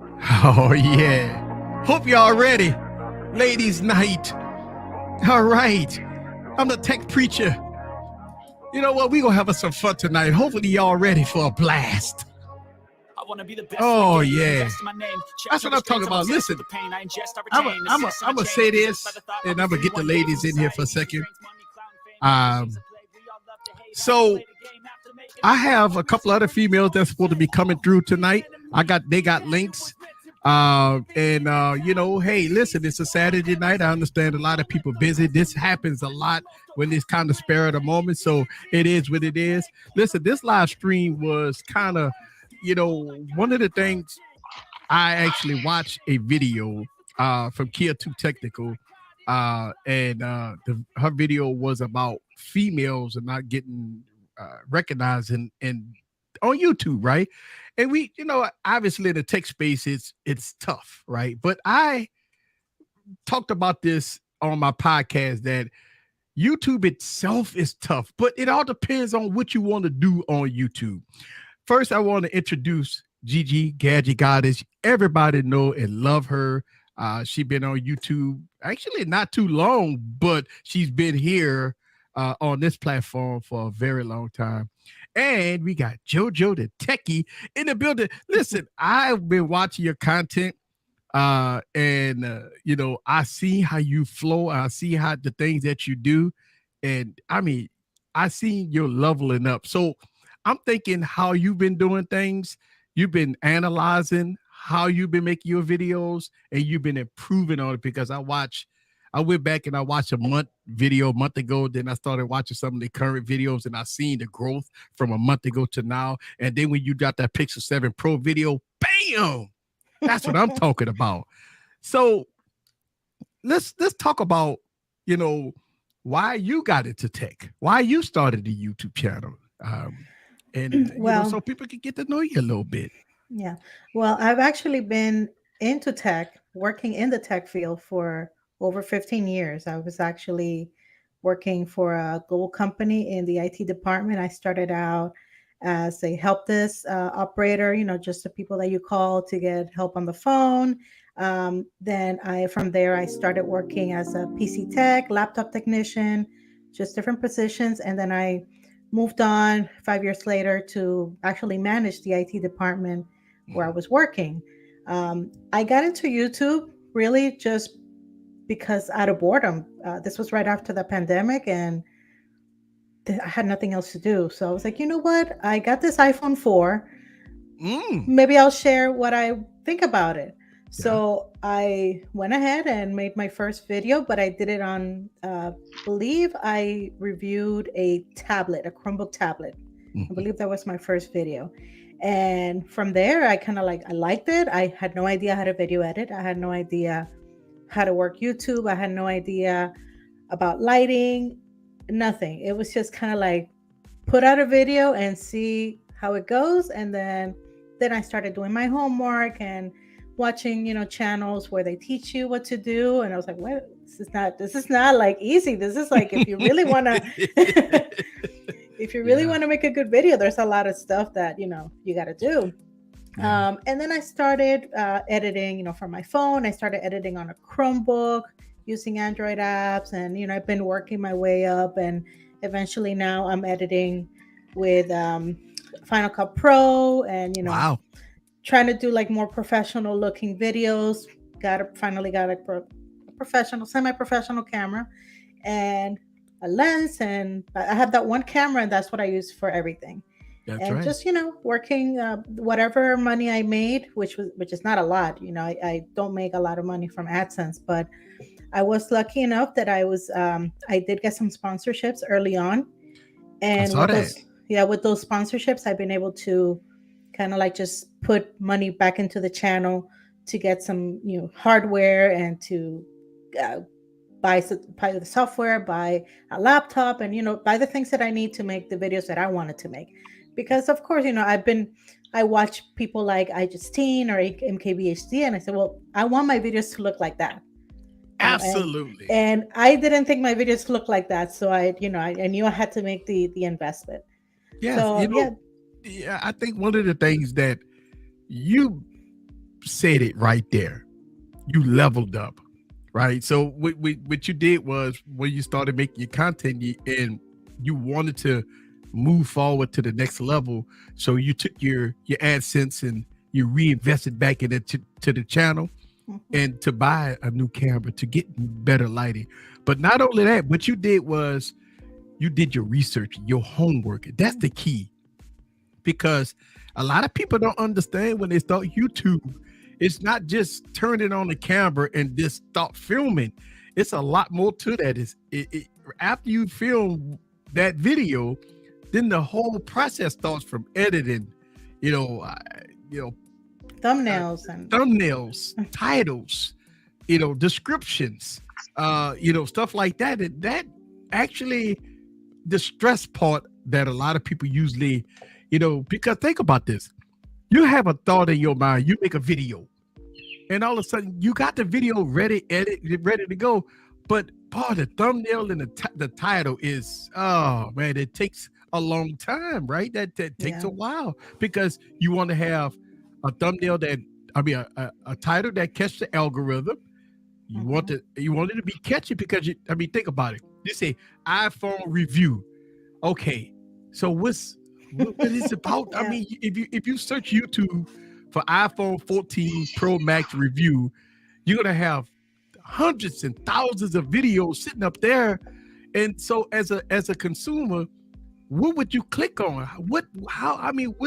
Oh, yeah. Hope y'all ready. Ladies' night. All right. I'm the tech preacher. You know what? We're going to have us some fun tonight. Hopefully, y'all ready for a blast. Oh, yeah. That's what I'm talking about. Listen, I'm going to say this, and I'm going to get the ladies in here for a second. Um, so I have a couple other females that's supposed to be coming through tonight. They got links. Hey, listen, it's a Saturday night. I understand a lot of people busy. This happens a lot when it's kind of spare of the moment. So it is what it is. Listen, this live stream was kind of, one of the things. I actually watched a video from Kia 2 Technical, her video was about females and not getting recognized in on YouTube, right? And we, obviously in the tech space, it's tough, right? But I talked about this on my podcast that YouTube itself is tough, but it all depends on what you want to do on YouTube. First, I want to introduce Gigi Gadget Goddess. Everybody know and love her. She's been on YouTube actually not too long, but she's been here on this platform for a very long time. And we got JoJo the Techie in the building. Listen, I've been watching your content. I see how you flow. I see how the things that you do. And I mean, I see you're leveling up. So I'm thinking how you've been doing things. You've been analyzing how you've been making your videos and you've been improving on it because I went back and I watched a month ago. Then I started watching some of the current videos and I seen the growth from a month ago to now. And then when you got that Pixel 7 Pro video, bam, that's what I'm talking about. So let's talk about, why you got into tech, why you started the YouTube channel. So people can get to know you a little bit. Yeah. Well, I've actually been into tech, working in the tech field for over 15 years. I was actually working for a global company in the IT department. I started out as a help desk operator, just the people that you call to get help on the phone. From there, I started working as a PC tech, laptop technician, just different positions. And then I moved on 5 years later to actually manage the IT department where I was working. I got into YouTube really just because out of boredom. This was right after the pandemic and I had nothing else to do. So I was like, you know what? I got this iPhone 4. Maybe I'll share what I think about it. So I went ahead and made my first video, but I did it on, believe I reviewed a tablet, a Chromebook tablet. I believe that was my first video. And from there, I liked it. I had no idea how to video edit. I had no idea how to work YouTube. I had no idea about lighting, nothing. It was just kind of like put out a video and see how it goes. And then I started doing my homework and watching, channels where they teach you what to do. And I was like, what? This is not like easy. This is like, if you really want to, if you really want to make a good video, there's a lot of stuff that, you got to do. And then I started editing, from my phone. I started editing on a Chromebook using Android apps. And, I've been working my way up. And eventually now I'm editing with Final Cut Pro and, wow. Trying to do like more professional looking videos. Finally got a professional, semi-professional camera and a lens. And I have that one camera and that's what I use for everything. That's and right. Just, working whatever money I made, which is not a lot. I don't make a lot of money from AdSense, but I was lucky enough that I did get some sponsorships early on. And with those sponsorships, I've been able to kind of like just put money back into the channel to get some, hardware and to buy the software, buy a laptop, and, buy the things that I need to make the videos that I wanted to make. Because of course, I watch people like iJustine or MKBHD, and I said, well, I want my videos to look like that. Absolutely. And I didn't think my videos looked like that. So I knew I had to make the investment. Yes. So, I think one of the things that you said it right there. You leveled up, right? So what you did was when you started making your content and you wanted to move forward to the next level. So you took your AdSense and you reinvested back in it to the channel Mhm. and to buy a new camera to get better lighting. But not only that, what you did was you did your research, your homework. That's the key because a lot of people don't understand when they start YouTube. It's not just turning on the camera and just start filming. It's a lot more to that. After you film that video, then the whole process starts from editing, you know, uh, you know, Thumbnails and thumbnails, titles, descriptions, stuff like that. And that actually the stress part that a lot of people usually, because think about this. You have a thought in your mind, you make a video, and all of a sudden you got the video ready, ready to go. But part the thumbnail and the title is, oh man, it takes a long time, right? That takes yeah. a while because you want to have a thumbnail that, I mean, a title that catches the algorithm. Mhm. You want it to be catchy because think about it. You say iPhone review. Okay, so what is it about? I Yeah. mean, if you search YouTube for iPhone 14 Pro Max review, you're gonna have hundreds and thousands of videos sitting up there. And so as a consumer, what would you click on? What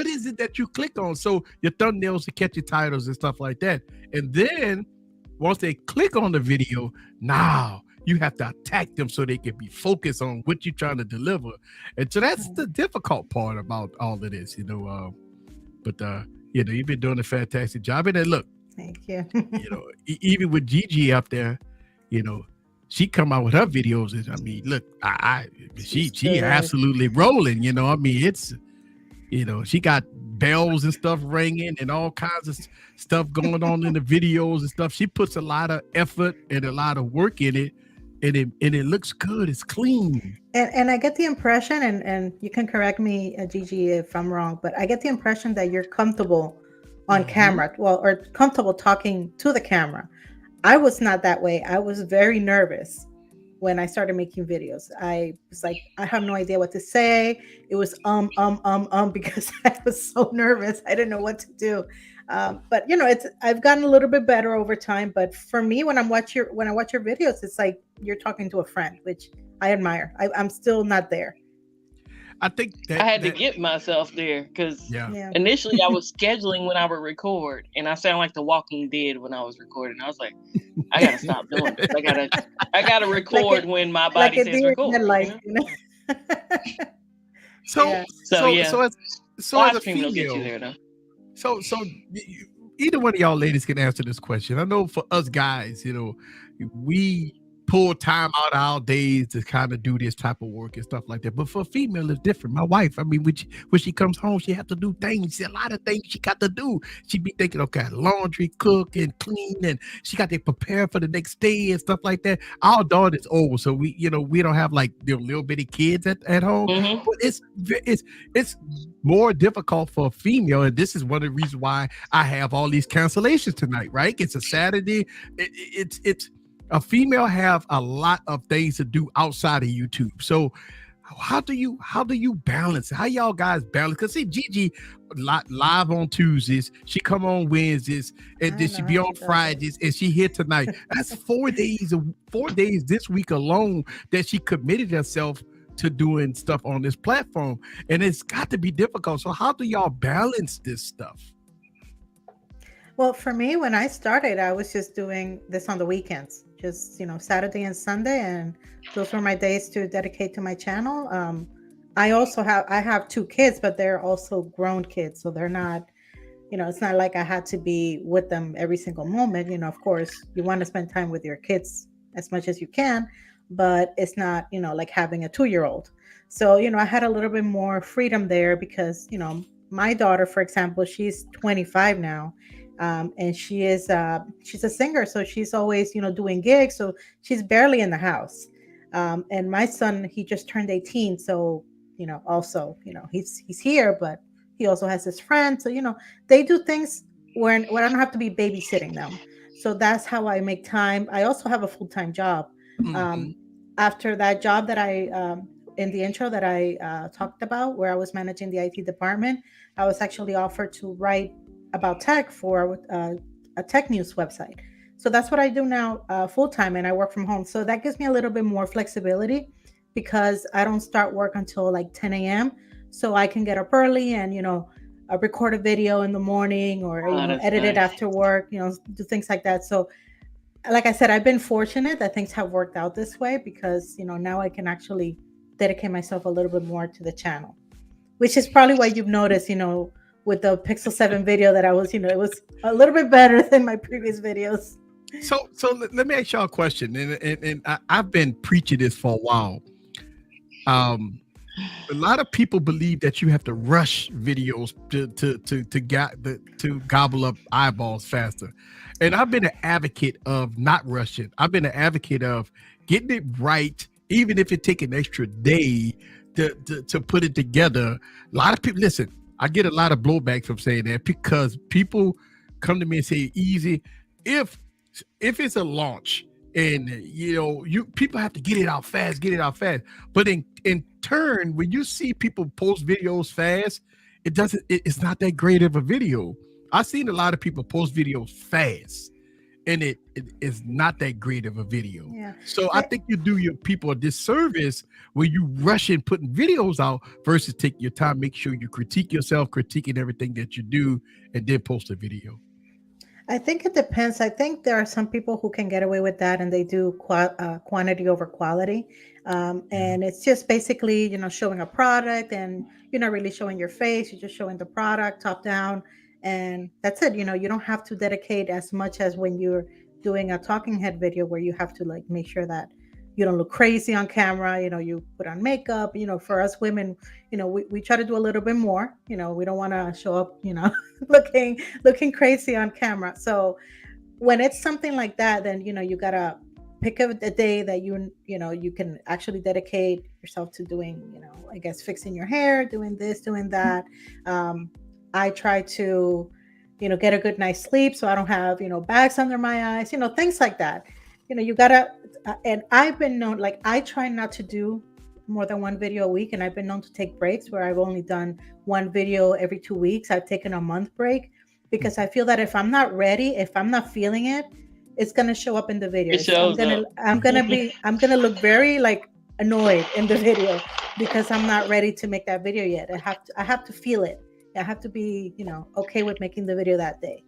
is it that you click on? So your thumbnails to catch your titles and stuff like that. And then once they click on the video, now you have to attack them so they can be focused on what you're trying to deliver. And so that's the difficult part about all of this. But you've been doing a fantastic job. And then look, Thank you. even with Gigi up there, you know, she come out with her videos. And I mean, look, She's she good. absolutely rolling. I mean, it's she got bells and stuff ringing and all kinds of stuff going on in the videos and stuff. She puts a lot of effort and a lot of work in it, and it looks good. It's clean. And I get the impression, and you can correct me, Gigi, if I'm wrong, but I get the impression that you're comfortable on Mm-hmm. camera, well, or comfortable talking to the camera. I was not that way. I was very nervous when I started making videos. I was like, I have no idea what to say. It was because I was so nervous. I didn't know what to do. But it's I've gotten a little bit better over time. But for me, when I watch your videos, it's like you're talking to a friend, which I admire. I'm still not there. I think I had to that get myself there because yeah. Yeah. initially I was scheduling when I would record, and I sound like The Walking Dead when I was recording. I was like, I gotta stop doing this. I gotta like record it, when my like body a says deer in record. headlights, you know. So Yeah. So so yeah, so as live a streaming will get you female, there though. either one of y'all ladies can answer this question. I know for us guys, we pull time out of our days to kind of do this type of work and stuff like that. But for a female, it's different. My wife, I mean, when she comes home, she have to do things. A lot of things she got to do. She be thinking, okay, laundry, cook, and clean, and she got to prepare for the next day and stuff like that. Our daughter's old, so we don't have like little bitty kids at home. Hmm. But it's more difficult for a female, and this is one of the reasons why I have all these cancellations tonight. Right? It's a Saturday. It's a female have a lot of things to do outside of YouTube. So how do you balance it? How y'all guys balance? Because see, Gigi live on Tuesdays, she come on Wednesdays, I and then don't she know be how on she does it. Fridays, and she here tonight. That's 4 days, 4 days this week alone that she committed herself to doing stuff on this platform, and it's got to be difficult. So how do y'all balance this stuff? Well, for me, when I started, I was just doing this on the weekends, just Saturday and Sunday, and those were my days to dedicate to my channel. I have two kids, but they're also grown kids, so they're not. It's not like I had to be with them every single moment. Of course, you want to spend time with your kids as much as you can, but it's not, like having a 2 year old. So, I had a little bit more freedom there because, my daughter, for example, she's 25 now. And she's a singer. So she's always, doing gigs. So she's barely in the house. And my son, he just turned 18. So, also, he's here, but he also has his friends. So, they do things where I don't have to be babysitting them. So that's how I make time. I also have a full-time job. Mhm. Um, After that job that I in the intro that I talked about, where I was managing the IT department, I was actually offered to write about tech for a tech news website. So that's what I do now full time, and I work from home. So that gives me a little bit more flexibility because I don't start work until like 10 a.m. So I can get up early and record a video in the morning, or Oh, that's edit it nice. after work. Do things like that. So like I said, I've been fortunate that things have worked out this way because now I can actually dedicate myself a little bit more to the channel, which is probably why you've noticed, with the Pixel 7 video that I was, it was a little bit better than my previous videos. So let me ask y'all a question, and I've been preaching this for a while. Um, a lot of people believe that you have to rush videos to gobble up eyeballs faster, and I've been an advocate of not rushing. I've been an advocate of getting it right, even if it take an extra day to put it together. A lot of people listen. I get a lot of blowback from saying that because people come to me and say, "Easy, if if it's a launch." And you people have to get it out fast, but in turn, when you see people post videos fast, it's not that great of a video. I've seen a lot of people post videos fast, and it is not that great of a video. Yeah. So I I, think you do your people a disservice when you rush in putting videos out versus take your time, make sure you critique yourself, critiquing everything that you do, and then post a video. I think it depends. I think there are some people who can get away with that, and they do quantity over quality. Yeah. And it's just basically, showing a product, and you're not really showing your face. You're just showing the product top down, and that's it. You don't have to dedicate as much as when you're doing a talking head video where you have to like make sure that you don't look crazy on camera. You put on makeup. For us women, we try to do a little bit more. We don't want to show up, looking crazy on camera. So when it's something like that, then you gotta pick a day that you can actually dedicate yourself to doing, I guess fixing your hair, doing this, doing that. Um, I try to, get a good night's sleep so I don't have bags under my eyes, things like that. You gotta. And I've been known, like I try not to do more than one video a week, and I've been known to take breaks where I've only done one video every 2 weeks. I've taken a month break because I feel that if I'm not ready, if I'm not feeling it, it's gonna show up in the video. It shows up. I'm gonna look very like annoyed in the video because I'm not ready to make that video yet. I have to feel it. I have to be, okay with making the video that day.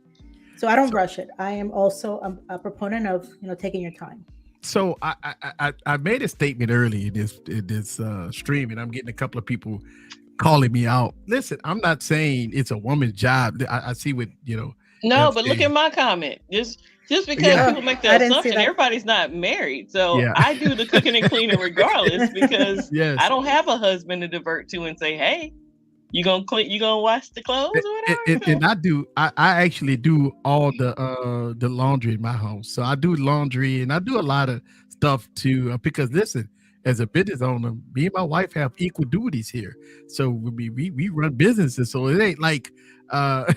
So I don't So rush it. I am also a proponent of, taking your time. so I made a statement early in this stream, and I'm getting a couple of people calling me out. Listen, I'm not saying it's a woman's job. I see what No, them but look at saying. my comment. Just because Yeah, people make I the didn't see assumption that. everybody's not married. So yeah, I do the cooking and cleaning regardless because I yes. don't have a husband to divert to and say, hey, you gonna clean, you gonna wash the clothes or whatever. And I actually do all the laundry in my house. So I do laundry and I do a lot of stuff too because listen, as a business owner, me and my wife have equal duties here. So we run businesses, so it ain't like uh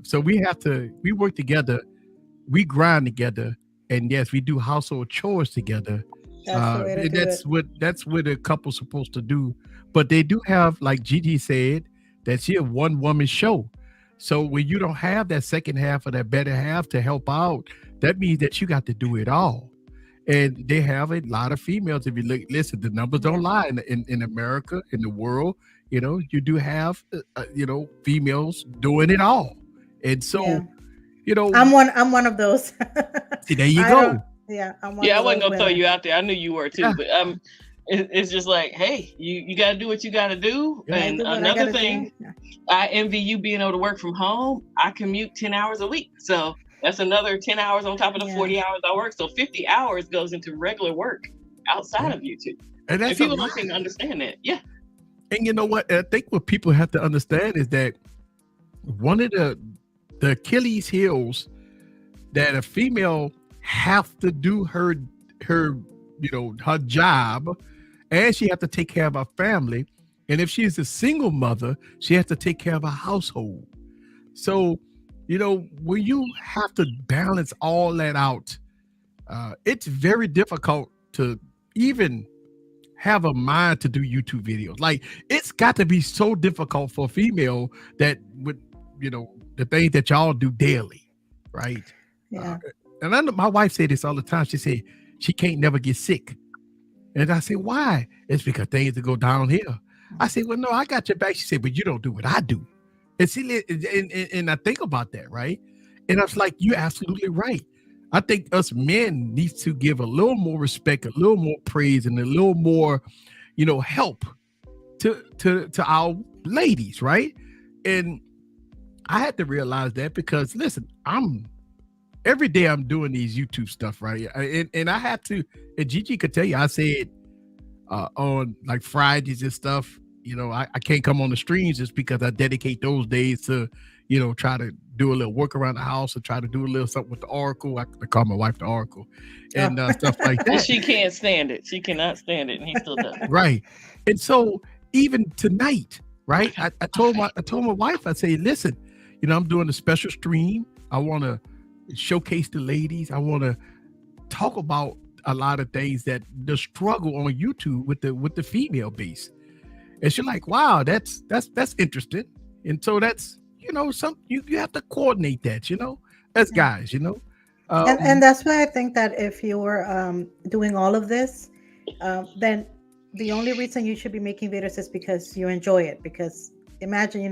so we work together, we grind together, and yes, we do household chores together. That's the way to And do it. that's what a couple's supposed to do. But they do have, like Gigi said, that's a one woman show. So when you don't have that second half or that better half to help out, that means that you got to do it all. And they have a lot of females. If you listen, the numbers don't Yeah. lie in America, in the world. You do have females doing it all. And Yeah. so you know, I'm one of those. see, there you I don't. go. Yeah, I'm one Yeah, I of wasn't those gonna throw women. you out there. I knew you were too, Yeah, but it's just like, hey, you got to do what you got to do. yeah. I And do what I another gotta do. thing, I envy you being able to work from home. I commute 10 hours a week, so that's another 10 hours on top of the Yeah. 40 hours I work. So 50 hours goes into regular work outside Yeah. of YouTube, And and that's a people lot. don't seem to understand that. Yeah, And you know what? I think what people have to understand is that one of the Achilles heels that a female have to do her her job, and she have to take care of her family. And if she is a single mother, she has to take care of her household. So when you have to balance all that out, it's very difficult to even have a mind to do YouTube videos. Like, it's got to be so difficult for a female that with the things that y'all do daily, right? Yeah. And I know my wife said this all the time. She said she can't never get sick. And I said, why? It's because things go downhill. I said, well, no, I got your back. She said, but you don't do what I do. And see, and I think about that, right? And I was like, you're absolutely right. I think us men need to give a little more respect, a little more praise, and a little more, help to our ladies, right? And I had to realize that because listen, every day I'm doing these YouTube stuff, right? And I had to, and Gigi could tell you, I said on like Fridays and stuff, I can't come on the streams just because I dedicate those days to, try to do a little work around the house or try to do a little something with the Oracle. I call my wife the Oracle and stuff like And that. she can't stand it. She cannot stand it, and he still does. Right. And so even tonight, right? I told my wife, I say, listen, I'm doing a special stream. I want to showcase the ladies. I want to talk about a lot of things that the struggle on YouTube with the female base. And she's like, wow, that's interesting. And so that's, some you have to coordinate that, as guys, And that's why I think that if you're doing all of this, then the only reason you should be making videos is because you enjoy it. Because imagine,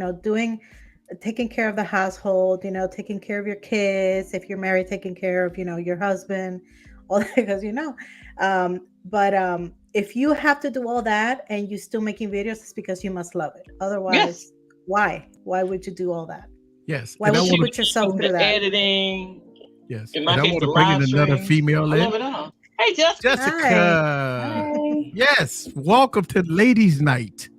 taking care of the household, taking care of your kids, if you're married, taking care of, your husband, all that, because, but if you have to do all that and you still making videos, it's because you must love it. Otherwise, Yes. why would you do all that? Yes. Why And would I you wanna, put yourself through The that? editing. yes. In And my I case, want the to bring in live another streams. female I in. love it all. Hey, Jessica. Jessica. Hi. Yes. Welcome to Ladies Night.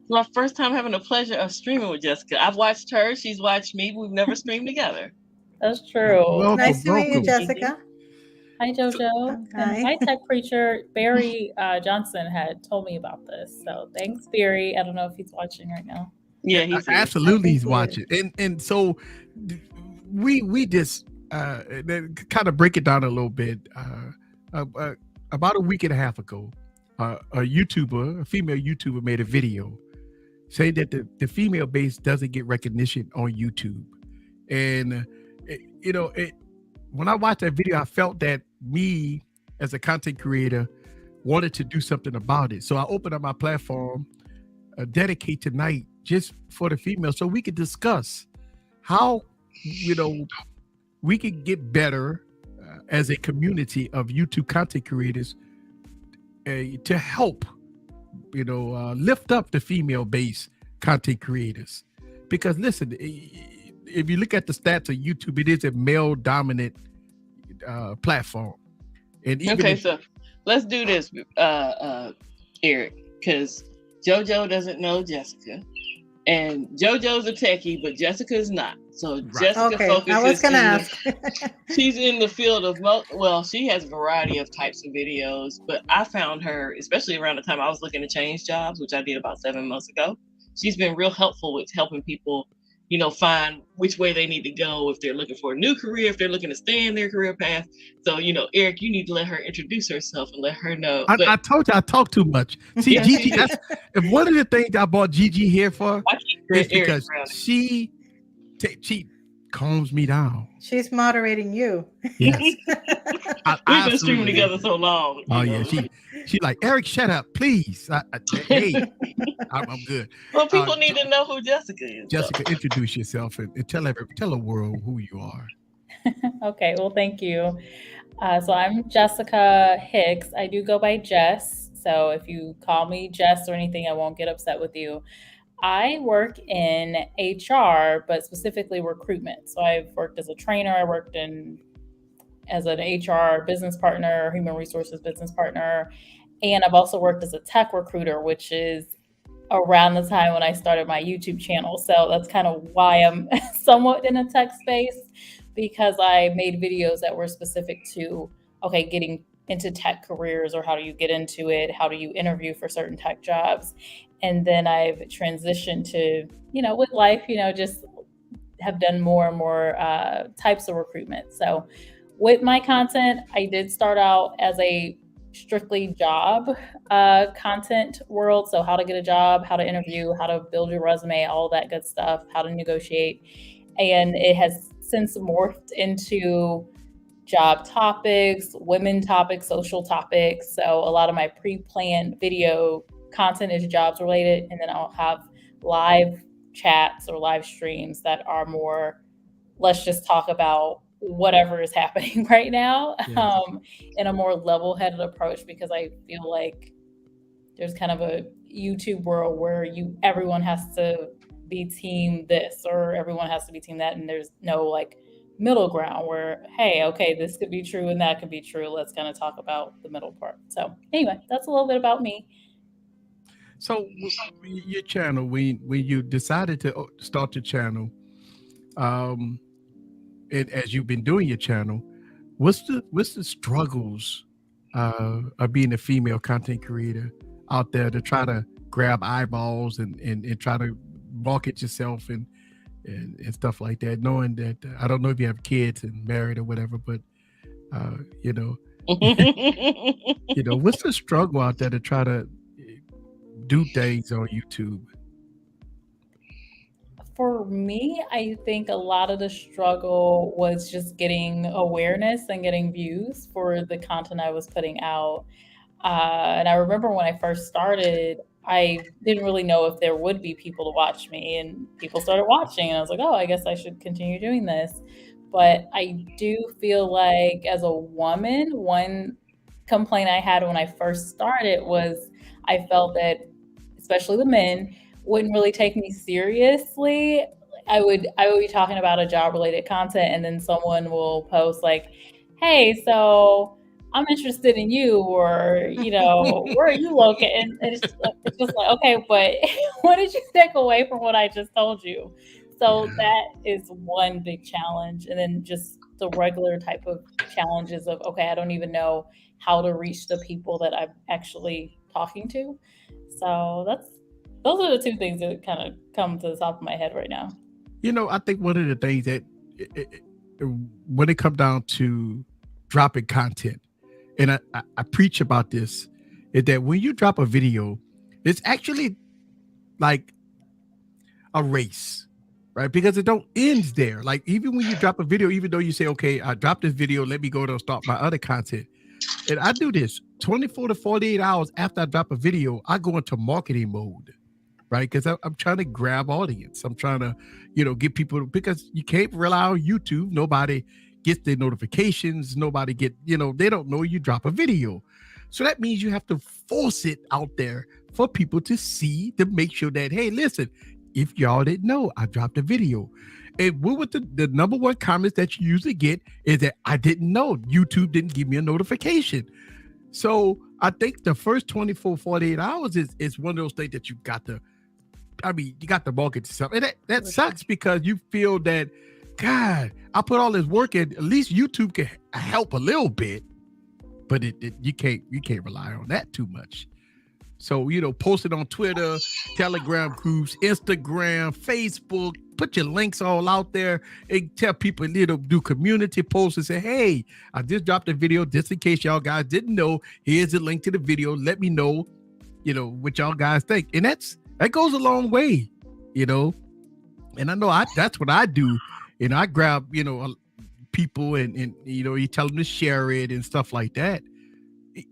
It's my first time having the pleasure of streaming with Jessica. I've watched her. She's watched me. We've never streamed together. That's true. Welcome, Nice to meet you, welcome. Jessica. Hi, Jojo. Hi. And my tech preacher, Barry Johnson, had told me about this. So thanks, Barry. I don't know if he's watching right now. Yeah, he's Absolutely, he's he watching. And so we just kind of break it down a little bit. About a week and a half ago, a female YouTuber made a video saying that the female base doesn't get recognition on YouTube. And when I watched that video, I felt that me as a content creator wanted to do something about it. So I opened up my platform, dedicate tonight just for the females, so we could discuss how we could get better as a community of YouTube content creators to help lift up the female base content creators. Because listen, if you look at the stats of YouTube, it is a male dominant platform. And even so let's do this, Eric, because JoJo doesn't know Jessica, and JoJo's a techie, but Jessica's not. So Jessica focuses. I was gonna ask. She's in the field of she has a variety of types of videos, but I found her, especially around the time I was looking to change jobs, which I did about 7 months ago. She's been real helpful with helping people, find which way they need to go if they're looking for a new career, if they're looking to stay in their career path. So, Eric, you need to let her introduce herself and let her know. I told you I talk too much. See, Gigi, that's one of the things I bought Gigi here for is because she calms me down. She's moderating you. Yes. We've been streaming together so long. Oh yeah, she like, Eric, shut up, please. Hey, I'm good. Well, people need to know who Jessica is. Jessica, introduce yourself and tell the world who you are. Okay, well, thank you. So I'm Jessica Hicks. I do go by Jess. So if you call me Jess or anything, I won't get upset with you. I work in HR, but specifically recruitment. So I've worked as a trainer. I worked as an HR business partner, human resources business partner. And I've also worked as a tech recruiter, which is around the time when I started my YouTube channel. So that's kind of why I'm somewhat in a tech space, because I made videos that were specific to, getting into tech careers, or how do you get into it? How do you interview for certain tech jobs? And then I've transitioned to, with life, just have done more and more types of recruitment. So with my content, I did start out as a strictly job content world. So how to get a job, how to interview, how to build your resume, all that good stuff, how to negotiate. And it has since morphed into job topics, women topics, social topics. So a lot of my pre-planned video content is jobs related. And then I'll have live chats or live streams that are more, let's just talk about whatever is happening right now, in a more level-headed approach, because I feel like there's kind of a YouTube world where everyone has to be team this or everyone has to be team that, and there's no like middle ground where, hey, okay, this could be true and that could be true. Let's kind of talk about the middle part. So anyway, that's a little bit about me. So your channel, when you decided to start your channel, and as you've been doing your channel, what's the struggles of being a female content creator out there to try to grab eyeballs and try to market yourself and stuff like that, knowing that I don't know if you have kids and married or whatever, but you know, what's the struggle out there to try to do things on YouTube? For me, I think a lot of the struggle was just getting awareness and getting views for the content I was putting out. And I remember when I first started, I didn't really know if there would be people to watch me, and people started watching, and I was like, oh, I guess I should continue doing this. But I do feel like as a woman, one complaint I had when I first started was I felt that, especially the men, wouldn't really take me seriously. I would be talking about a job related content, and then someone will post like, hey, so I'm interested in you, or where are you located? And it's just like, okay, but what did you take away from what I just told you? So that is one big challenge. And then just the regular type of challenges of, okay, I don't even know how to reach the people that I'm actually talking to. So those are the two things that kind of come to the top of my head right now. I think one of the things that when it comes down to dropping content, and I preach about this, is that when you drop a video, it's actually like a race, right? Because it don't end there. Like even when you drop a video, even though you say, okay, I dropped this video, let me go to start my other content. And I do this 24 to 48 hours after I drop a video, I go into marketing mode, right? Because I'm trying to grab audience. I'm trying to, get people, because you can't rely on YouTube. Nobody gets their notifications. Nobody they don't know you drop a video. So that means you have to force it out there for people to see, to make sure that, hey, listen, if y'all didn't know, I dropped a video. And what was the number one comments that you usually get is that I didn't know. YouTube didn't give me a notification. So I think the first 24, 48 hours is one of those things that you got to market to something. And that sucks because you feel that, God, I put all this work in, at least YouTube can help a little bit, but you can't rely on that too much. So, post it on Twitter, Telegram groups, Instagram, Facebook, put your links all out there and tell people, do community posts and say, hey, I just dropped a video just in case y'all guys didn't know. Here's the link to the video. Let me know, what y'all guys think. And that goes a long way, and I know that's what I do. I grab, people and you tell them to share it and stuff like that.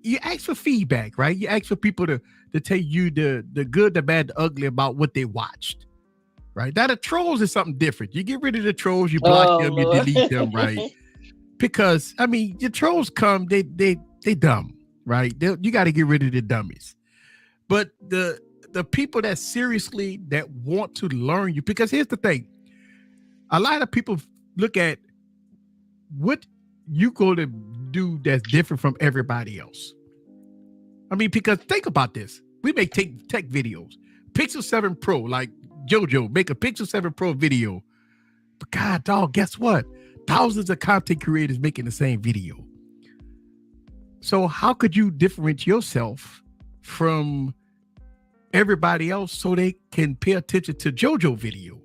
You ask for feedback, right? You ask for people to tell you the good, the bad, the ugly about what they watched, right? Now the trolls is something different. You get rid of the trolls, you block them, you delete them, right? Because your trolls come, they dumb, right? You got to get rid of the dummies. But the people that seriously that want to learn you, because here's the thing, a lot of people look at what you go to do that's different from everybody else. Because think about this. We make tech videos. Pixel 7 Pro, like JoJo, make a Pixel 7 Pro video. But God, dog, guess what? Thousands of content creators making the same video. So how could you differentiate yourself from everybody else so they can pay attention to JoJo video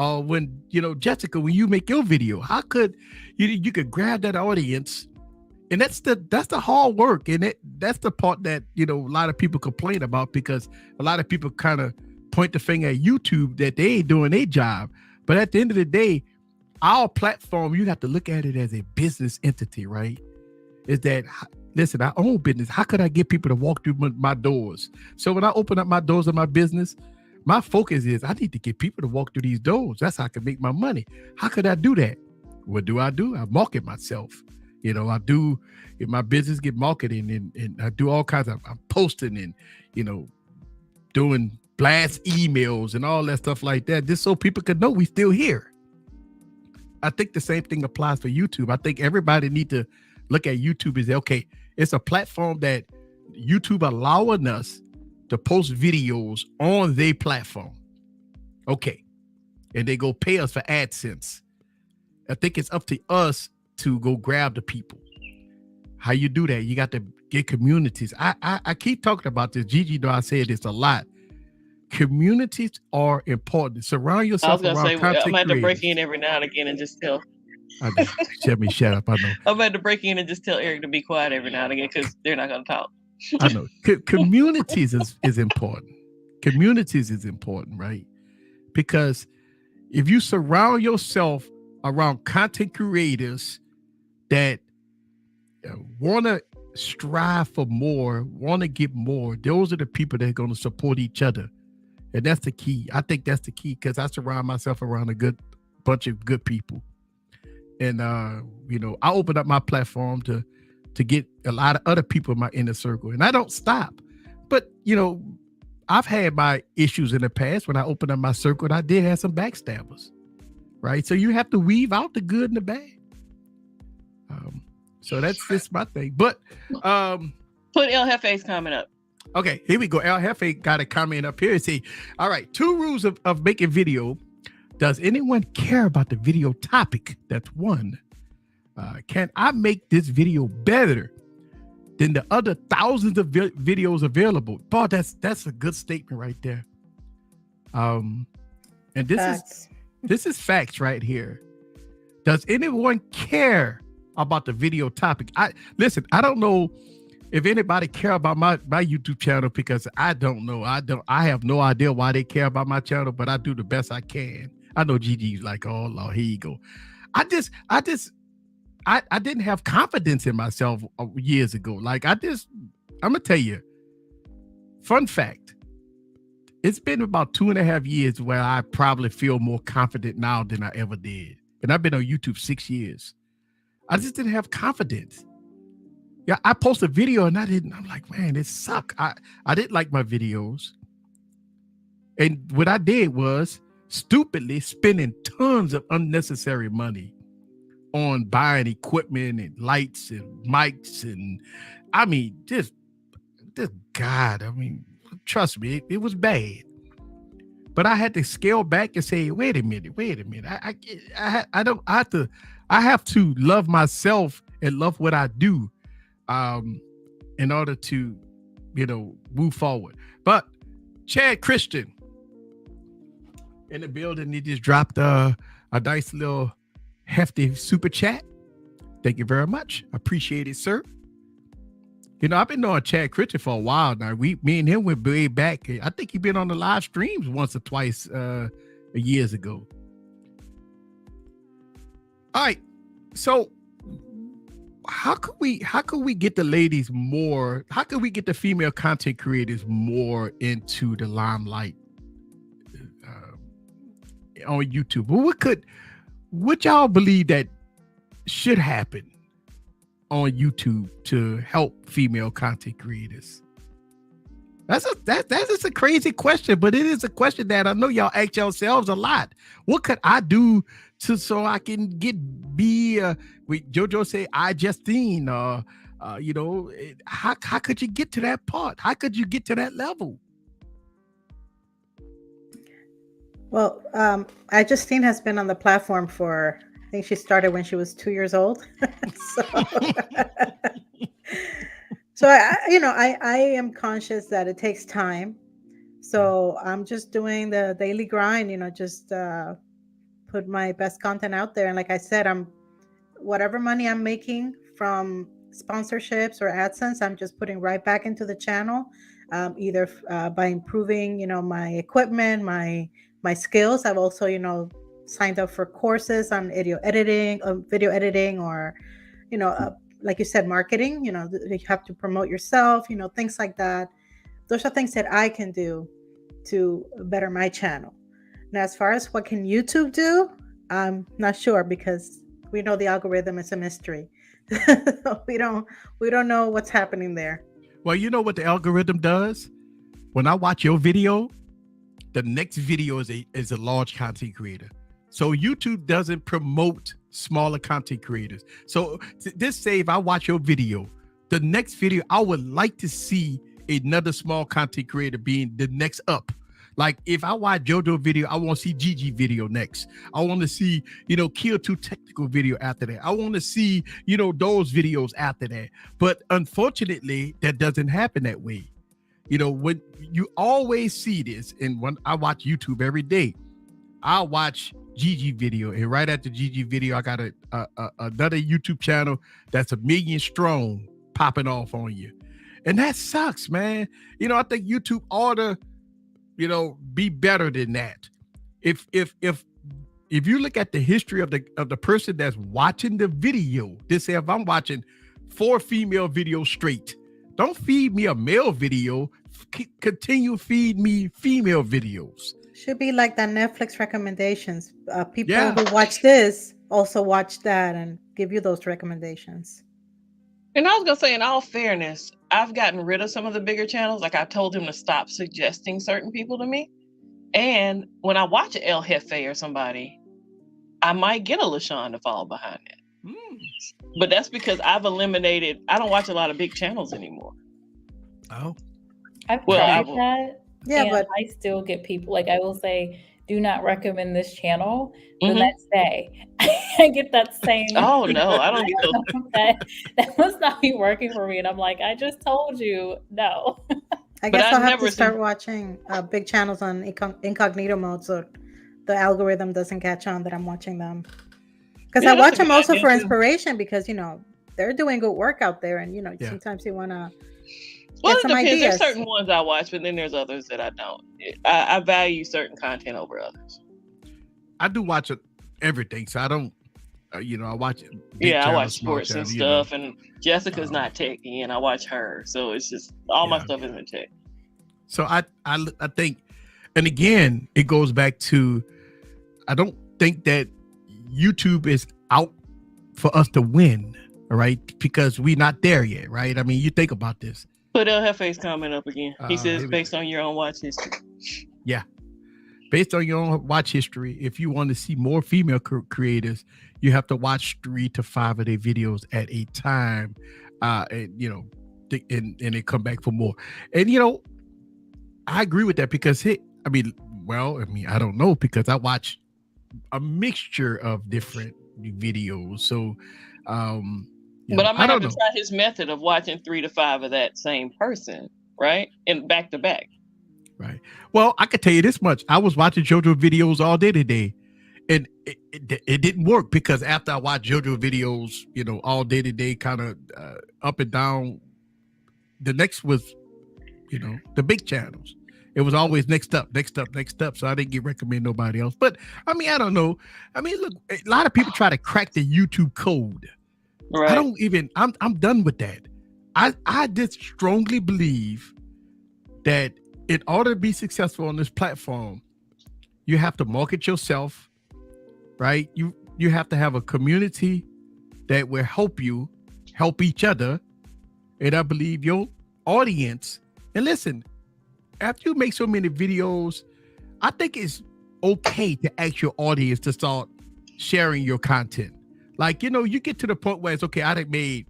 Or when, Jessica, when you make your video, how could you could grab that audience? And that's the hard work. And that's the part that, a lot of people complain about, because a lot of people kind of point the finger at YouTube that they ain't doing their job. But at the end of the day, our platform, you have to look at it as a business entity, right? Is that, listen, I own business. How could I get people to walk through my doors? So when I open up my doors of my business, my focus is I need to get people to walk through these doors. That's how I can make my money. How could I do that? What do? I market myself. I do, if my business get marketing and I do all kinds of, I'm posting and, doing blast emails and all that stuff like that, just so people could know we still here. I think the same thing applies for YouTube. I think everybody need to look at YouTube as, okay, it's a platform that YouTube allowing us to post videos on their platform. Okay. And they go pay us for AdSense. I think it's up to us to go grab the people. How you do that? You got to get communities. I keep talking about this. Gigi, though, I say this a lot. Communities are important. Surround yourself around content creators. I'm going to break in every now and again and just tell. Shut up. I know. I'm about to break in and just tell Eric to be quiet every now and again, because they're not going to talk. I know. Communities is important. Communities is important, right? Because if you surround yourself around content creators that want to strive for more, want to get more, those are the people that are going to support each other. And that's the key. I think that's the key, because I surround myself around a good bunch of good people. And, I open up my platform to get a lot of other people in my inner circle. And I don't stop. But, I've had my issues in the past when I opened up my circle, and I did have some backstabbers, right? So you have to weave out the good and the bad. So that's my thing. But put El Jefe's comment up. Okay, here we go. El Jefe got a comment up here. Say, all right, 2 rules of making video. Does anyone care about the video topic? That's 1. Can I make this video better than the other thousands of videos available? Boy, that's a good statement right there. And this is facts right here. Does anyone care about the video topic? I don't know if anybody care about my YouTube channel, because I don't know. I have no idea why they care about my channel, but I do the best I can. I know Gigi's like, oh Lord, here you go. I didn't have confidence in myself years ago. Like I'm gonna tell you, fun fact. It's been about 2.5 years where I probably feel more confident now than I ever did. And I've been on YouTube 6 years. I just didn't have confidence. Yeah, I posted a video and I'm like, man, it sucked. I didn't like my videos. And what I did was stupidly spending tons of unnecessary money on buying equipment and lights and mics. And I mean, just God, I mean, trust me, it was bad. But I had to scale back and say, wait a minute. I have to love myself and love what I do in order to, move forward. But Chad Christian in the building, he just dropped a nice little hefty super chat. Thank you very much. I appreciate it, sir. I've been knowing Chad Christian for a while now. Me and him went way back. I think he's been on the live streams once or twice years ago. All right. So how could we get the ladies more? How could we get the female content creators more into the limelight on YouTube? What y'all believe that should happen on YouTube to help female content creators? That's just a crazy question, but it is a question that I know y'all ask yourselves a lot. What could I do so I can be JoJo say I Justine, how could you get to that part? How could you get to that level? Well, I Justine has been on the platform for, I think she started when she was 2 years old. So I am conscious that it takes time. So I'm just doing the daily grind, just put my best content out there. And like I said, whatever money I'm making from sponsorships or AdSense, I'm just putting right back into the channel, either by improving, my equipment, my skills. I've also, signed up for courses on video editing, or, like you said, marketing. You have to promote yourself, things like that. Those are things that I can do to better my channel. Now, as far as what can YouTube do, I'm not sure, because we know the algorithm is a mystery. we don't know what's happening there. Well, you know what the algorithm does? When I watch your video, the next video is a large content creator. So YouTube doesn't promote smaller content creators. So this say if I watch your video, the next video, I would like to see another small content creator being the next up. Like if I watch JoJo video, I want to see Gigi video next. I want to see, Kill 2 technical video after that. I want to see, those videos after that. But unfortunately, that doesn't happen that way. When you always see this, and when I watch YouTube every day, I'll watch Gigi video, and right after Gigi video, I got another YouTube channel that's 1 million strong popping off on you. And that sucks, man. I think YouTube ought to, be better than that. If you look at the history of the person that's watching the video, this say if I'm watching 4 female videos straight, don't feed me a male video, continue feed me female videos. Should be like that Netflix recommendations. People who watch this also watch that and give you those recommendations. And I was going to say, in all fairness, I've gotten rid of some of the bigger channels. Like I told them to stop suggesting certain people to me. And when I watch an El Jefe or somebody, I might get a LaShawn to follow behind it. But that's because I don't watch a lot of big channels anymore. Oh. I've tried that. Yeah, but I still get people, like I will say, do not recommend this channel. The next day, I get that same. Oh no, I don't get those. That must not be working for me, and I'm like, I just told you no. I guess I'll have to start watching big channels on incognito mode, so the algorithm doesn't catch on that I'm watching them. Because I watch them also for inspiration, because they're doing good work out there, and sometimes you want to. Well, it depends. There's certain ones I watch, but then there's others that I don't. I value certain content over others. I do watch everything, so I don't, I watch. I watch sports and stuff, and Jessica's not techie, and I watch her, so it's just all my stuff isn't tech. So I think, and again, it goes back to, I don't think that YouTube is out for us to win, all right? Because we're not there yet, right? I mean, you think about this. Put El Jefe's comment up again. He says, based on your own watch history. Yeah. Based on your own watch history, if you want to see more female creators, you have to watch 3 to 5 of their videos at a time. And they come back for more. And, I agree with that because I don't know, because I watch a mixture of different videos. So, but I might have to try his method of watching 3 to 5 of that same person, right? And back to back. Right. Well, I could tell you this much. I was watching JoJo videos all day today, and it didn't work, because after I watched JoJo videos, all day today, kind of up and down, the next was, the big channels. It was always next up. So I didn't recommend nobody else. But I mean, I don't know. I mean, look, a lot of people try to crack the YouTube code. Right. I'm done with that. I just strongly believe that in order to be successful on this platform, you have to market yourself, right? You have to have a community that will help you help each other. And I believe your audience, and listen, after you make so many videos, I think it's okay to ask your audience to start sharing your content. Like, you get to the point where it's okay, I done made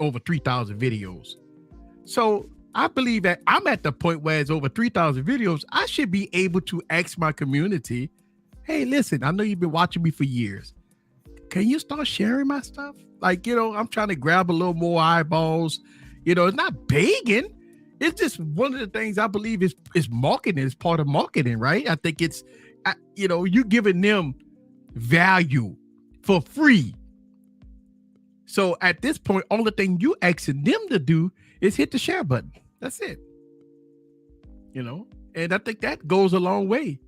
over 3,000 videos. So I believe that I'm at the point where it's over 3,000 videos. I should be able to ask my community, hey, listen, I know you've been watching me for years. Can you start sharing my stuff? Like, I'm trying to grab a little more eyeballs. It's not begging. It's just one of the things I believe is marketing, is part of marketing, right? I think it's you giving them value for free. So at this point, only thing you asking them to do is hit the share button. That's it. And I think that goes a long way.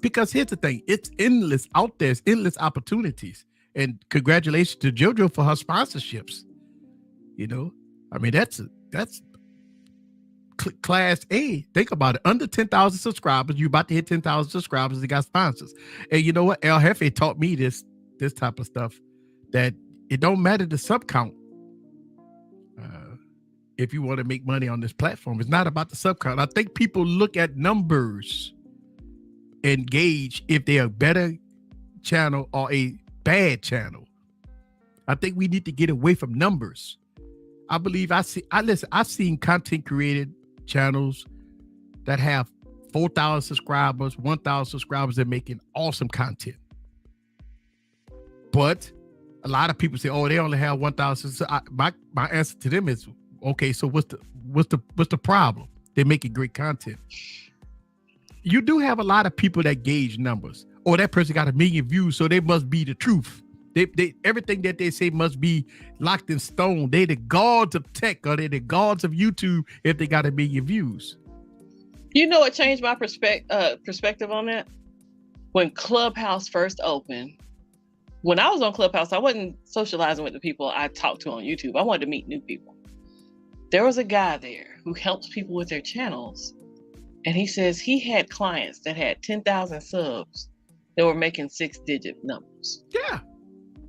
Because here's the thing, it's endless out there, it's endless opportunities. And congratulations to JoJo for her sponsorships. That's class A. Think about it. Under 10,000 subscribers, you're about to hit 10,000 subscribers. They got sponsors. And you know what? El Jefe taught me this type of stuff, that it don't matter the sub count. If you want to make money on this platform, it's not about the sub count. I think people look at numbers and gauge if they're a better channel or a bad channel. I think we need to get away from numbers. I believe I've seen content created channels that have 4,000 subscribers, 1,000 subscribers, that making awesome content. But a lot of people say, "Oh, they only have 1,000." So my answer to them is, okay, so what's the problem? They're making great content. You do have a lot of people that gauge numbers. Oh, that person got 1 million views, so they must be the truth. They everything that they say must be locked in stone. They the gods of tech, or they the gods of YouTube if they got 1 million views. It changed my perspective on that? When Clubhouse first opened, when I was on Clubhouse, I wasn't socializing with the people I talked to on YouTube. I wanted to meet new people. There was a guy there who helps people with their channels. And he says he had clients that had 10,000 subs that were making 6-digit numbers. Yeah.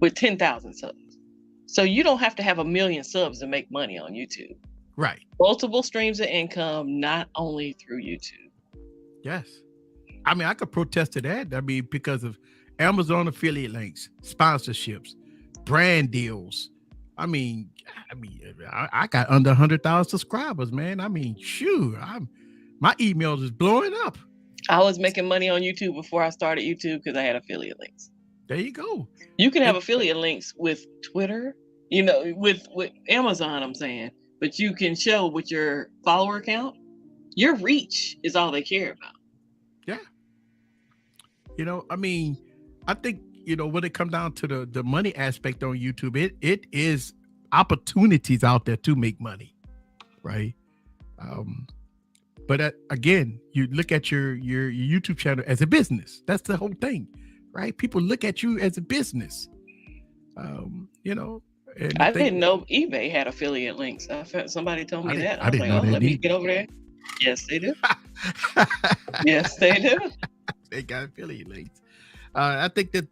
With 10,000 subs. So you don't have to have 1 million subs to make money on YouTube. Right. Multiple streams of income, not only through YouTube. Yes. I could protest to that. Because of Amazon affiliate links, sponsorships, brand deals. I got under 100,000 subscribers, man. Shoot, my emails is blowing up. I was making money on YouTube before I started YouTube because I had affiliate links. There you go. You can have affiliate links with Twitter, with Amazon, I'm saying, but you can show with your follower count, your reach is all they care about. Yeah. I think, when it comes down to the money aspect on YouTube, it is opportunities out there to make money. Right. But again, you look at your YouTube channel as a business. That's the whole thing, right? People look at you as a business. I didn't know eBay had affiliate links. Somebody told me that. I didn't know that. Let me get over there. Yes, they do. Yes, they do. They got affiliate links. I think that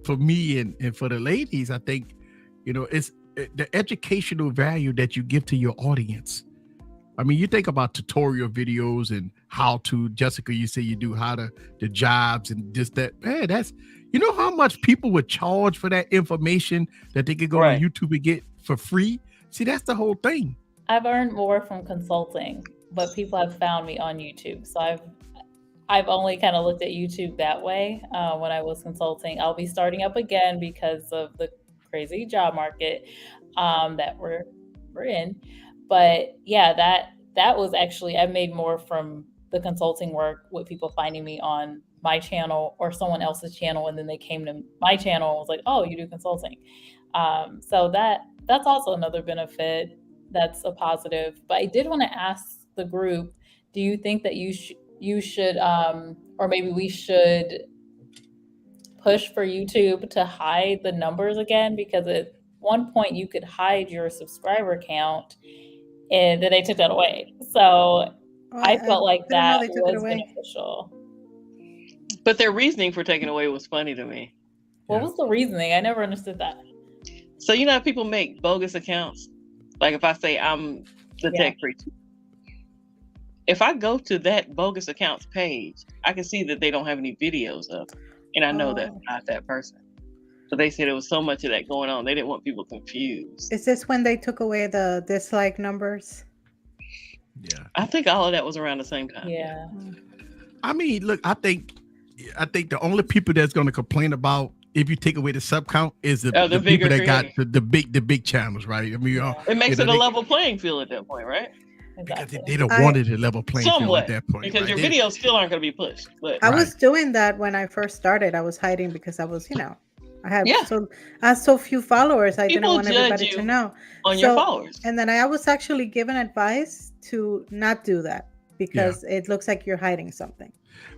for me and for the ladies, I think, it's the educational value that you give to your audience. You think about tutorial videos and how to, Jessica, you say you do the jobs and just that, man, that's, how much people would charge for that information that they could go on YouTube and get for free. See, that's the whole thing. I've earned more from consulting, but people have found me on YouTube. So I've only kind of looked at YouTube that way. When I was consulting, I'll be starting up again because of the crazy job market that we're in. But yeah, that was actually, I made more from the consulting work with people finding me on my channel or someone else's channel, and then they came to my channel and was like, "Oh, you do consulting." So that's also another benefit. That's a positive. But I did want to ask the group: do you think that you should, or maybe we should push for YouTube to hide the numbers again? Because at one point you could hide your subscriber count, and then they took that away. So I felt like that was beneficial. But their reasoning for taking away was funny to me. What was the reasoning? I never understood that. So how people make bogus accounts? Like if I say I'm the tech preacher, if I go to that bogus accounts page, I can see that they don't have any videos of it. And I know that's not that person. So they said there was so much of that going on. They didn't want people confused. Is this when they took away the dislike numbers? Yeah. I think all of that was around the same time. Yeah. Look, I think the only people that's going to complain about if you take away the sub count is the people that got the big channels, right? It makes it a level playing field at that point, right? because Exactly. they don't I- want it a level playing field Somewhat, at that point. because right? your They- videos still aren't going to be pushed. But I Right. was doing that when I first started. I was hiding because I was, I had Yeah. so few followers. I didn't People want judge everybody to you know. on your followers. And then I was actually given advice to not do that because it looks like you're hiding something.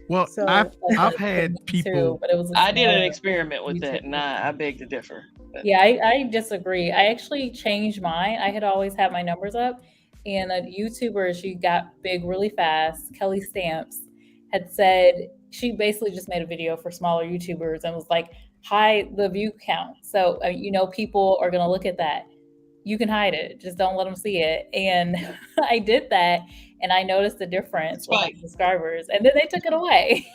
Well, So I've For had me people. too, but it was a I did an smaller experiment with that, YouTube and I beg to differ. But Yeah, I disagree. I actually changed mine. I had always had my numbers up, and a YouTuber, she got big really fast, Kelly Stamps, had said she basically just made a video for smaller YouTubers and was like, hide the view count. So, people are going to look at that. You can hide it, just don't let them see it. And I did that, and I noticed the difference with my Right. subscribers, and then they took it away.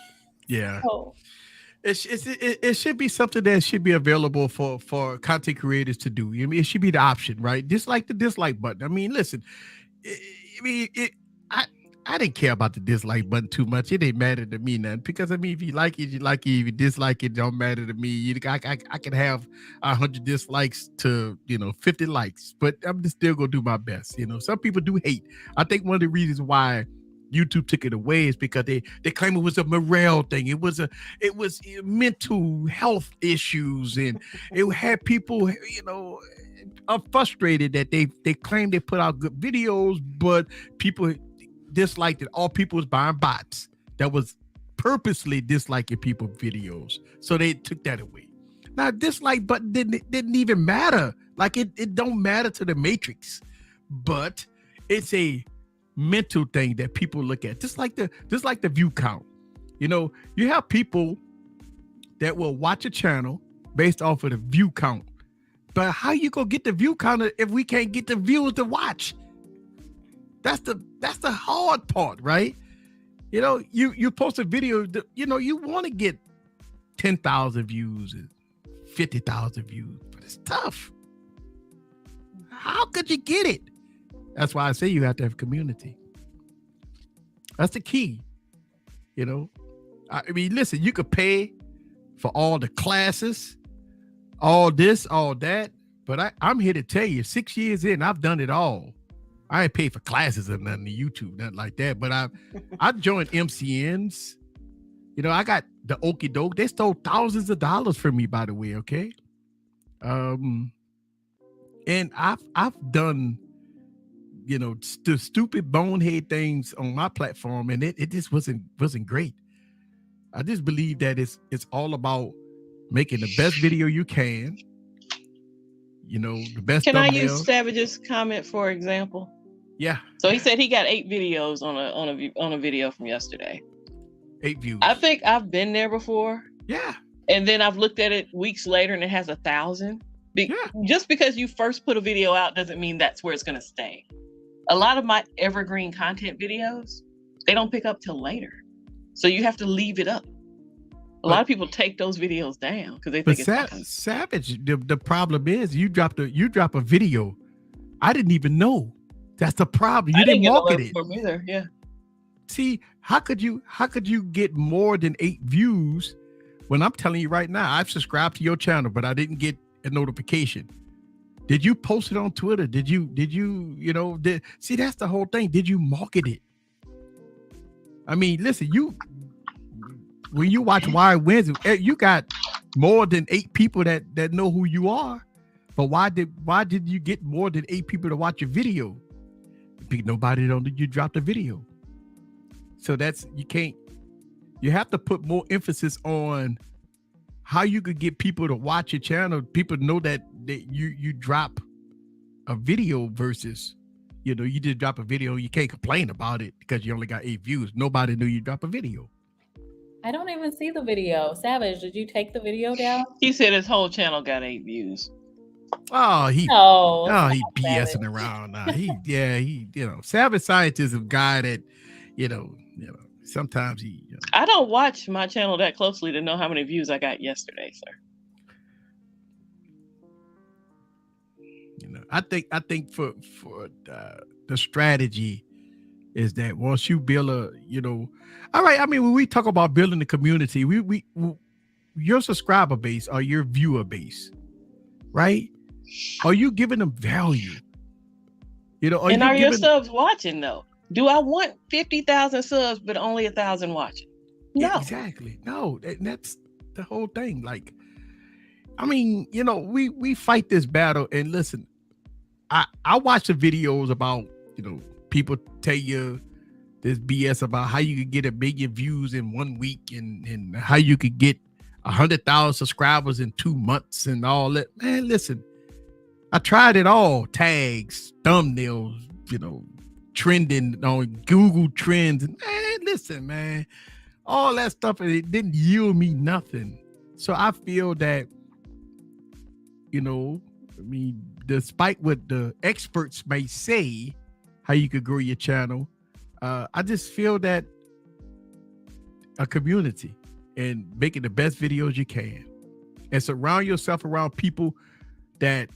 Yeah. So, It should be something that should be available for content creators to do. I mean, it should be the option, right? Dislike the dislike button. I mean, listen, I mean, I didn't care about the dislike button too much. It didn't matter to me none because I mean, if you like it, you like it. If you dislike it, don't matter to me. I can have 100 dislikes to 50 likes, but I'm just still gonna do my best. Some people do hate. I think one of the reasons why YouTube took it away is because they claim it was a morale thing. It was mental health issues, and it had people are frustrated that they claim they put out good videos, but people disliked it. All people was buying bots that was purposely disliking people videos, so they took that away. Now dislike button didn't even matter. Like it don't matter to the matrix, but it's a mental thing that people look at, just like the view count. You have people that will watch a channel based off of the view count, but how you gonna get the view count if we can't get the viewers to watch? That's the hard part, right? You post a video, you want to get 10,000 views and 50,000 views, but it's tough. How could you get it? That's why I say you have to have community. That's the key. I mean, listen, you could pay for all the classes, all this, all that, but I'm here to tell you, 6 years in, I've done it all. I ain't paid for classes or nothing to YouTube, nothing like that, but I joined MCNs. I got the Okie Doke. They stole thousands of dollars from me, by the way, okay? And I've done the stupid bonehead things on my platform, and it just wasn't great. I just believe that it's all about making the best video you can, the best can I thumbnail. use Savage's comment for example? Yeah, So he said he got 8 videos on a video from yesterday. 8 views. I think I've been there before. Yeah. And then I've looked at it weeks later and it has 1,000. Yeah. Just because you first put a video out doesn't mean that's where it's going to stay. A lot of my evergreen content videos, they don't pick up till later. So you have to leave it up. A lot of people take those videos down because they think it's Savage. The problem is you drop a video. I didn't even know. That's the problem. You didn't market it. From either. Yeah. See, how could you get more than 8 views when I'm telling you right now, I've subscribed to your channel, but I didn't get a notification. Did you post it on Twitter? Did you see, that's the whole thing. Did you market it? I mean, listen, when you watch Why Wins, you got more than 8 people that know who you are. But why did you get more than 8 people to watch your video? Nobody know that you dropped a video. So you have to put more emphasis on how you could get people to watch your channel. People know that you drop a video versus, you just drop a video. You can't complain about it because you only got 8 views. Nobody knew you drop a video. I don't even see the video. Savage, did you take the video down? He said his whole channel got 8 views. Oh, he BSing Savage. around now. Savage Scientist is a guy that, sometimes he. I don't watch my channel that closely to know how many views I got yesterday, sir. I think for the strategy is that once you build all right. I mean, when we talk about building the community, we your subscriber base or your viewer base, right? Are you giving them value? You know, And are your subs watching though? Do I want 50,000 subs but only 1,000 watching? No. Yeah, exactly. No, that's the whole thing. Like, I mean, you know, we fight this battle, and listen, I watch the videos about, you know, people tell you this BS about how you could get 1 million views in 1 week, and how you could get 100,000 subscribers in 2 months and all that. Man, listen, I tried it all. Tags, thumbnails, you know, trending on Google Trends. And man, listen, man, all that stuff, and it didn't yield me nothing. So I feel that, you know, I mean, despite what the experts may say, how you could grow your channel, I just feel that a community and making the best videos you can, and surround yourself around people that,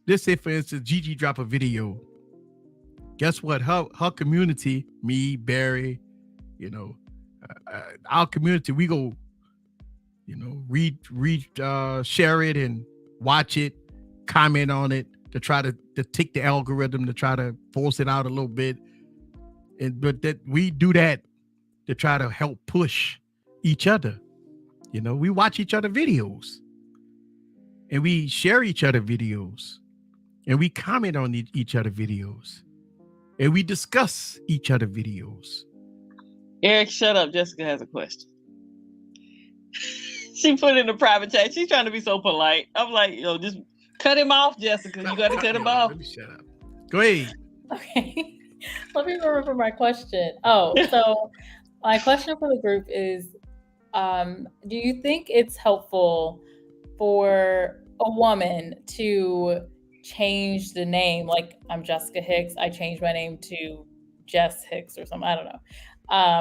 let's say for instance, Gigi drop a video. Guess what? Her community, me, Barry, you know, our community, we go, you know, share it and watch it, comment on it, to try to take the algorithm, to try to force it out a little bit. But that we do that to try to help push each other. You know, we watch each other videos, and we share each other videos, and we comment on each other videos, and we discuss each other videos. Eric, shut up. Jessica has a question. She put in a private chat. She's trying to be so polite. I'm like, yo, just cut him off, Jessica. You got to cut him off. Let me shut up. Go ahead. Okay. Let me remember my question. Oh, so my question for the group is, do you think it's helpful for a woman to change the name? Like, I'm Jessica Hicks. I changed my name to Jess Hicks or something. I don't know.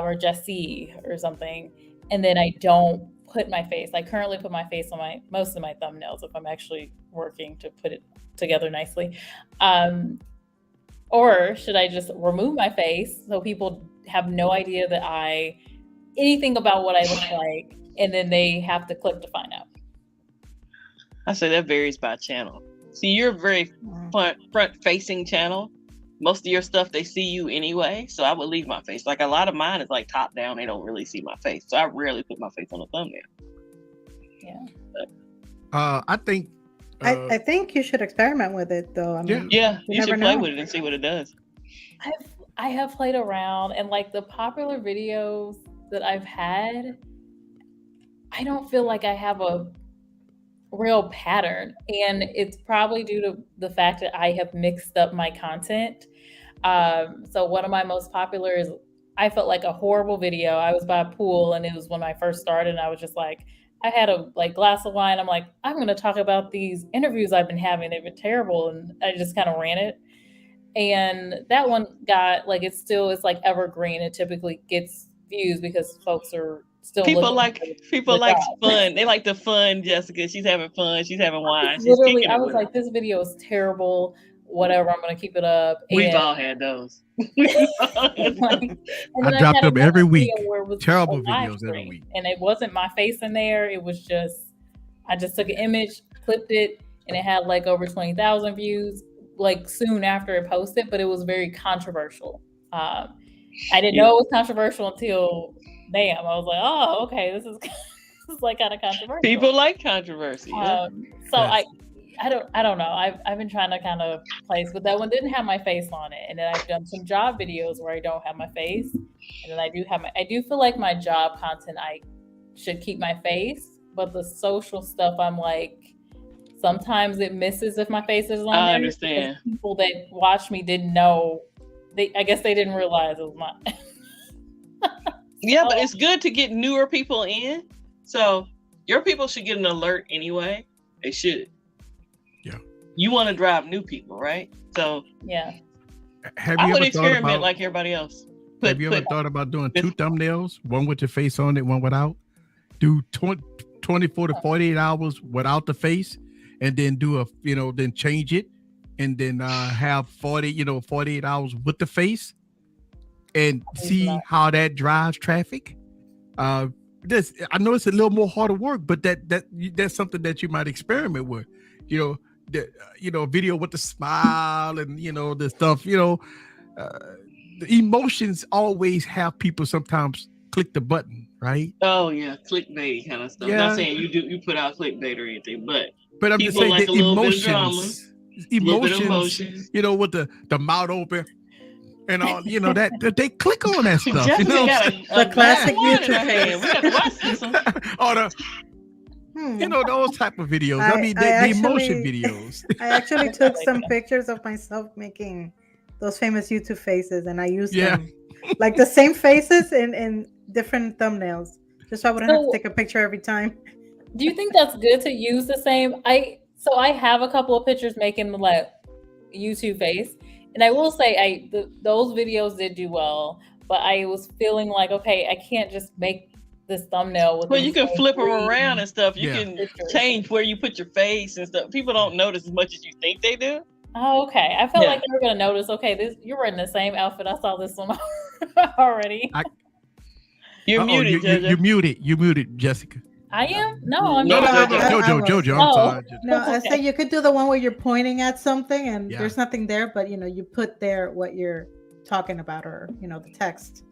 Or Jessie or something. And then I don't put my face. I currently put my face on most of my thumbnails if I'm actually working to put it together nicely. Or should I just remove my face so people have no idea that anything about what I look like, and then they have to click to find out? I say that varies by channel. See, you're a very front-facing channel. Most of your stuff, they see you anyway, so I would leave my face. Like, a lot of mine is like top down. They don't really see my face, so I rarely put my face on a thumbnail. Yeah. I think I think you should experiment with it, though. I mean, yeah, you should play know. with it and see what it does. I have played around, and like the popular videos that I've had, I don't feel like I have a real pattern, and it's probably due to the fact that I have mixed up my content. So one of my most popular is, I felt like a horrible video. I was by a pool, and it was when I first started, and I was just like, I had a glass of wine. I'm like, I'm going to talk about these interviews I've been having. They've been terrible. And I just kind of ran it. And that one got it's like evergreen. It typically gets views because folks are still people like fun. They like the fun. Jessica, she's having fun. She's having wine. Literally, I was like, this video is terrible. Whatever, I'm going to keep it up. We've all had those. I dropped them every week. Terrible videos every week. And it wasn't my face in there. It was just, I just took an image, clipped it, and it had over 20,000 views soon after it posted, but it was very controversial. I didn't know it was controversial until, I was like, oh, okay, this is kind of controversial. People like controversy. So yes. I don't know. I've been trying to kind of place, but that one didn't have my face on it. And then I've done some job videos where I don't have my face. And then I do feel like my job content, I should keep my face, but the social stuff, I'm like, sometimes it misses if my face is on there. I understand. People that watch me didn't know. I guess they didn't realize it was mine. Yeah, but it's good to get newer people in. So your people should get an alert anyway. They should. Yeah. You want to drive new people, right? So yeah. I would experiment like everybody else. Have you ever thought about doing 2 thumbnails, one with your face on it, one without? Do 24 to 48 hours without the face, and then do then change it, and then have 48 hours with the face, and see how that drives traffic. I know it's a little more harder work, but that's something that you might experiment with. the video with the smile and the stuff. The emotions always have people sometimes click the button, right? Oh yeah, clickbait kind of stuff. Not Yeah, saying you put out clickbait or anything, but but I'm just people saying like the a little bit of drama, a little bit of emotions. emotion. With the mouth open and all. That they click on that stuff. Jessica got The a classic glass of wine in YouTube her hand. We got to watch this one. or those type of videos. I mean, the emotion videos. I actually took some pictures of myself making those famous YouTube faces, and I used them like the same faces in different thumbnails, just so I wouldn't have to take a picture every time. Do you think that's good to use the same? I have a couple of pictures making the like YouTube face, and I will say those videos did do well, but I was feeling like, okay, I can't just make this thumbnail with. Well, you can flip them around and stuff. You Yeah. can change where you put your face and stuff. People don't notice as much as you think they do. Oh, okay. I felt like they were gonna notice. Okay, you're wearing the same outfit. I saw this one already. You're muted, Jojo. You muted, Jessica. I am? No, I'm No, not. Jojo. I'm sorry. No, I said you could do the one where you're pointing at something and Yeah. there's nothing there, but you put there what you're talking about, or the text.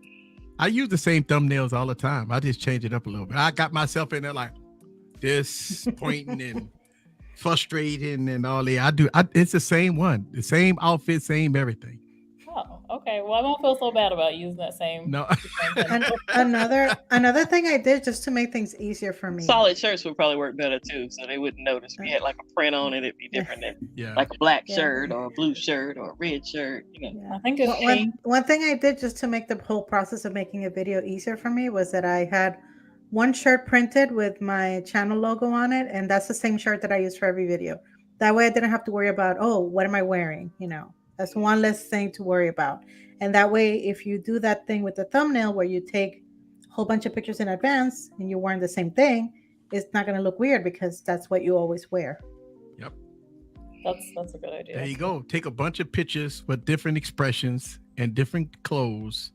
I use the same thumbnails all the time. I just change it up a little bit. I got myself in there like this, pointing and frustrating and all that. It's the same one, the same outfit, same everything. Oh, okay. Well, I won't feel so bad about using that same. No. Another thing I did just to make things easier for me. Solid shirts would probably work better too, so they wouldn't notice. If you had like a print on it, it'd be different than like a black shirt or a blue shirt or a red shirt. I think it's one thing I did just to make the whole process of making a video easier for me was that I had one shirt printed with my channel logo on it, and that's the same shirt that I use for every video. That way I didn't have to worry about, what am I wearing? That's one less thing to worry about. And that way, if you do that thing with the thumbnail where you take a whole bunch of pictures in advance and you're wearing the same thing, it's not going to look weird because that's what you always wear. Yep. That's a good idea. There you go. Take a bunch of pictures with different expressions and different clothes,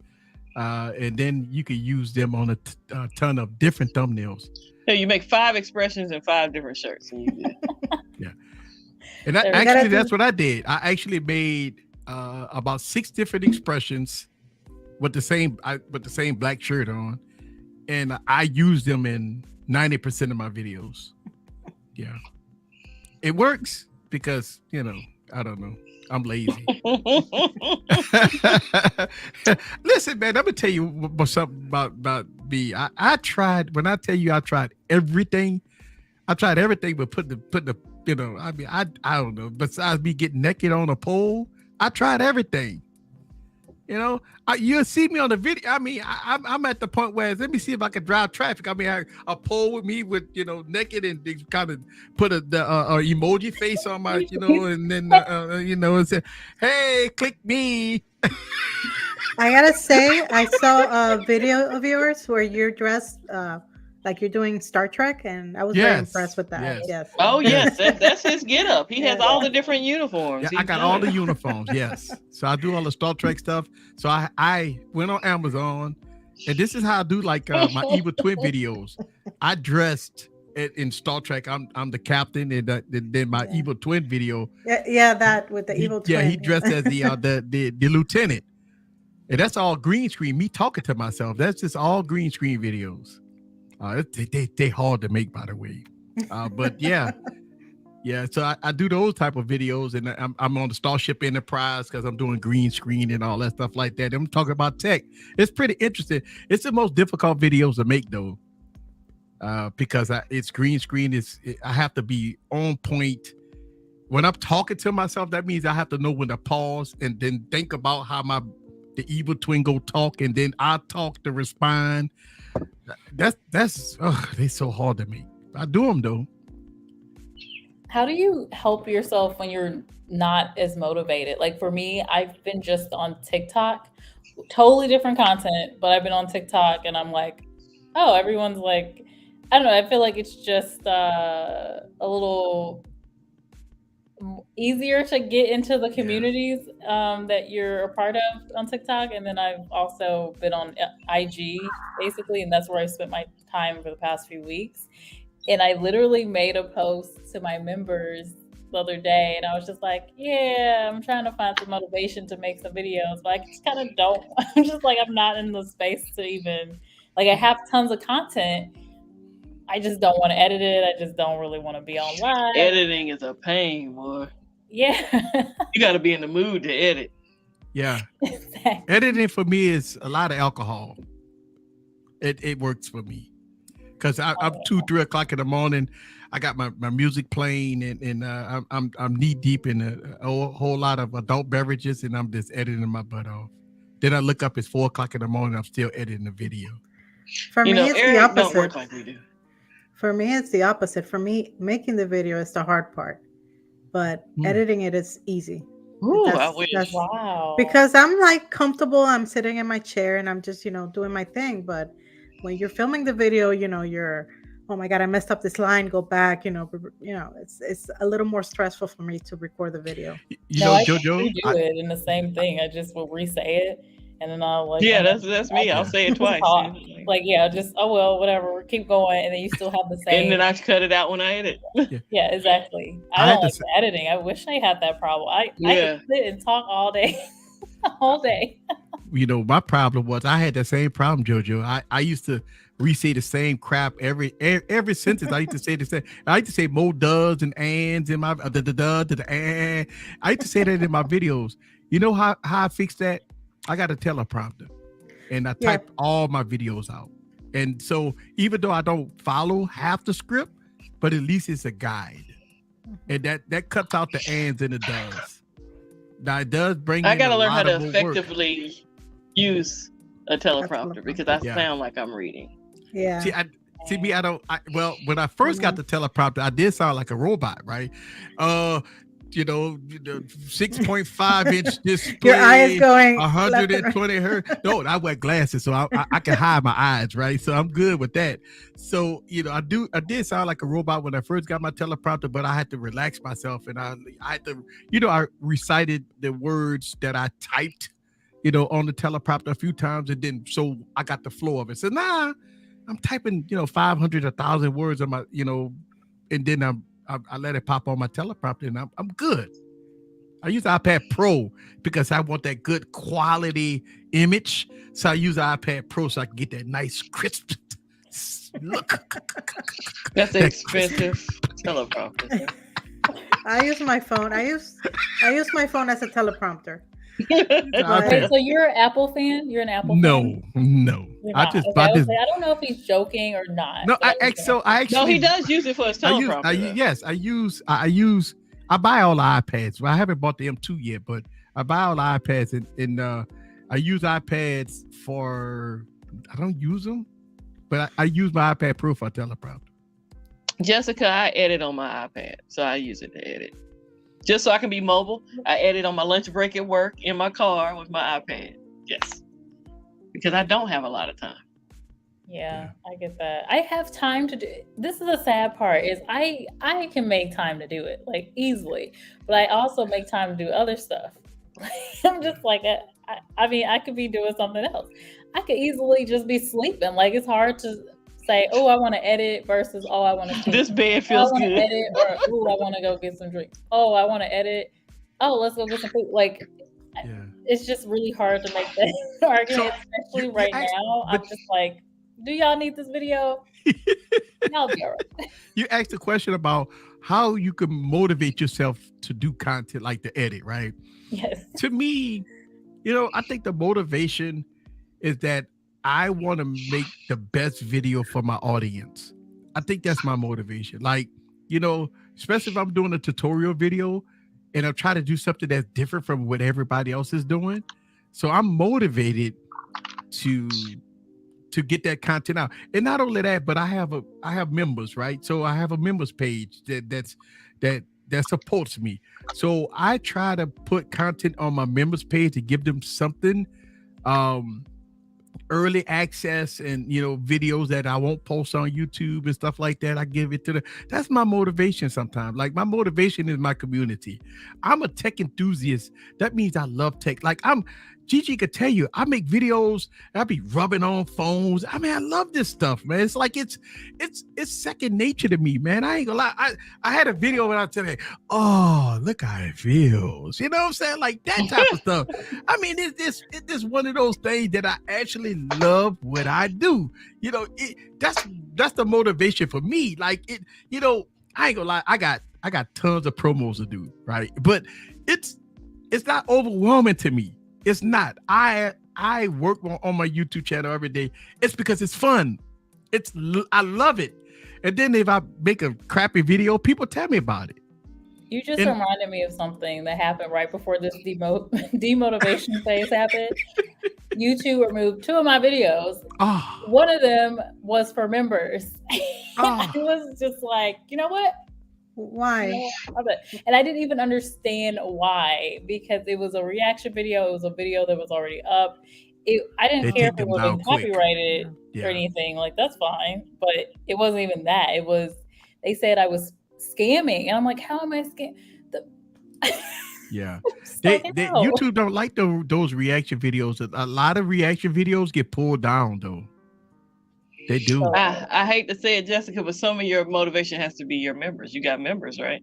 and then you can use them on a ton of different thumbnails. So you make 5 expressions and 5 different shirts. And yeah. And that's what I did. I actually made about 6 different expressions with the same black shirt on, and I use them in 90% of my videos. Yeah, it works because I don't know, I'm lazy. Listen, man, I'm gonna tell you something about me. I tried. When I tell you I tried everything, but put the I don't know. Besides me getting naked on a pole, I tried everything. You'll see me on the video. I mean, I'm at the point where let me see if I can drive traffic. I mean, a pole with me with naked and kind of put a emoji face on my and then and say, "Hey, click me." I gotta say, I saw a video of yours where you're dressed like you're doing Star Trek, and I was very impressed with that. Yes. Oh yes, that's his get up. He has all the different uniforms. Yeah, I got all the uniforms. Yes, so I do all the Star Trek stuff. So I went on Amazon, and this is how I do like my Evil Twin videos. I dressed in Star Trek. I'm the captain, and then my Evil Twin video. Yeah, that with the Evil Twin. Yeah, he dressed as the lieutenant, and that's all green screen. Me talking to myself. That's just all green screen videos. They hard to make, by the way, but yeah. So I do those type of videos, and I'm on the Starship Enterprise because I'm doing green screen and all that stuff like that. I'm talking about tech. It's pretty interesting. It's the most difficult videos to make though, because it's green screen. I have to be on point when I'm talking to myself. That means I have to know when to pause and then think about how the Evil Twin go talk, and then I talk to respond. They're so hard to make. I do them though. How do you help yourself when you're not as motivated? Like for me, I've been just on TikTok, totally different content, but I've been on TikTok and I'm like, oh, everyone's like, I don't know. I feel like it's just a little easier to get into the communities that you're a part of on TikTok. And then I've also been on IG basically, and that's where I spent my time for the past few weeks. And I literally made a post to my members the other day, and I was just like, yeah, I'm trying to find some motivation to make some videos, but I just kind of don't. I'm just like, I'm not in the space to even, like, I have tons of content. I just don't want to edit it. I just don't really want to be on live. Editing is a pain, boy. Yeah. You got to be in the mood to edit. Yeah. Exactly. Editing for me is a lot of alcohol. It works for me because I'm 2-3 o'clock in the morning. I got my music playing and I'm knee deep in a whole lot of adult beverages and I'm just editing my butt off. Then I look up, it's 4 o'clock in the morning. I'm still editing the video. For me, it's Eric the opposite. don't work like we do. For me, it's the opposite. For me, making the video is the hard part, but editing it is easy. Ooh, I wish. Wow. Because I'm like comfortable. I'm sitting in my chair and I'm just, doing my thing. But when you're filming the video, you're, oh my God, I messed up this line. Go back. It's a little more stressful for me to record the video. I do it in the same thing. I just will re-say it. And then I'll like, yeah, that's me. I'll say it twice. Like, yeah, just, oh, well, whatever, keep going. And then you still have the same. And then I cut it out when I edit. Yeah, exactly. I don't like the editing. I wish I had that problem. I could sit and talk all day, all day. My problem was I had the same problem, JoJo. I used to re-say the same crap every sentence. I used to say the same. I used to say more does and ands in my I used to say that in my videos. You know how I fixed that? I got a teleprompter and I type all my videos out. And so even though I don't follow half the script, but at least it's a guide. And that cuts out the ands and the does. Now it does bring I got to learn how to effectively use a teleprompter because I sound like I'm reading. Yeah. When I first got the teleprompter, I did sound like a robot, right? 6.5 inch display. Your eyes going 120 hertz. No, I wear glasses, so I can hide my eyes, right? So I'm good with that. So I did sound like a robot when I first got my teleprompter, but I had to relax myself and I had to, I recited the words that I typed, on the teleprompter a few times, and then so I got the flow of it. So I'm typing, 500, 1,000 words on my, and then I let it pop on my teleprompter and I'm good. I use the iPad Pro because I want that good quality image. So I use the iPad Pro so I can get that nice crisp look. That's an expensive teleprompter. I use my phone. I use my phone as a teleprompter. Wait, so you're an Apple fan? You're an Apple fan? No. I don't know if he's joking or not. No, I actually. No, he does use it for his teleprompter. I buy all the iPads. Well, I haven't bought the M2 yet, but I buy all the iPads and I use iPads for. I don't use them, but I use my iPad Pro for a teleprompter. Jessica, I edit on my iPad, so I use it to edit. Just so I can be mobile, I edit on my lunch break at work in my car with my iPad. Yes. Because I don't have a lot of time. Yeah, I get that. I have time to do it. This is the sad part is I can make time to do it like easily, but I also make time to do other stuff. I'm just like, I could be doing something else. I could easily just be sleeping. Like it's hard to say, oh, I want to edit versus, oh, I want to sleep. This bed feels good. Edit, or, oh, I want to go get some drinks. Oh, I want to edit. Oh, let's go get some food. Like, it's just really hard to make that argument, especially right now. I'm just like, do y'all need this video? Y'all be all right. You asked a question about how you can motivate yourself to do content like the edit, right? Yes. To me, I think the motivation is that I want to make the best video for my audience. I think that's my motivation. Like, especially if I'm doing a tutorial video and I'm trying to do something that's different from what everybody else is doing. So I'm motivated to get that content out. And not only that, but I have members, right? So I have a members page that supports me. So I try to put content on my members page to give them something, early access and videos that I won't post on YouTube and stuff like that. I give it to them. That's my motivation sometimes. Like my motivation is my community. I'm a tech enthusiast. That means I love tech. Like Gigi could tell you, I make videos. I be rubbing on phones. I mean, I love this stuff, man. It's like it's second nature to me, man. I ain't gonna lie. I had a video when I tell you, oh, look how it feels. You know what I'm saying? Like that type of stuff. I mean, it's just one of those things that I actually love what I do. You know, that's the motivation for me. Like it, you know, I ain't gonna lie. I got tons of promos to do, right? But it's not overwhelming to me. It's not. I work on my YouTube channel every day. It's because it's fun. I love it. And then if I make a crappy video, people tell me about it. You just reminded me of something that happened right before this demotivation phase happened. YouTube removed 2 of my videos. Oh. One of them was for members. I was just like, you know what? Why? And I didn't even understand why, because it was a reaction video. It was a video that was already up. I didn't care if it was being copyrighted or anything. Like, that's fine. But it wasn't even that. It was, they said I was scamming. And I'm like, how am I scamming? Yeah. YouTube don't like those reaction videos. A lot of reaction videos get pulled down, though. They do. I hate to say it, Jessica, but some of your motivation has to be your members. You got members, right?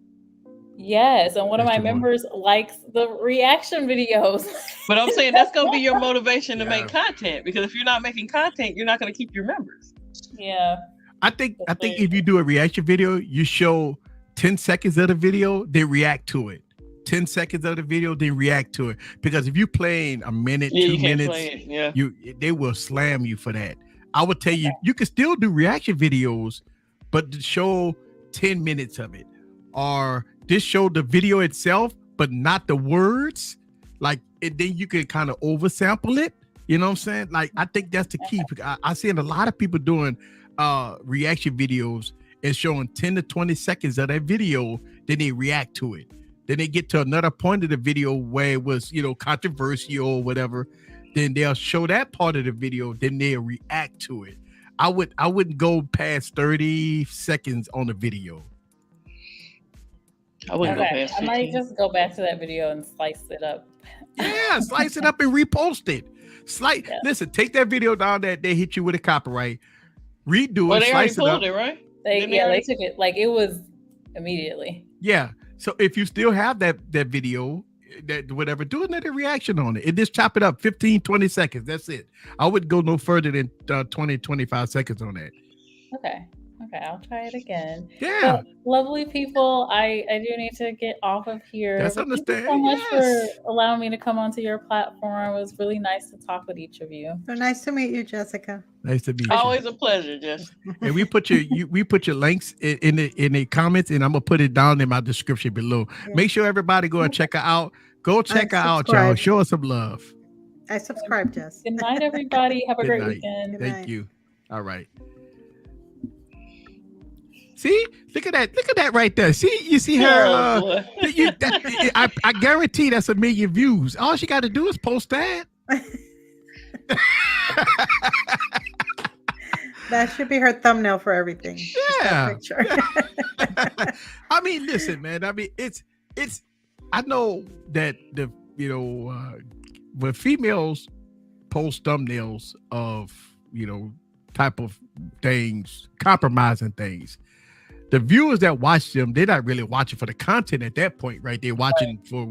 Yes, and one of my members likes the reaction videos. But I'm saying that's going to be your motivation to make content, because if you're not making content, you're not going to keep your members. Yeah. I think if you do a reaction video, you show 10 seconds of the video, they react to it. 10 seconds of the video, they react to it. Because if you're playing a minute, 2 minutes, they will slam you for that. I would tell you, you can still do reaction videos, but to show 10 minutes of it, or just show the video itself, but not the words. Like, and then you can kind of oversample it. You know what I'm saying? Like, I think that's the key. I seen a lot of people doing reaction videos and showing 10 to 20 seconds of that video, then they react to it. Then they get to another point of the video where it was, you know, controversial or whatever. Then they'll show that part of the video, then they'll react to it. I wouldn't go past 30 seconds on the video. I wouldn't go past 15. I might just go back to that video and slice it up. Yeah, slice it up and repost it. Listen, take that video down that they hit you with a copyright, redo it, they slice already it up. pulled it, right? They took it, like, it was immediately. Yeah. So if you still have that video, that whatever, do another reaction on it and just chop it up 15, 20 seconds. That's it. I wouldn't go no further than 20, 25 seconds on that. Okay, I'll try it again. Yeah. But lovely people, I do need to get off of here. That's understandable. Thank you so much for allowing me to come onto your platform. It was really nice to talk with each of you. So nice to meet you, Jessica. Nice to meet you. Always a pleasure, Jess. And we put your links in the comments, and I'm gonna put it down in my description below. Yeah. Make sure everybody go and check her out. Go check her out, y'all. Show us some love. I subscribe, Jess. Good night, everybody. Have a great weekend. Thank you. All right. See, look at that right there. See, you see her. I guarantee that's 1 million views. All she got to do is post that. That should be her thumbnail for everything. Yeah. I mean, listen, man. I mean, it's. I know that when females post thumbnails of type of things, compromising things, the viewers that watch them, they're not really watching for the content at that point, right? They're watching for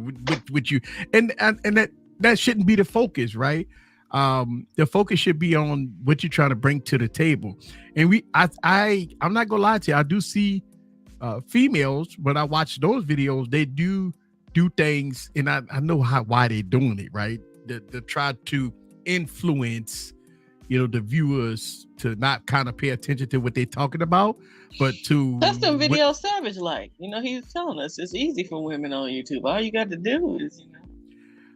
with you, and that shouldn't be the focus, right? The focus should be on what you're trying to bring to the table. And I'm not gonna lie to you, I do see females when I watch those videos, they do things, and I know why they're doing it, right? They try to influence the viewers to not kind of pay attention to what they're talking about, but to custom video Savage he's telling us it's easy for women on YouTube. All you got to do is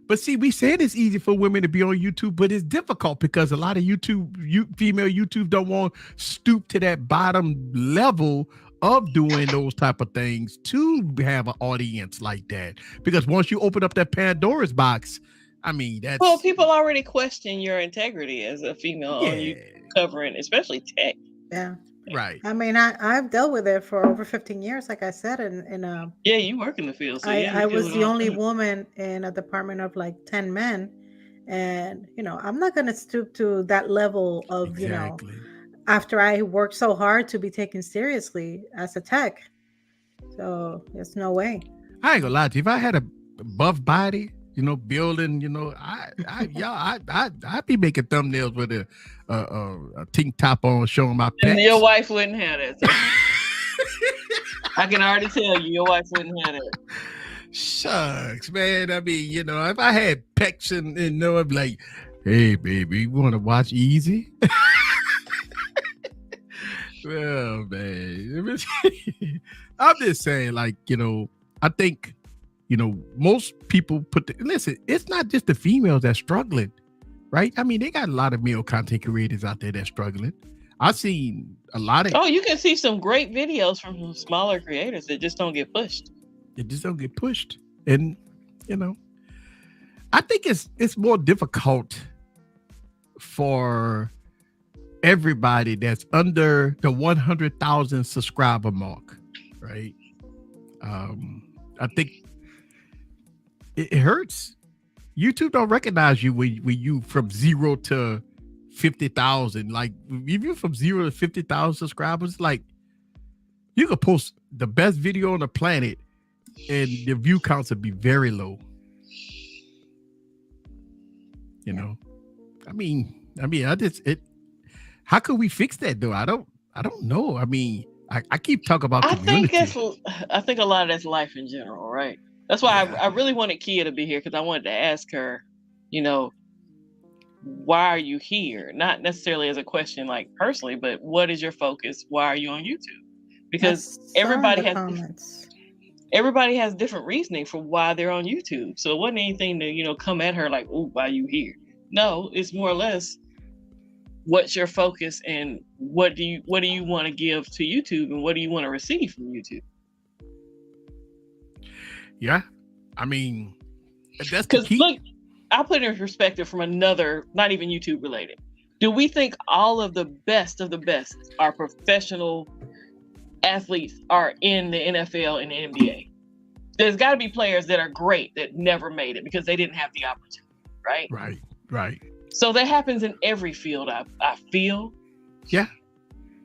But see, we said it's easy for women to be on YouTube, but it's difficult because a lot of female YouTube don't want to stoop to that bottom level of doing those type of things to have an audience like that. Because once you open up that Pandora's box, I mean, that's... Well, people already question your integrity as a female on YouTube covering, especially tech. Yeah. Right. I mean, I've dealt with it for over 15 years, like I said, yeah, you work in the field. So I was the only woman in a department of like 10 men, And, I'm not going to stoop to that level of, Exactly. after I worked so hard to be taken seriously as a tech. So there's no way. I ain't gonna lie to you. If I had a buff body, building, I'd be making thumbnails with a tank top on, showing my And your pecs. wife wouldn't have that. So I can already tell you, your wife wouldn't have that. Shucks, man. I mean, if I had pecs and I'm like, hey, baby, you want to watch Easy? Well, man, I'm just saying, like, I think, most people listen, it's not just the females that's struggling, right? I mean, they got a lot of male content creators out there that's struggling. I've seen a lot of. Oh, you can see some great videos from some smaller creators that just don't get pushed. They just don't get pushed. And, I think it's more difficult for everybody that's under the 100,000 subscriber mark, right? I think it hurts. YouTube don't recognize you when you from 0 to 50,000. Like, if you're from 0 to 50,000 subscribers, like, you could post the best video on the planet and the view counts would be very low. I mean, how could we fix that though? I don't know. I mean, I keep talking about community. I think a lot of that's life in general, right? That's why I really wanted Kia to be here, because I wanted to ask her, why are you here? Not necessarily as a question, like personally, but what is your focus? Why are you on YouTube? Because everybody has different reasoning for why they're on YouTube. So it wasn't anything to, come at her like, oh, why are you here? No, it's more or less, what's your focus and what do you want to give to YouTube and what do you want to receive from YouTube? Yeah. I mean, that's the key. Look, I'll put it in perspective from another, not even YouTube related. Do we think all of the best are professional athletes are in the NFL and the NBA? There's got to be players that are great that never made it because they didn't have the opportunity, right? Right. So that happens in every field, I feel. Yeah.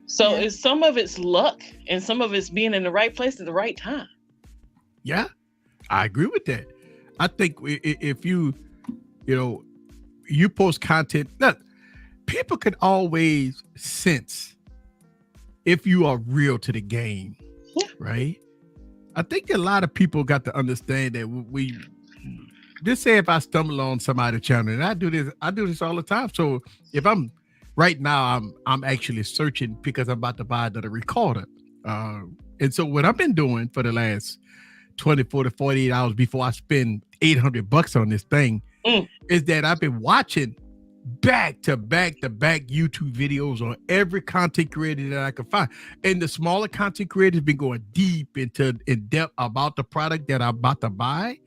So it's some of it's luck and some of it's being in the right place at the right time. Yeah, I agree with that. I think if you post content, look, people can always sense if you are real to the game, right? I think a lot of people got to understand that we just say if I stumble on somebody's channel, and I do this all the time. So if I'm right now, I'm actually searching because I'm about to buy another recorder. And so what I've been doing for the last 24 to 48 hours before I spend $800 on this thing is that I've been watching back to back YouTube videos on every content creator that I can find. And the smaller content creators been going deep in depth about the product that I'm about to buy.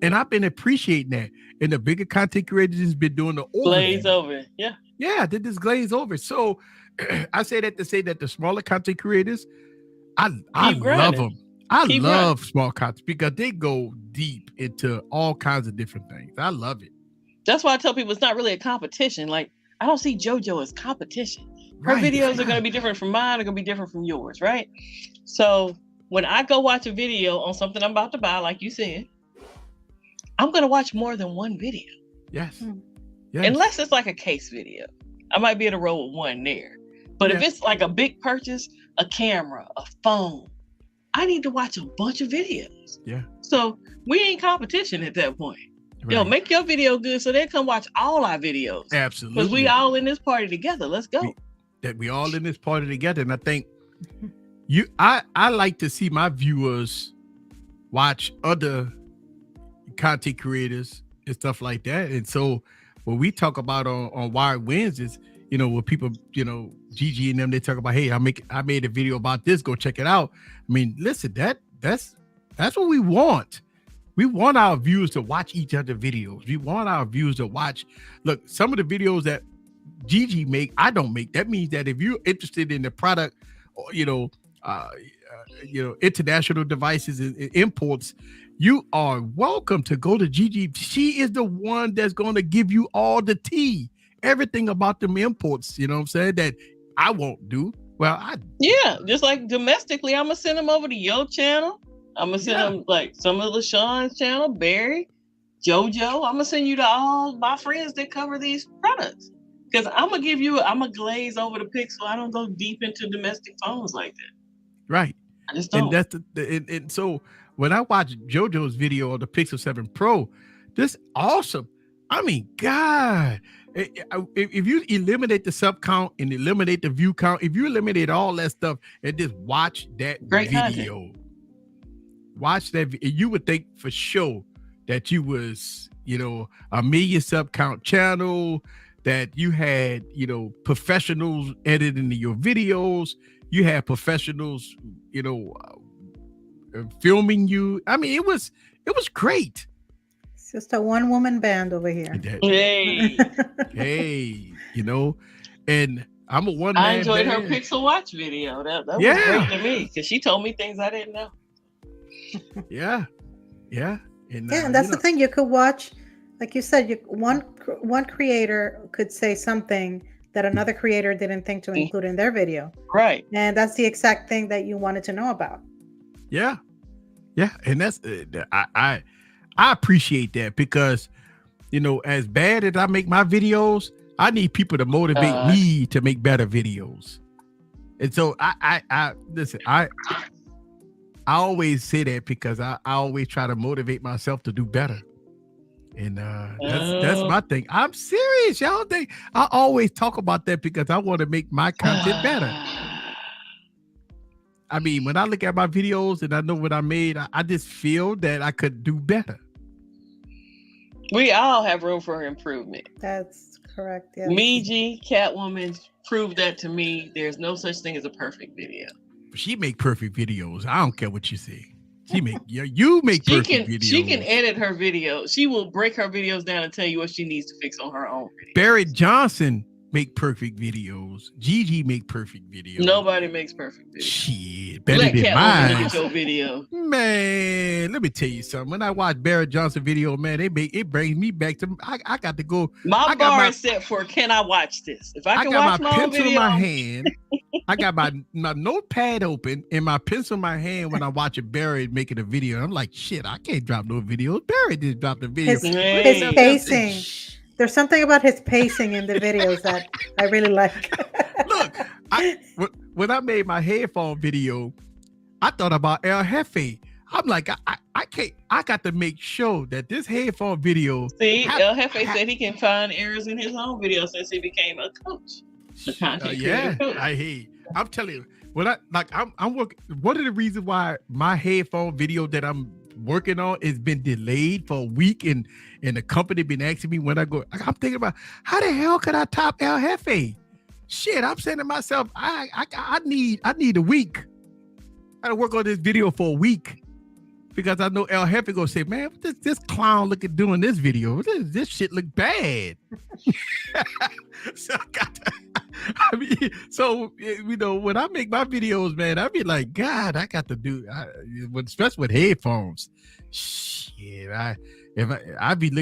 And I've been appreciating that. And the bigger content creators has been doing the glaze over. Yeah. Yeah, did this glaze over. So I say that to say that the smaller content creators, I love them. I love small content because they go deep into all kinds of different things. I love it. That's why I tell people it's not really a competition. Like, I don't see JoJo as competition. Her videos are going to be different from mine, are going to be different from yours, right? So when I go watch a video on something I'm about to buy, like you said, I'm going to watch more than one video. Yes. Unless it's like a case video. I might be able to roll with one there. But if it's like a big purchase, a camera, a phone, I need to watch a bunch of videos. Yeah. So we ain't competition at that point. Right. Make your video good so they come watch all our videos. Absolutely. Because we all in this party together. Let's go. We all in this party together. And I think I like to see my viewers watch other content creators and stuff like that. And so what we talk about on Wired Wins is, when people, Gigi and them, they talk about, hey, I made a video about this, go check it out. I mean, listen, that's what we want. We want our viewers to watch each other videos. We want our viewers to watch. Look, some of the videos that Gigi make, I don't make. That means that if you're interested in the product, international devices and imports, you are welcome to go to Gigi. She is the one that's going to give you all the tea, everything about them imports. You know what I'm saying? That I won't do. Well, just like domestically, I'm gonna send them over to your channel. I'm gonna send them like some of LaShawn's channel, Barry, JoJo. I'm gonna send you to all my friends that cover these products. Because I'm gonna glaze over the Pixel. I don't go deep into domestic phones like that. Right. I just don't. And that's and so when I watch JoJo's video of the Pixel 7 Pro, this awesome. I mean, God, if you eliminate the sub count and eliminate the view count, if you eliminate all that stuff and just watch that video, watch that, you would think for sure that you was, a million sub count channel, that you had, professionals editing your videos, you had professionals, filming you. I mean, it was great. It's just a one-woman band over here. Hey, and I'm a one-man I enjoyed band. her Pixel Watch video. That was great to me because she told me things I didn't know. Yeah. And that's the thing. You could watch, like you said, one creator could say something that another creator didn't think to include in their video. Right. And that's the exact thing that you wanted to know about. Yeah. And that's I appreciate that because, as bad as I make my videos, I need people to motivate me to make better videos. And so I listen, I always say that because I always try to motivate myself to do better. And that's my thing. I'm serious. Y'all think I always talk about that because I want to make my content better. I mean, when I look at my videos and I know what I made, I just feel that I could do better. We all have room for improvement. That's correct. Yeah. Meiji, Catwoman proved that to me. There's no such thing as a perfect video. She make perfect videos. I don't care what you say. You make perfect videos. She can edit her video. She will break her videos down and tell you what she needs to fix on her own video. Barry Johnson make perfect videos. Gigi make perfect videos. Nobody makes perfect videos. Shit, better than mine. Look at your video. Man, let me tell you something. When I watch Barry Johnson video, man, it brings me back to I got to go. My bar is set for can I watch this? If I can watch my pencil video, in my hand. I got my notepad open and my pencil in my hand when I watch Barry making a video. I'm like, shit, I can't drop no videos. Barry just dropped a video. His pacing. There's something about his pacing in the videos that I really like. Look, when I made my headphone video, I thought about El Jefe. I'm like, I can't. I got to make sure that this headphone video. See, El Jefe said he can find errors in his own video since he became a coach. I'm telling you, I'm working. One of the reasons why my headphone video that I'm working on has been delayed for a week, and the company been asking me when I go. I'm thinking about how the hell could I top El Jefe? Shit, I'm saying to myself, I need a week. I gotta work on this video for a week because I know El Jefe gonna say, man, what this clown look at doing this video? This shit look bad. So I got to, when I make my videos, man, I be like, God, I got to do, especially with headphones. Shit, I be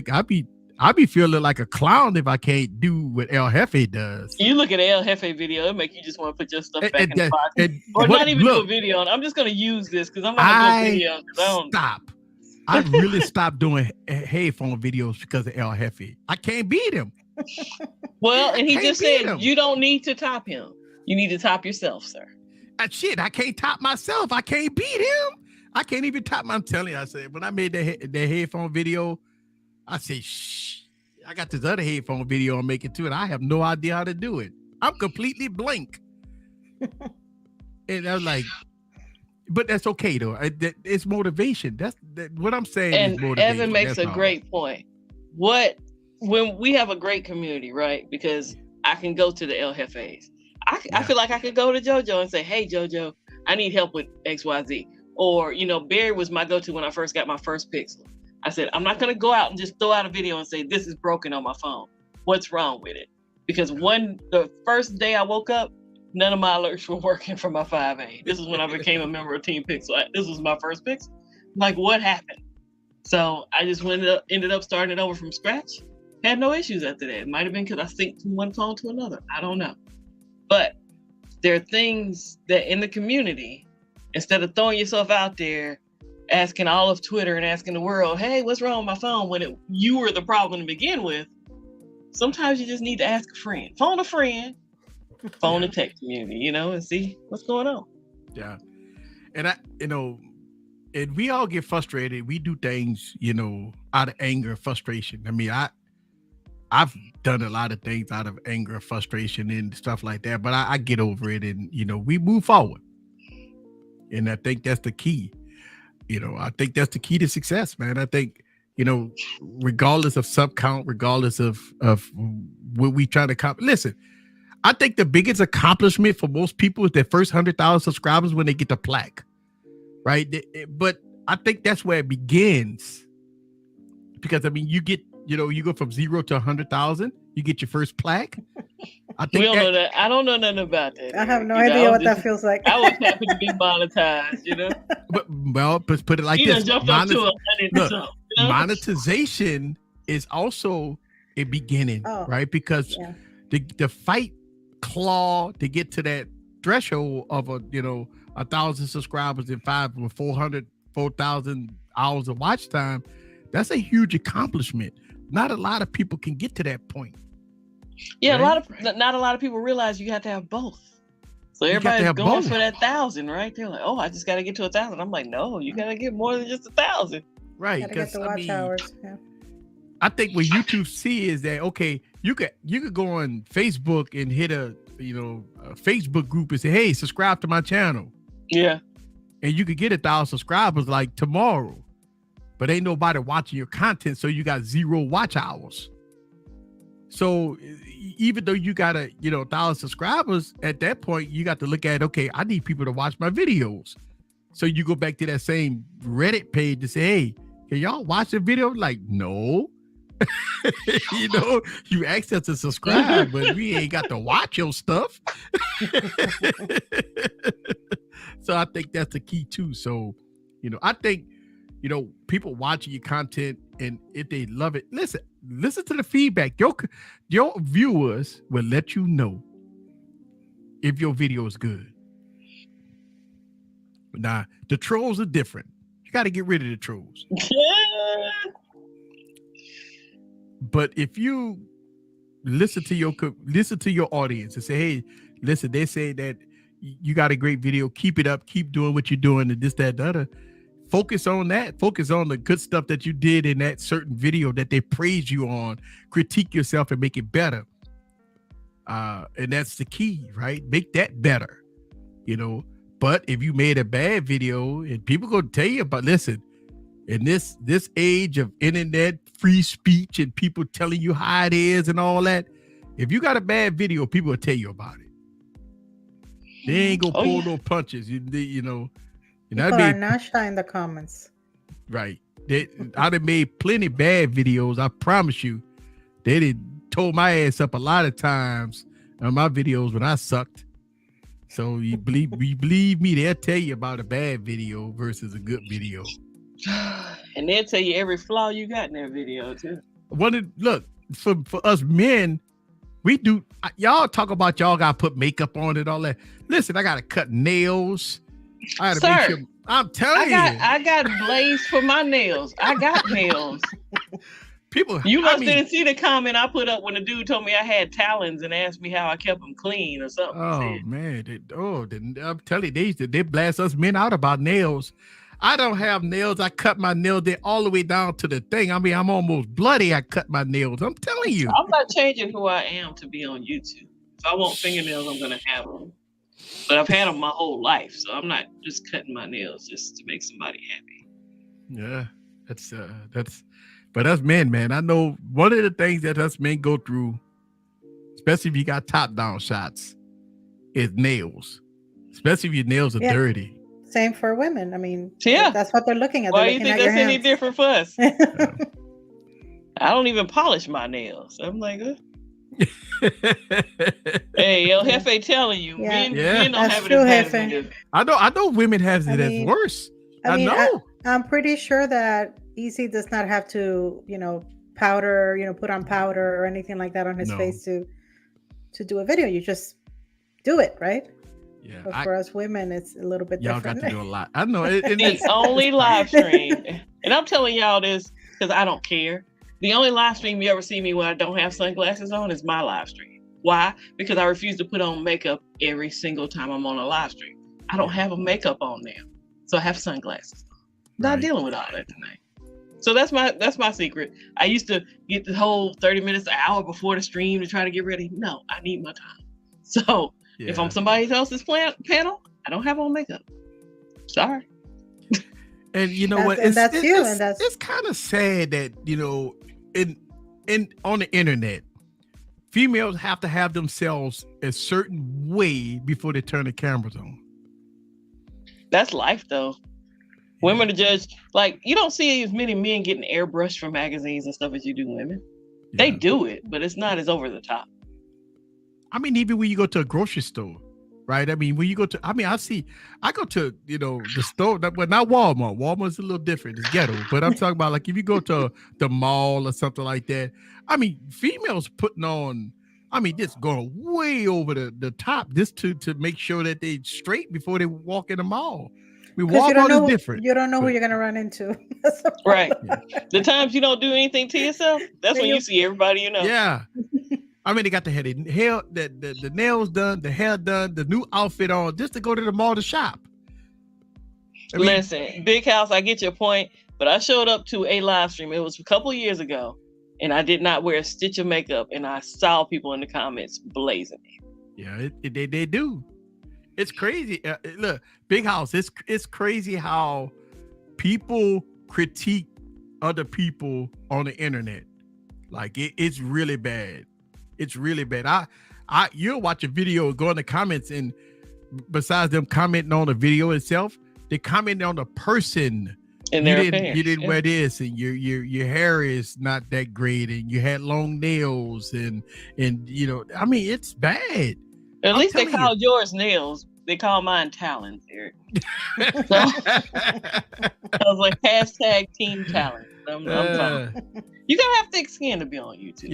feeling like a clown if I can't do what El Jefe does. You look at El Jefe video, it make you just want to put your stuff back in the box, or not even do a video. I'm just gonna use this because I'm not gonna do a video. Stop. I really stopped doing headphone videos because of El Jefe. I can't beat him. Well, and he just said you don't need to top him. You need to top yourself, sir. Shit, I can't top myself. I can't beat him. I can't even top my. I'm telling you, I said when I made that headphone video, I said, shh. I got this other headphone video I'm making too, and I have no idea how to do it. I'm completely blank. And I was like, but that's okay though. It's motivation. That's what I'm saying. And is motivation. Evan makes a great point. When we have a great community, right? Because I can go to the El Jefes. I feel like I could go to JoJo and say, hey, JoJo, I need help with XYZ. Or, Barry was my go-to when I first got my first Pixel. I said, I'm not going to go out and just throw out a video and say, this is broken on my phone. What's wrong with it? Because the first day I woke up, none of my alerts were working for my 5A. This is when I became a member of Team Pixel. This was my first Pixel. Like, what happened? So I just ended up starting it over from scratch. Had no issues after that. It might have been because I synced from one phone to another. I don't know. But there are things that in the community, instead of throwing yourself out there, asking all of Twitter and asking the world, hey, what's wrong with my phone, when you were the problem to begin with, sometimes you just need to ask a friend. Phone a friend, phone the tech community, and see what's going on. Yeah. And and we all get frustrated. We do things, out of anger and frustration. I mean, I've done a lot of things out of anger and frustration and stuff like that, but I get over it and, we move forward. And I think that's the key. I think that's the key to success, man. I think, regardless of sub count, regardless of what we try to accomplish. Listen, I think the biggest accomplishment for most people is their first 100,000 subscribers when they get the plaque, right? But I think that's where it begins, because I mean, you get, you go from 0 to 100,000, you get your first plaque. I think we don't know that. I don't know nothing about that. I have no idea what that feels like. I was happy to be monetized, But put it like this: jumped up to 100. Monetization is also a beginning, right? Because the fight claw to get to that threshold of 1,000 subscribers in 4,000 hours of watch time, that's a huge accomplishment. Not a lot of people can get to that point. Yeah, right? not a lot of people realize you have to have both. So everybody's going for that 1,000, right? They're like, oh, I just got to get to 1,000. I'm like, no, you got to get more than just 1,000. Right. Gotta get the watch hours. Yeah. I think what YouTube see is that, okay, you could go on Facebook and hit a Facebook group and say, hey, subscribe to my channel. Yeah. And you could get 1,000 subscribers like tomorrow, but ain't nobody watching your content. So you got 0 watch hours. So even though you got 1,000 subscribers, at that point, you got to look at, okay, I need people to watch my videos. So you go back to that same Reddit page and say, hey, can y'all watch the video? Like, no. You asked us to subscribe, but we ain't got to watch your stuff. So I think that's the key too. So, I think, people watching your content, and if they love it, listen to the feedback. Your viewers will let you know if your video is good. Now, the trolls are different. You got to get rid of the trolls. But if you listen to your audience and say, hey, listen, they say that you got a great video, keep it up, keep doing what you're doing, and this, that, the other. Focus on that. Focus on the good stuff that you did in that certain video that they praise you on. Critique yourself and make it better. And that's the key, right? Make that better, But if you made a bad video, and people gonna tell you about, listen, in this age of internet, free speech, and people telling you how it is and all that, if you got a bad video, people will tell you about it. They ain't gonna pull no punches. People are not shy in the comments. Right. I'd have made plenty bad videos. I promise you. They did told my ass up a lot of times on my videos when I sucked. So you believe me, they'll tell you about a bad video versus a good video. And they'll tell you every flaw you got in that video too. Look, for us men, we do, y'all talk about y'all gotta put makeup on it, all that. Listen, I gotta cut nails. I gotta make sure, I'm telling you. I got blades for my nails. I got nails. People, didn't see the comment I put up when the dude told me I had talons and asked me how I kept them clean or something. Oh man, I'm telling you, they blast us men out about nails. I don't have nails. I cut my nails there all the way down to the thing. I mean, I'm almost bloody. I cut my nails. I'm telling you. I'm not changing who I am to be on YouTube. If I want fingernails, I'm gonna have them. But I've had them my whole life, so I'm not just cutting my nails just to make somebody happy. Yeah, but us men, man, I know one of the things that us men go through, especially if you got top-down shots, is nails. Especially if your nails are dirty. Same for women. I mean, that's what they're looking at. Why do you think that's any different for us? I don't even polish my nails. I'm like, Hey, El Jefe telling you, Yeah. men don't That's have it true, as bad as we Jefe. do. I know women has I it as mean- worse. I mean, know. I'm pretty sure that Easy does not have to, powder, put on powder or anything like that on his No. face to do a video. You just do it, right? Yeah, But for us women, it's a little bit y'all different. got to do a lot. I know. And The only live stream, and I'm telling y'all this because I don't care. The only live stream you ever see me when I don't have sunglasses on is my live stream. Why? Because I refuse to put on makeup every single time I'm on a live stream. I don't have a makeup on now, so I have sunglasses. Not Right. dealing with all that tonight. So that's my secret. I used to get the whole 30 minutes, an hour before the stream to try to get ready. No, I need my time. So if I'm somebody else's panel, I don't have on makeup. Sorry. And you know what? And that's you, and that's it's kind of sad that in on the internet, females have to have themselves a certain way before they turn the cameras on. That's life, though. Women are judged like you don't see as many men getting airbrushed from magazines and stuff as you do women. Yeah. They do it, but it's not as over the top. I mean, even when you go to a grocery store, right? I mean, when you go to, I go to, the store, but not Walmart. Walmart's a little different. It's ghetto. But I'm talking about like if you go to the mall or something like that, I mean, females putting on, just going way over the top just to make sure that they straight before they walk in the mall. I mean, Walmart is different. You don't know who you're going to run into. Right. The times you don't do anything to yourself, that's when you see everybody you know. Yeah. I mean, they got the the nails done, the hair done, the new outfit on, just to go to the mall to shop. Listen, Big House, I get your point, but I showed up to a live stream. It was a couple of years ago, and I did not wear a stitch of makeup, and I saw people in the comments blazing it. Yeah, they do. It's crazy. Look, Big House, it's crazy how people critique other people on the internet. Like it's really bad. It's really bad. You'll watch a video, go in the comments, and besides them commenting on the video itself, they comment on the person. You didn't wear this, and your hair is not that great, and you had long nails, and it's bad. At least they called yours nails. They call mine talons, Eric. So, I was like hashtag team talent. I'm fine. You gotta have thick skin to be on YouTube.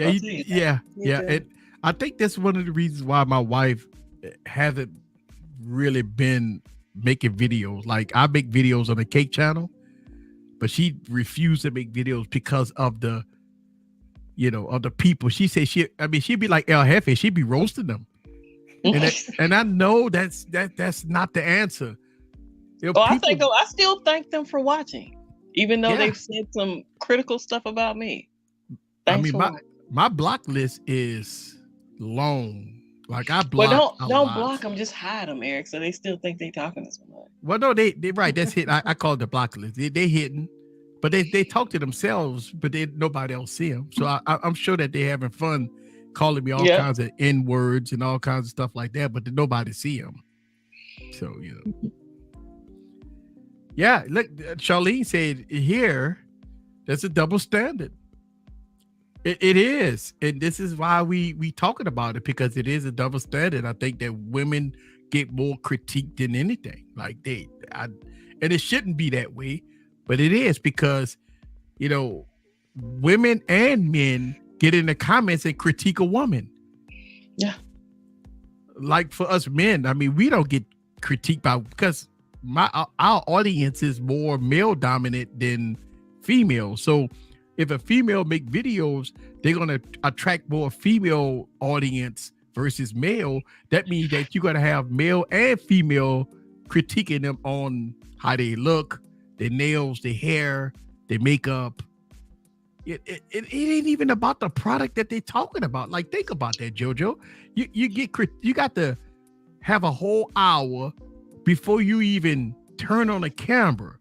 Yeah. And I think that's one of the reasons why my wife hasn't really been making videos. Like I make videos on the cake channel, but she refused to make videos because of the people. She said she'd be like El Jefe. She'd be roasting them. And I know that's not the answer. I still thank them for watching, even though they've said some critical stuff about me. Thanks for watching. My block list is long. Like I block. But don't block them, just hide them, Eric. So they still think they talking to someone. Well, no, they right. That's hit. I call it the block list. They hitting, but they talk to themselves, but nobody else see them. So I'm sure that they're having fun calling me all kinds of N words and all kinds of stuff like that, but nobody see them. So yeah. Look, Charlene said here, that's a double standard. It is, and this is why we talking about it, because it is a double standard. I think that women get more critique than anything. Like and it shouldn't be that way, but it is, because women and men get in the comments and critique a woman. Yeah. Like for us men, we don't get critiqued because our audience is more male dominant than female. So if a female make videos, they're going to attract more female audience versus male. That means that you're going to have male and female critiquing them on how they look, their nails, their hair, their makeup. It ain't even about the product that they're talking about. Like, think about that, JoJo. You got to have a whole hour before you even turn on a camera,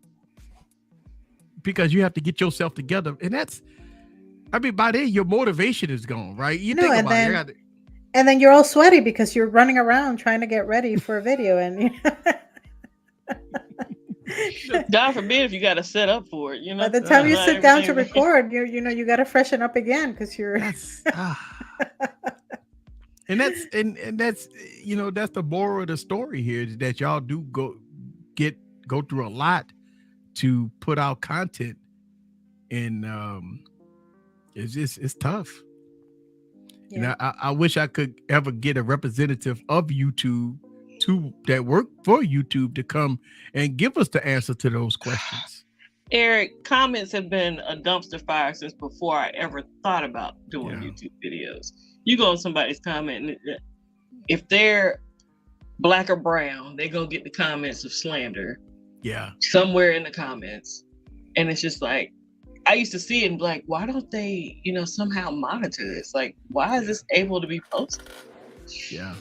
because you have to get yourself together. And that's, by then your motivation is gone, right? You think about it. And then you're all sweaty because you're running around trying to get ready for a video. And God forbid if you got to set up for it. By the time you sit down to record, you got to freshen up again because you're. And that's that's the moral of the story here, is that y'all do go through a lot to put out content, and it's tough. And Yeah. I wish I could ever get a representative of YouTube that work for YouTube to come and give us the answer to those questions. Eric, comments have been a dumpster fire since before I ever thought about doing Yeah. YouTube videos. You go on somebody's comment, and if they're black or brown, they're going to get the comments of slander Yeah. somewhere in the comments. And it's just like, I used to see it and be like, why don't they, somehow monitor this? Like, why is this able to be posted? Yeah.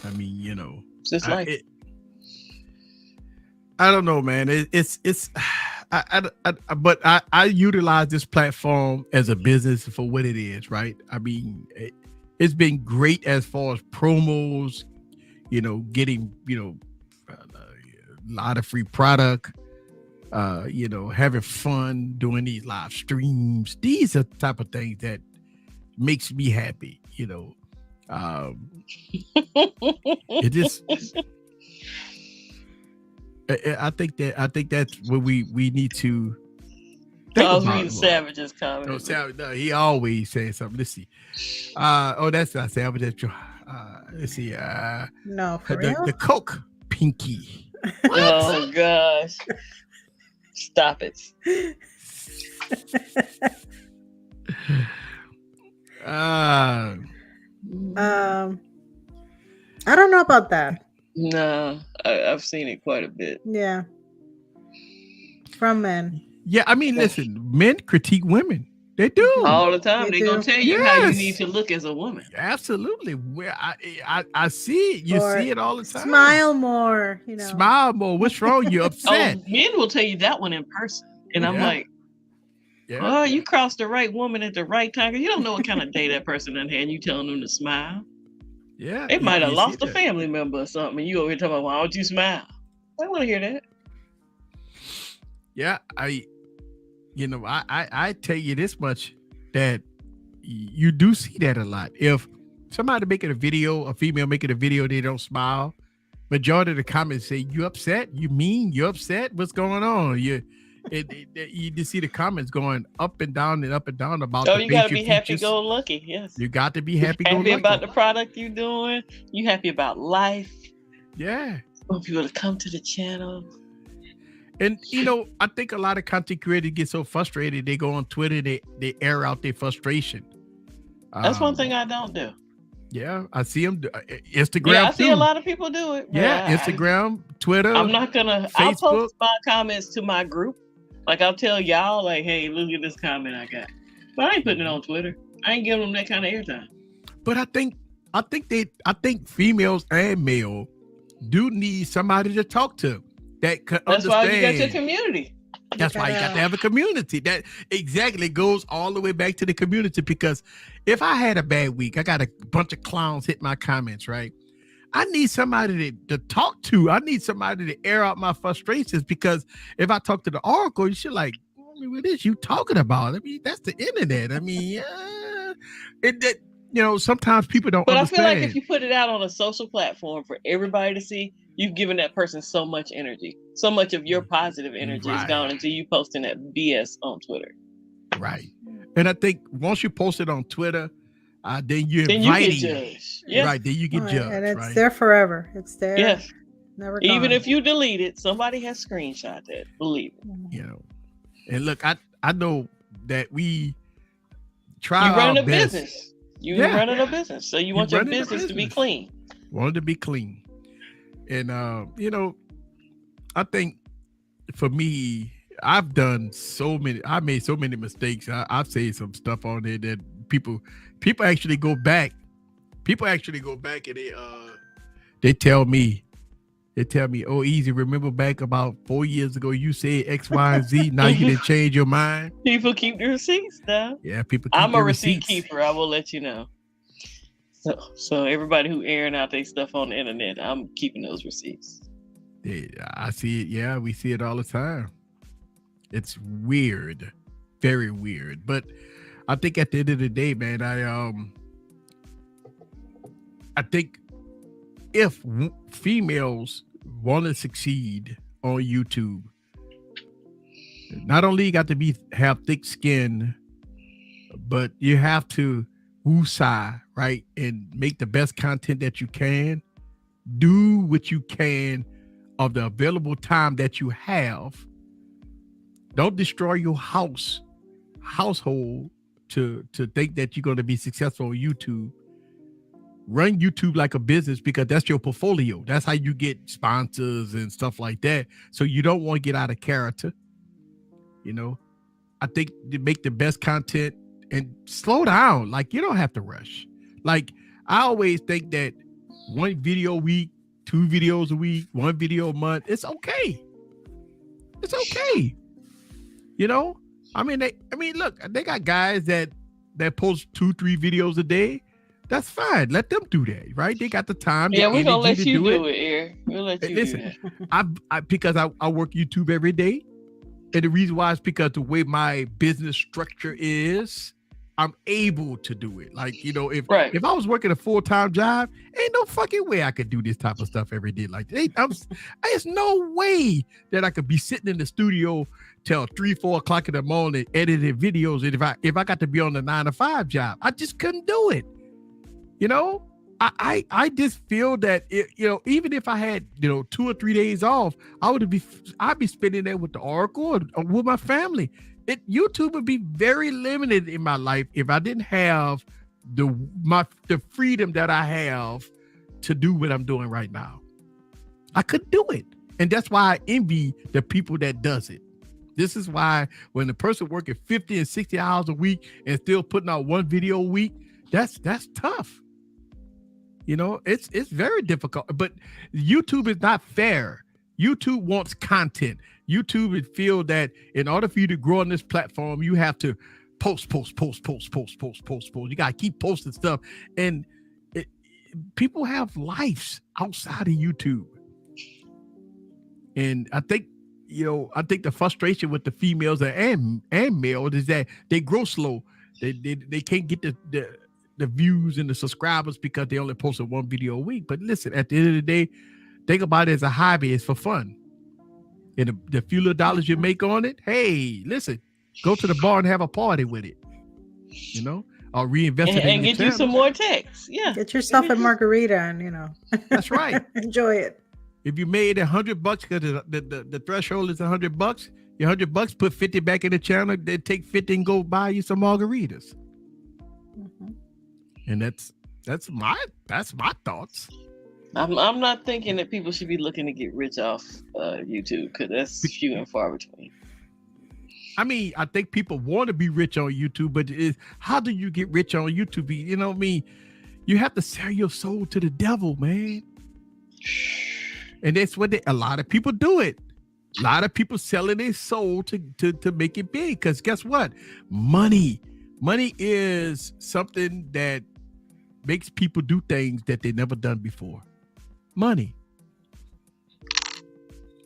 I mean, It's just like, I don't know, man. But I utilize this platform as a business for what it is, right? I mean, it's been great as far as promos, getting, a lot of free product, having fun doing these live streams. These are the type of things that makes me happy, it just, I think that's what we need to think I was about reading Savage's comment. No, he always says something. Let's see. That's not Savage. Let's see. No, for real? The Coke Pinky. Oh gosh. Stop it. I don't know about that. No, I've seen it quite a bit. Yeah. From men. Yeah, I mean, listen, men critique women. They do all the time. They're gonna tell you how you need to look as a woman. Absolutely. Where I see it. You see it all the time. Smile more. Smile more. What's wrong? You're upset. Men will tell you that one in person, and I'm like, oh, you crossed the right woman at the right time. You don't know what kind of day that person done had. And you telling them to smile. Yeah, they might have lost a family member or something, and you over here talking about, why don't you smile? I want to hear that. Yeah, I tell you this much, that you do see that a lot. If somebody making a video, a female making a video, they don't smile, majority of the comments say, you upset? You mean you're upset? What's going on? You just see the comments going up and down about you gotta be happy-go-lucky. Yes, you got to be happy-go-lucky. Happy about the product you're doing. You happy about life. Yeah, you want people to come to the channel. And I think a lot of content creators get so frustrated, they go on Twitter, they air out their frustration. That's one thing I don't do. Yeah, I see them. Instagram. Yeah, I see a lot of people do it. Yeah, Instagram, Twitter. I'm not gonna. Facebook. I'll post my comments to my group. Like, I'll tell y'all, like, hey, look at this comment I got. But I ain't putting it on Twitter. I ain't giving them that kind of airtime. But I think females and male do need somebody to talk to that can understand. That's why you got your community. That's why you got to have a community. That exactly goes all the way back to the community, because if I had a bad week, I got a bunch of clowns hit my comments, right? I need somebody to talk to. I need somebody to air out my frustrations, because if I talk to the Oracle, you're like, what is you talking about? I mean, that's the internet. I mean, sometimes people don't understand. I feel like if you put it out on a social platform for everybody to see, you've given that person so much energy. So much of your positive energy is gone into you posting that BS on Twitter. Right. And I think once you post it on Twitter, then you're inviting. You get judged. Yes. Right. Then you get judged. And it's there forever. It's there. Yes. Never gone. Even if you delete it, somebody has screenshot it. Believe it. And look, I know that we try. You're running a business. You're running a business. So you want your business to be clean. Want it to be clean. And I think for me, I made so many mistakes. I've said some stuff on there that people actually go back. People actually go back and they tell me, oh, Easy, remember back about 4 years ago, you said X, Y, and Z. Now you didn't change your mind. People keep the receipts now. Yeah, people keep I'm a receipt keeper. I will let you know. So everybody who airing out their stuff on the internet, I'm keeping those receipts. Yeah, I see it. Yeah, we see it all the time. It's weird, very weird. But I think at the end of the day, man, I think if females want to succeed on YouTube, not only you got to have thick skin, but you have to woosah, right, and make the best content that you can. Do what you can of the available time that you have. Don't destroy your household to think that you're going to be successful on YouTube. Run YouTube like a business, because that's your portfolio. That's how you get sponsors and stuff like that. So you don't want to get out of character. You know, I think to make the best content and slow down. Like, you don't have to rush. Like, I always think that one video a week, 2 videos a week, 1 video a month, it's okay. It's okay. You know, I mean, look, they got guys that post 2-3 videos a day. That's fine. Let them do that, right? They got the time. Yeah, the we're gonna let energy you to do it, Eric. We'll let you do that. Because I work YouTube every day, and the reason why is because the way my business structure is, I'm able to do it. Like, you know, if I was working a full-time job, ain't no fucking way I could do this type of stuff every day. Like, there's no way that I could be sitting in the studio till 3-4 o'clock in the morning editing videos. And if I got to be on the 9-to-5 job, I just couldn't do it. You know, I just feel that even if I had 2 or 3 days off, I'd be spending that with the Oracle or with my family. YouTube would be very limited in my life if I didn't have the freedom that I have to do what I'm doing right now. I couldn't do it, and that's why I envy the people that does it. This is why when the person working 50 and 60 hours a week and still putting out 1 video a week, that's tough. You know, it's very difficult. But YouTube is not fair. YouTube wants content. YouTube would feel that in order for you to grow on this platform, you have to post. You got to keep posting stuff. And people have lives outside of YouTube. And I think, the frustration with the females and males is that they grow slow. They can't get the views and the subscribers because they only posted 1 video a week. But listen, at the end of the day, think about it as a hobby. It's for fun. And the few little dollars you make on it, hey, listen, go to the bar and have a party with it. Or reinvest it in and get you some more texts. Yeah. Get yourself a margarita and, That's right. Enjoy it. If you made $100, because the threshold is $100, your $100, put 50 back in the channel, then take 50 and go buy you some margaritas. Mm-hmm. And that's my thoughts. I'm not thinking that people should be looking to get rich off YouTube, because that's few and far between. I mean, I think people want to be rich on YouTube, but how do you get rich on YouTube? You know what I mean? You have to sell your soul to the devil, man. And that's what a lot of people do it. A lot of people selling their soul to make it big. Because guess what? Money is something that makes people do things that they never done before. Money.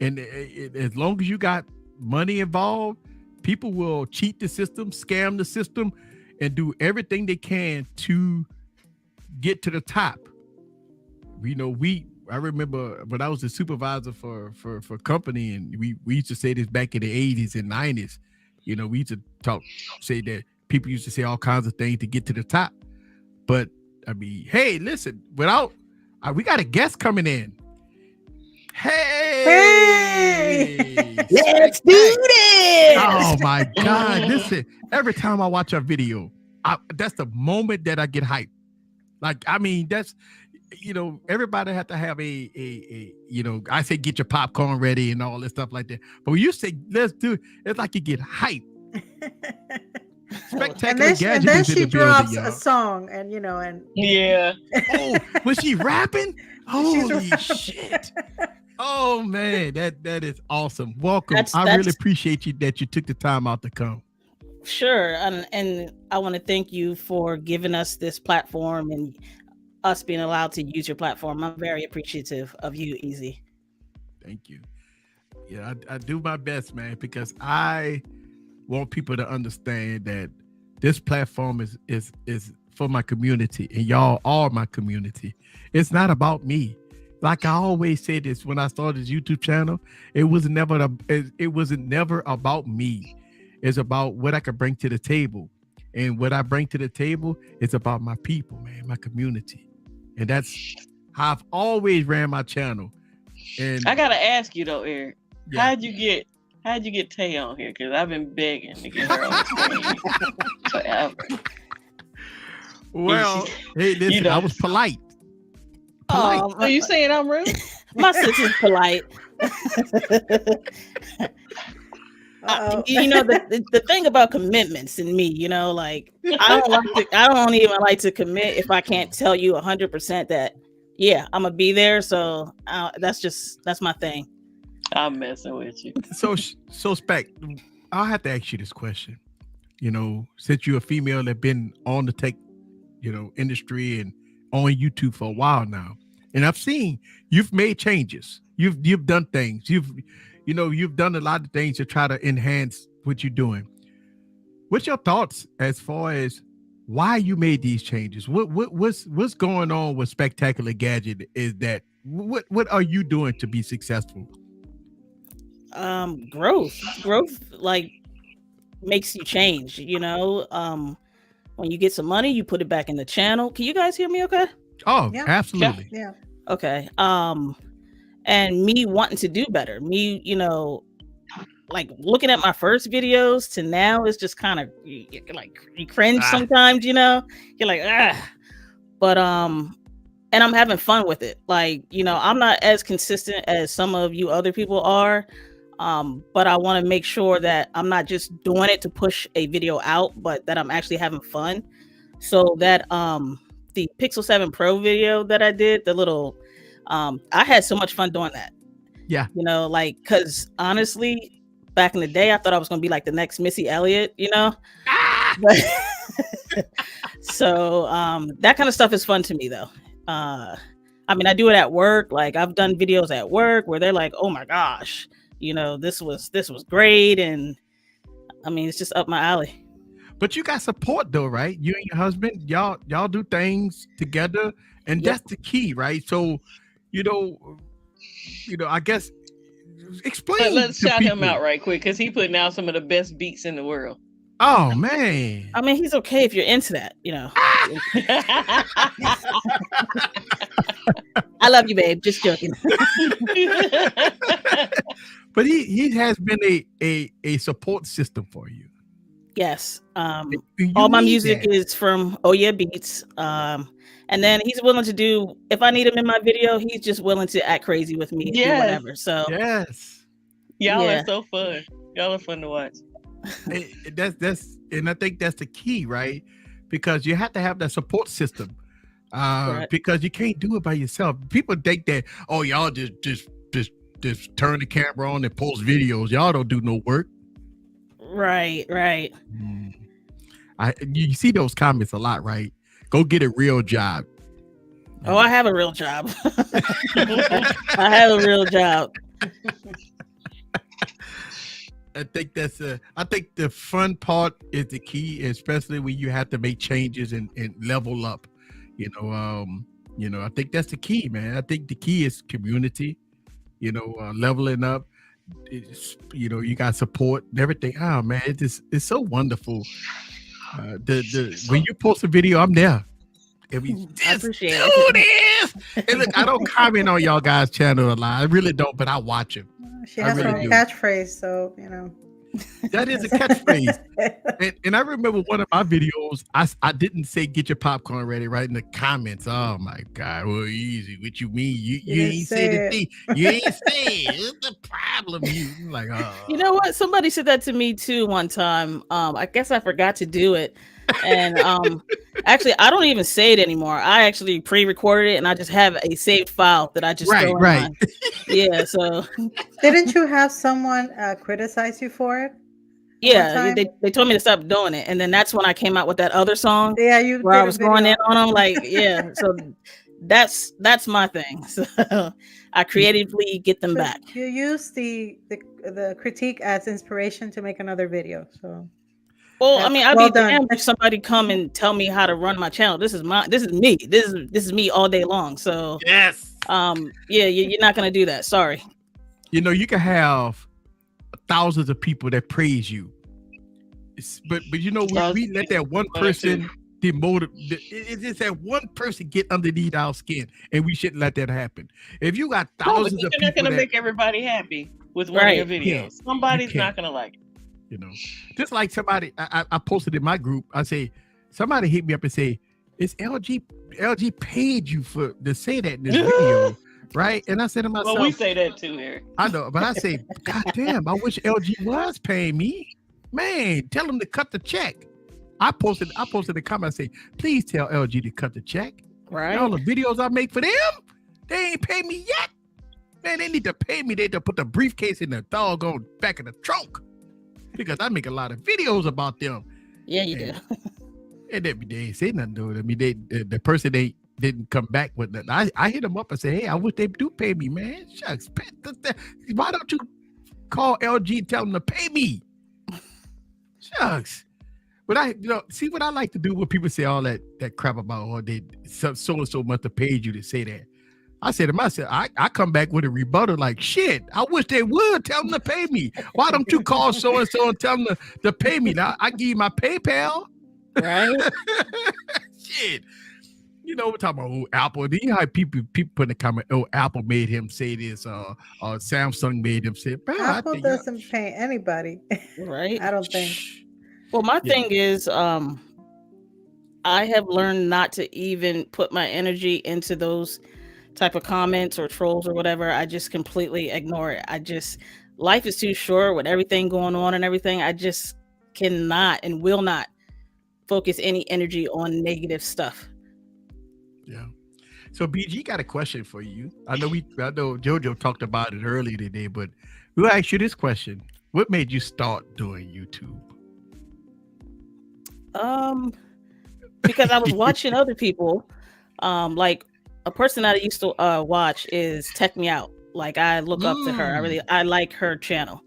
And as long as you got money involved, people will cheat the system, scam the system, and do everything they can to get to the top. I remember when I was a supervisor for a company, and we used to say this back in the 80s and 90s. We used to say that people used to say all kinds of things to get to the top. But I mean, hey, listen, we got a guest coming in. Hey! Let's do this! Oh my God. Listen, every time I watch a video, that's the moment that I get hyped. Like, I mean, that's, everybody have to have I say get your popcorn ready and all this stuff like that. But when you say let's do it, it's like you get hyped. Spectacular Gadget and then is in she the building, drops y'all. a song, and Yeah. Oh, was she rapping? Holy shit! Oh man, that is awesome. Welcome. I really appreciate you that you took the time out to come. Sure, and I want to thank you for giving us this platform and us being allowed to use your platform. I'm very appreciative of you, Easy. Thank you. Yeah, I do my best, man, because I want people to understand that this platform is for my community, and y'all are my community. It's not about me. Like I always say this when I started this YouTube channel, it was never about me. It's about what I could bring to the table. And what I bring to the table is about my people, man, my community. And that's how I've always ran my channel. And I gotta ask you though, Eric, yeah. how'd you get Tay on here? Because I've been begging to get her on the screen forever. Well, hey, listen, I was polite. Are you saying I'm rude? My sister's polite. You know, the thing about commitments in me, you know, like I don't even like to commit if I can't tell you 100% that yeah, I'm gonna be there. So that's my thing. I'm messing with you. So Spec, I'll have to ask you this question. You know, since you're a female that been on the tech, you know, industry and on YouTube for a while now, and I've seen you've made changes. You've done things. You've done a lot of things to try to enhance what you're doing. What's your thoughts as far as why you made these changes? What's going on with Spectacular Gadget? Is that what are you doing to be successful? Growth like makes you change, you know. When you get some money, you put it back in the channel. Can you guys hear me okay? Oh, yeah. Absolutely. Yeah. Okay. And me wanting to do better, me, you know, like looking at my first videos to now is just kind of like you cringe sometimes, you know. You're like, but and I'm having fun with it. Like, you know, I'm not as consistent as some of you other people are. But I want to make sure that I'm not just doing it to push a video out, but that I'm actually having fun. So that the Pixel 7 Pro video that I did, the little I had so much fun doing that. Yeah. You know, like, because honestly, back in the day, I thought I was going to be like the next Missy Elliott, you know? But, so that kind of stuff is fun to me, though. I mean, I do it at work. Like, I've done videos at work where they're like, oh my gosh, you know, this was great. And I mean, it's just up my alley. But you got support though, right? You and your husband, y'all do things together, and that's the key, right? So, you know, I guess explain. Let's shout him out right quick because he putting out some of the best beats in the world. Oh man! I mean, he's okay if you're into that, you know. I love you, babe. Just joking. But he has been a support system for you. Yes. All my music is from Oh Yeah Beats. And then he's willing to do, if I need him in my video, he's just willing to act crazy with me and do whatever. So yes. Y'all are so fun. Y'all are fun to watch. That's and I think that's the key, right? Because you have to have that support system. Because you can't do it by yourself. People think that, oh, y'all just turn the camera on and post videos. Y'all don't do no work. Right. You see those comments a lot, right? Go get a real job. Oh, I have a real job. I have a real job. I think I think the fun part is the key, especially when you have to make changes and level up. I think that's the key, man. I think the key is community, leveling up. You got support and everything. Oh man, it's so wonderful. When you post a video, I'm there. I appreciate it. And look, I don't comment on y'all guys' channel a lot. I really don't, but I watch them. She has her own catchphrase, so that is a catchphrase. and I remember one of my videos, I didn't say get your popcorn ready right in the comments. Oh my God, well, easy. What you mean? You ain't say the thing. You ain't say it. What's the problem? You like, oh. You know what? Somebody said that to me too one time. I guess I forgot to do it. And actually, I don't even say it anymore. I actually pre-recorded it, and I just have a saved file that I just throw in on. Yeah. So, didn't you have someone criticize you for it? Yeah, they told me to stop doing it, and then that's when I came out with that other song. Yeah, where I was going in on them, like, yeah. So that's my thing. So I creatively get them back. You use the critique as inspiration to make another video. So. Well, I mean, I'd well be done. damned if somebody come and tell me how to run my channel. This is me. This is me all day long. So Yes. yeah, you're not gonna do that. Sorry. You know, you can have thousands of people that praise you. But you know, we let that one person it's just that one person get underneath our skin, and we shouldn't let that happen. If you got thousands of people, you're not gonna make everybody happy with one Right. of your videos. Somebody's not gonna like it. You know, just like somebody I posted in my group. I say somebody hit me up and say, "It's LG paid you to say that in this video." Right. And I said to myself, well, we say that too here. I know, but I say, God damn, I wish LG was paying me. Man, tell them to cut the check. I posted a comment, say, please tell LG to cut the check. Right. All the videos I make for them, they ain't paid me yet. Man, they need to pay me. They need to put the briefcase in the doggone back of the trunk. Because I make a lot of videos about them. Yeah, you do. And they ain't say nothing to it. I mean, the person they didn't come back with that. I hit them up and say, hey, I wish they do pay me, man. Shucks, why don't you call LG and tell them to pay me? Shucks. But see what I like to do when people say all that crap about, oh, they so and so must have paid you to say that. I said to myself, I come back with a rebuttal like, shit, I wish they would tell them to pay me. Why don't you call so and so and tell them to pay me? Now I give you my PayPal. Right. Shit. You know, we're talking about Apple. Do you know how people put in the comment, oh, Apple made him say this, or Samsung made him say, Apple doesn't pay anybody. Right. I don't think. Well, my thing is, I have learned not to even put my energy into those type of comments or trolls or whatever. I just completely ignore it. Life is too short with everything going on and everything. I just cannot and will not focus any energy on negative stuff. Yeah. So BG got a question for you. I know Jojo talked about it earlier today, but we'll ask you this question. What made you start doing YouTube? Because I was watching other people. Like a person that I used to watch is Tech Me Out. Like I look up to her. I like her channel.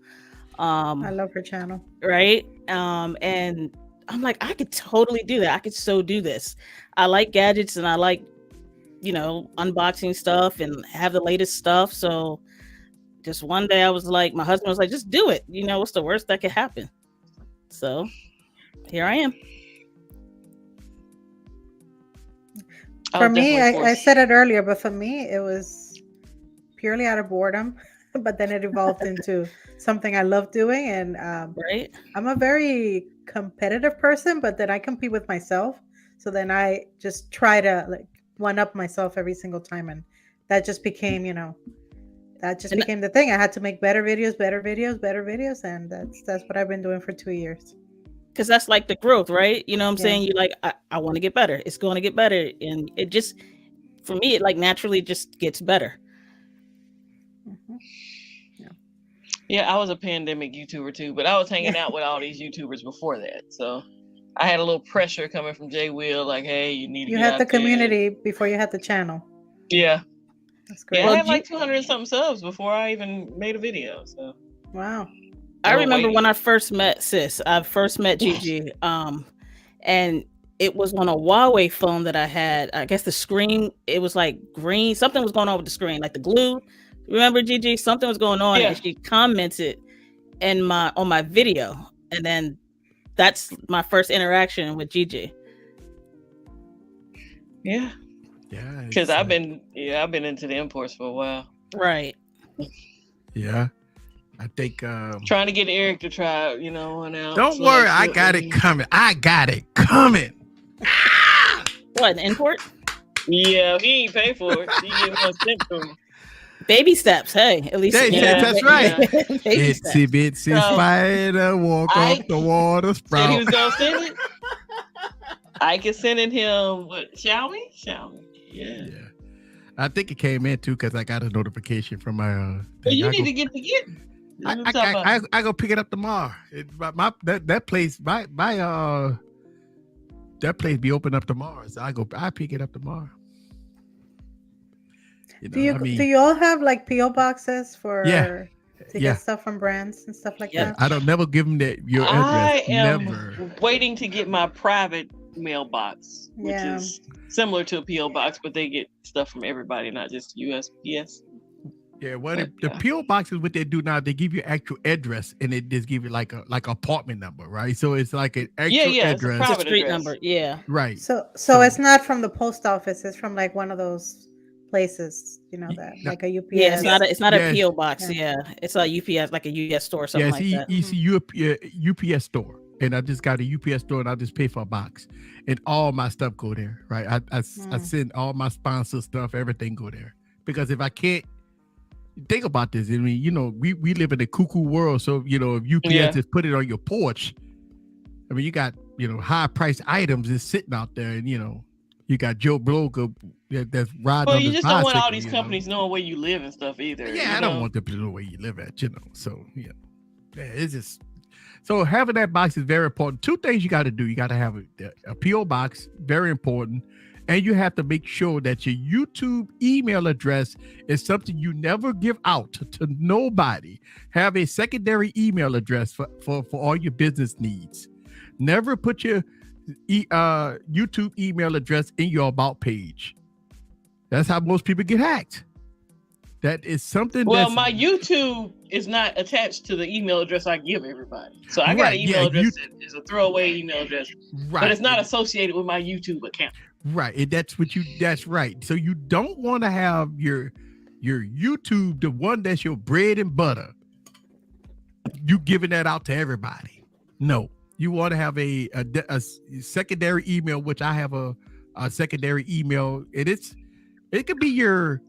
I love her channel. Right. And I'm like, I could totally do that. I could so do this. I like gadgets and I like, unboxing stuff and have the latest stuff. So just one day I was like, my husband was like, just do it. What's the worst that could happen? So here I am. For me, I said it earlier, but for me, it was purely out of boredom. But then it evolved into something I love doing. And right. I'm a very competitive person, but then I compete with myself. So then I just try to one up myself every single time. And that just became, became the thing. I had to make better videos. And that's what I've been doing for 2 years. Because that's like the growth, right? You know what I'm saying? You're like, I want to get better. It's going to get better. And it just, for me, it naturally just gets better. Mm-hmm. Yeah, I was a pandemic YouTuber too, but I was hanging out with all these YouTubers before that. So I had a little pressure coming from Jay Will, like, hey, you need to get had out the there. community before you had the channel. Yeah. That's great. Yeah, I had like 200 and something subs before I even made a video. So wow. I remember when I first met Gigi, and it was on a Huawei phone that I had. I guess the screen, it was like green. Something was going on with the screen, like the glue. Remember, Gigi? Something was going on, and she commented on my video, and then that's my first interaction with Gigi. Yeah, because I've been into the imports for a while. Right. Yeah. I think trying to get Eric to try, one out. Don't worry, I got it coming. What, an import? Yeah, he ain't pay for it. He get one sent to him. Baby steps, hey, at least. That's right. Itsy bitsy spider walk up the water sprout. Said he was gonna send it. I can send it him. What? Shall we? Yeah. I think it came in too because I got a notification from my. But you need to get. I go pick it up tomorrow. That place be open up tomorrow. So I pick it up tomorrow. Do you all have like PO boxes for? Yeah. to Yeah. get stuff from brands and stuff like Yeah. that. I don't never give them your address. I am Never. waiting to get my private mailbox, which Yeah. is similar to a PO box, but they get stuff from everybody, not just USPS. Yeah, well, But, the yeah. PO boxes, what they do now, they give you actual address, and it just give you like a apartment number, right? So it's like an actual Yeah, it's a address, It's a private street address. number. Yeah. right? So So- it's not from the post office. It's from like one of those places, that No. like a UPS. Yeah, it's not Yes. a PO box. Yeah. Yeah, it's a UPS, like a UPS store or something Yeah, like that. it's UPS store, and I just got a UPS store, and I just pay for a box, and all my stuff go there, right? I send all my sponsor stuff, everything go there, because if I can't. Think about this. I mean, we live in a cuckoo world. So, if UPS just put it on your porch, I mean, you got, high priced items is sitting out there, and, you got Joe Blow that's riding Well, on you his just don't want all bicycle, these companies knowing where you live and stuff either. Yeah, I don't want them to know where you live at, So, yeah, it's just. So having that box is very important. Two things you got to do. You got to have a PO box, very important. And you have to make sure that your YouTube email address is something you never give out to nobody. Have a secondary email address for all your business needs. Never put your YouTube email address in your about page. That's how most people get hacked. That is something. Well, my YouTube is not attached to the email address I give everybody. So I got Right, an email yeah, address that is a throwaway email address, right, but it's not associated with my YouTube account. Right. And that's right. So you don't want to have your YouTube, the one that's your bread and butter, you giving that out to everybody. No, you want to have a secondary email, which I have a secondary email. And it could be your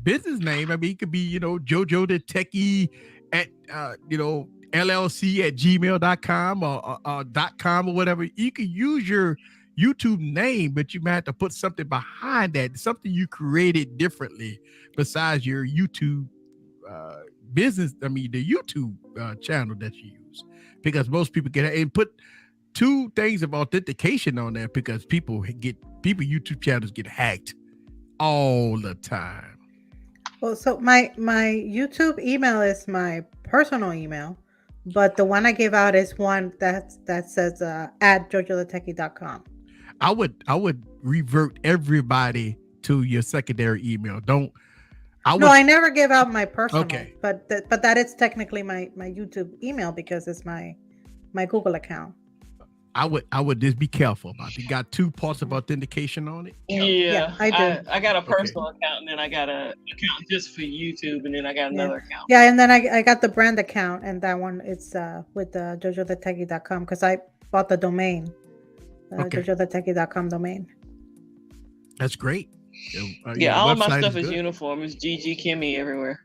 business name. I mean, it could be, Jojo the Techie at, LLC at gmail.com or .com or whatever. You can use your YouTube name, but you might have to put something behind that, something you created differently besides your YouTube business. I mean, the YouTube channel that you use, because most people get and put two things of authentication on there, because people YouTube channels get hacked all the time. Well, so my YouTube email is my personal email, but the one I give out is one that says at jojothetechie.com. I would revert everybody to your secondary email. I never give out my personal. Okay. But that is technically my YouTube email because it's my Google account. I would just be careful about it. You got two parts of authentication on it. Yeah, I do. I got a personal account, and then I got an account just for YouTube, and then I got another account. Yeah, and then I got the brand account, and that one it's with jojothetechie.com because I bought the domain, jojothetechie.com domain. That's great. Yeah, all of my stuff is uniform. It's GG Kimmy everywhere.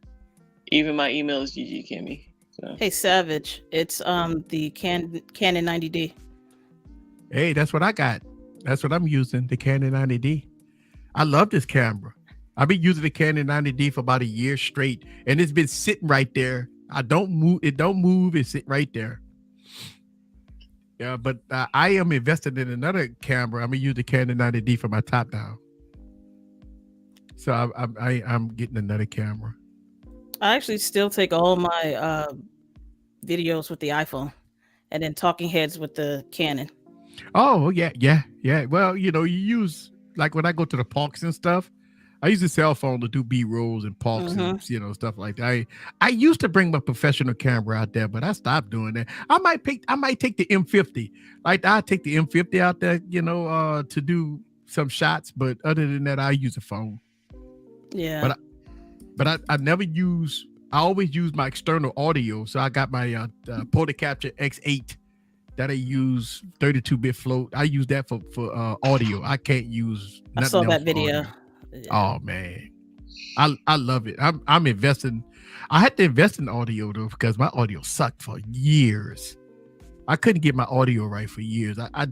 Even my email is GG Kimmy. So. Hey, Savage, it's the Canon 90D. Hey, that's what I got. That's what I'm using, the Canon 90D. I love this camera. I've been using the Canon 90D for about a year straight, and it's been sitting right there. I don't move. It don't move. It's sit right there. Yeah, but I am invested in another camera. I'm gonna use the Canon 90D for my top down. So I'm getting another camera. I actually still take all my videos with the iPhone, and then talking heads with the Canon. Oh yeah. Well, you use, like when I go to the parks and stuff, I use the cell phone to do B-rolls and parks and stuff like that. I used to bring my professional camera out there, but I stopped doing that. I might take the M50. Like I take the M50 out there, to do some shots, but other than that, I use a phone. Yeah. But I never use. I always use my external audio. So I got my Portacapture X8 that I use 32-bit float. I use that for audio. I can't use. I saw that video. Yeah. Oh man, I love it. I'm investing. I had to invest in audio though because my audio sucked for years. I couldn't get my audio right for years. I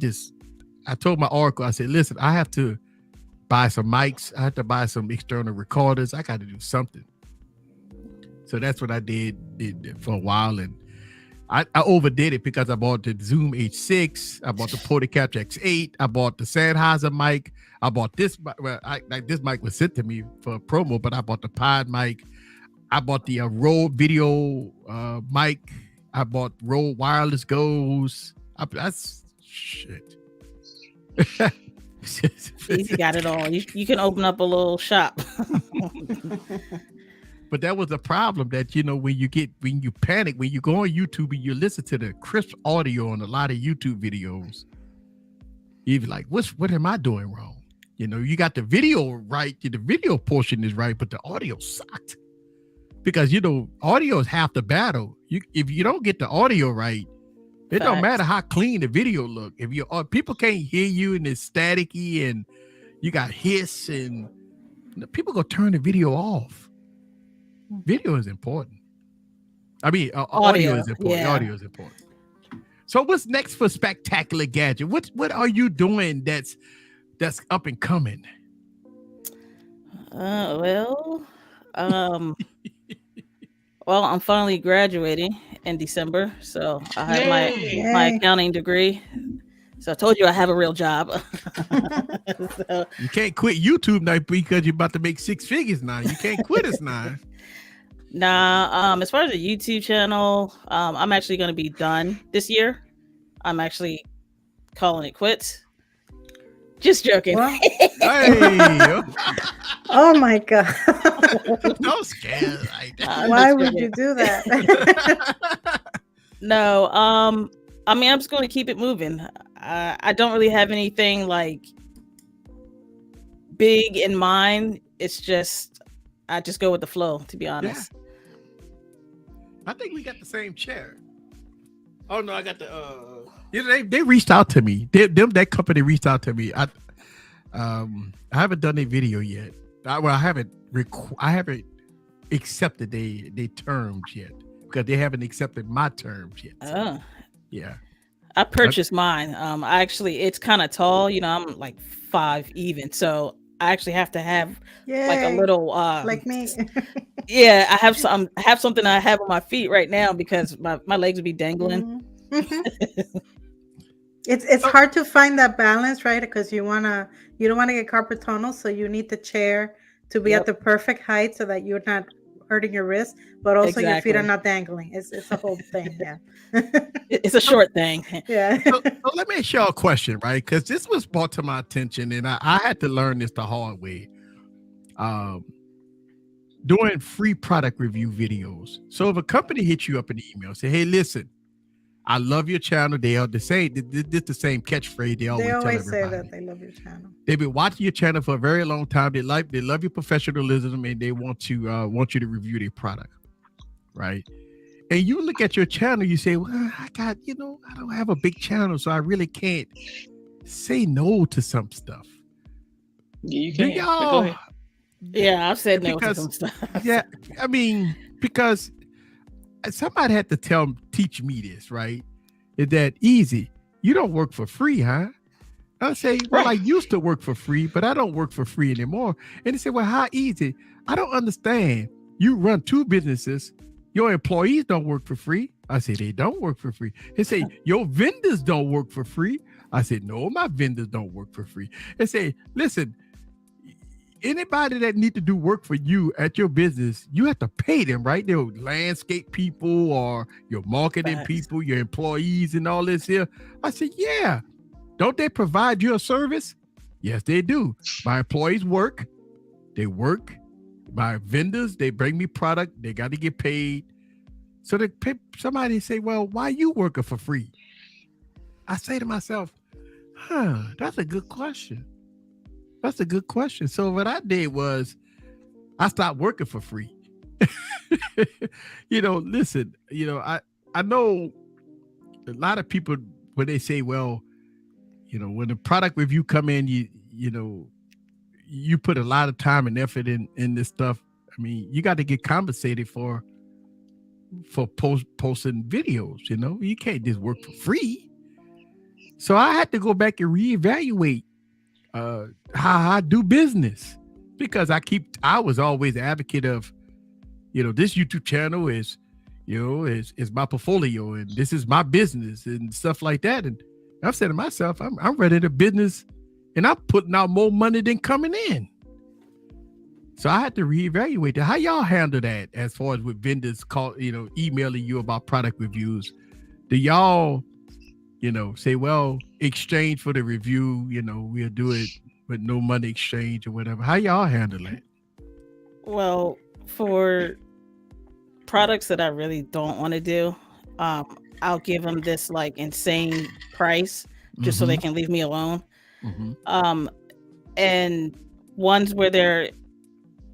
told my Oracle, I said, listen, I have to buy some mics. I have to buy some external recorders. I got to do something. So that's what I did for a while, and I overdid it because I bought the Zoom H6, I bought the Portacapture X8, I bought the Sennheiser mic, I bought this. Well, this mic was sent to me for a promo, but I bought the Pod mic. I bought the Rode video mic. I bought Rode wireless goes. That's shit. Easy got it all. You can open up a little shop. But that was a problem that, when you panic, when you go on YouTube and you listen to the crisp audio on a lot of YouTube videos, you're like, what am I doing wrong? You got the video right. The video portion is right, but the audio sucked. Because, audio is half the battle. If you don't get the audio right, it don't matter how clean the video look. If people can't hear you and it's staticky and you got hiss and people go turn the video off. Video is important. I mean, audio is important. Yeah. Audio is important. So what's next for Spectacular Gadget? What are you doing that's up and coming? Well, I'm finally graduating in December, so I have my accounting degree. So I told you I have a real job. So, you can't quit YouTube now because you're about to make 6 figures now. You can't quit us now. Nah, as far as the YouTube channel, I'm actually going to be done this year. I'm actually calling it quits. Just joking. Hey. Oh my God. Don't scare like that. Why would you do that? No, I mean, I'm just going to keep it moving. I don't really have anything like big in mind. It's just, I just go with the flow, to be honest. Yeah. I think we got the same chair. Oh no, I got the they reached out to me. That company reached out to me. I haven't done a video yet. I haven't accepted they terms yet because they haven't accepted my terms yet. So, yeah. I purchased mine. It's kind of tall, I'm like 5 even, so I actually have to have like a little like me. Yeah, I have something I have on my feet right now because my legs would be dangling. Mm-hmm. It's hard to find that balance, right? Because you don't want to get carpal tunnel, so you need the chair to be at the perfect height so that you're not hurting your wrist, but also your feet are not dangling. It's a whole thing. Yeah. It's a short thing. Yeah. So let me ask y'all a question, right? Because this was brought to my attention and I had to learn this the hard way. Doing free product review videos. So if a company hits you up an email, say, hey, listen, I love your channel. They are the same. This the same catchphrase they always tell everybody. Say that they love your channel. They've been watching your channel for a very long time. They love your professionalism and they want you to review their product, right? And you look at your channel, you say, well, I don't have a big channel, so I really can't say no to some stuff. Yeah, you can. Go ahead. Yeah, I've said no to some stuff. Yeah, I mean, because somebody had to teach me this, right? Is that easy? You don't work for free, huh? I say, well, I used to work for free, but I don't work for free anymore. And they say, well, how easy? I don't understand. You run 2 businesses. Your employees don't work for free. I say, they don't work for free. They say, your vendors don't work for free. I said, no, my vendors don't work for free. They say, listen, anybody that need to do work for you at your business, you have to pay them, right? They're landscape people or your marketing people, your employees and all this here. I said, yeah. Don't they provide you a service? Yes, they do. My employees work. They work. My vendors, they bring me product. They got to get paid. So somebody say, well, why you working for free? I say to myself, that's a good question. That's a good question. So what I did was I stopped working for free. Listen, I know a lot of people when they say, well, when the product review come in, you put a lot of time and effort in this stuff. I mean, you got to get compensated for posting videos, you can't just work for free. So I had to go back and reevaluate how I do business because I was always an advocate of, this YouTube channel is my portfolio and this is my business and stuff like that. And I've said to myself, I'm running a business and I'm putting out more money than coming in. So I had to reevaluate that. How y'all handle that as far as with vendors emailing you about product reviews? Do y'all, say, well, exchange for the review, we'll do it with no money exchange or whatever? How y'all handle that? Well, for products that I really don't want to do, I'll give them this like insane price just so they can leave me alone. And ones where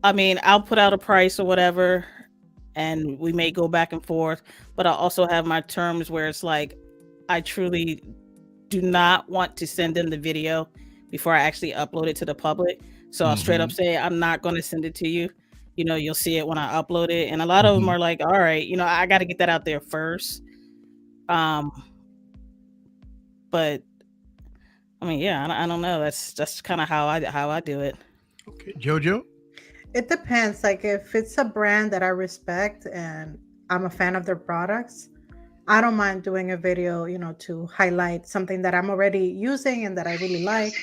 I'll put out a price or whatever, and we may go back and forth, but I'll also have my terms where it's like, I truly do not want to send them the video before I actually upload it to the public. So I'll straight up say, I'm not going to send it to you. You'll see it when I upload it. And a lot of them are like, all right, I got to get that out there first. But I don't know. That's kind of how I do it. Okay, JoJo? It depends. Like if it's a brand that I respect and I'm a fan of their products, I don't mind doing a video, to highlight something that I'm already using and that I really like.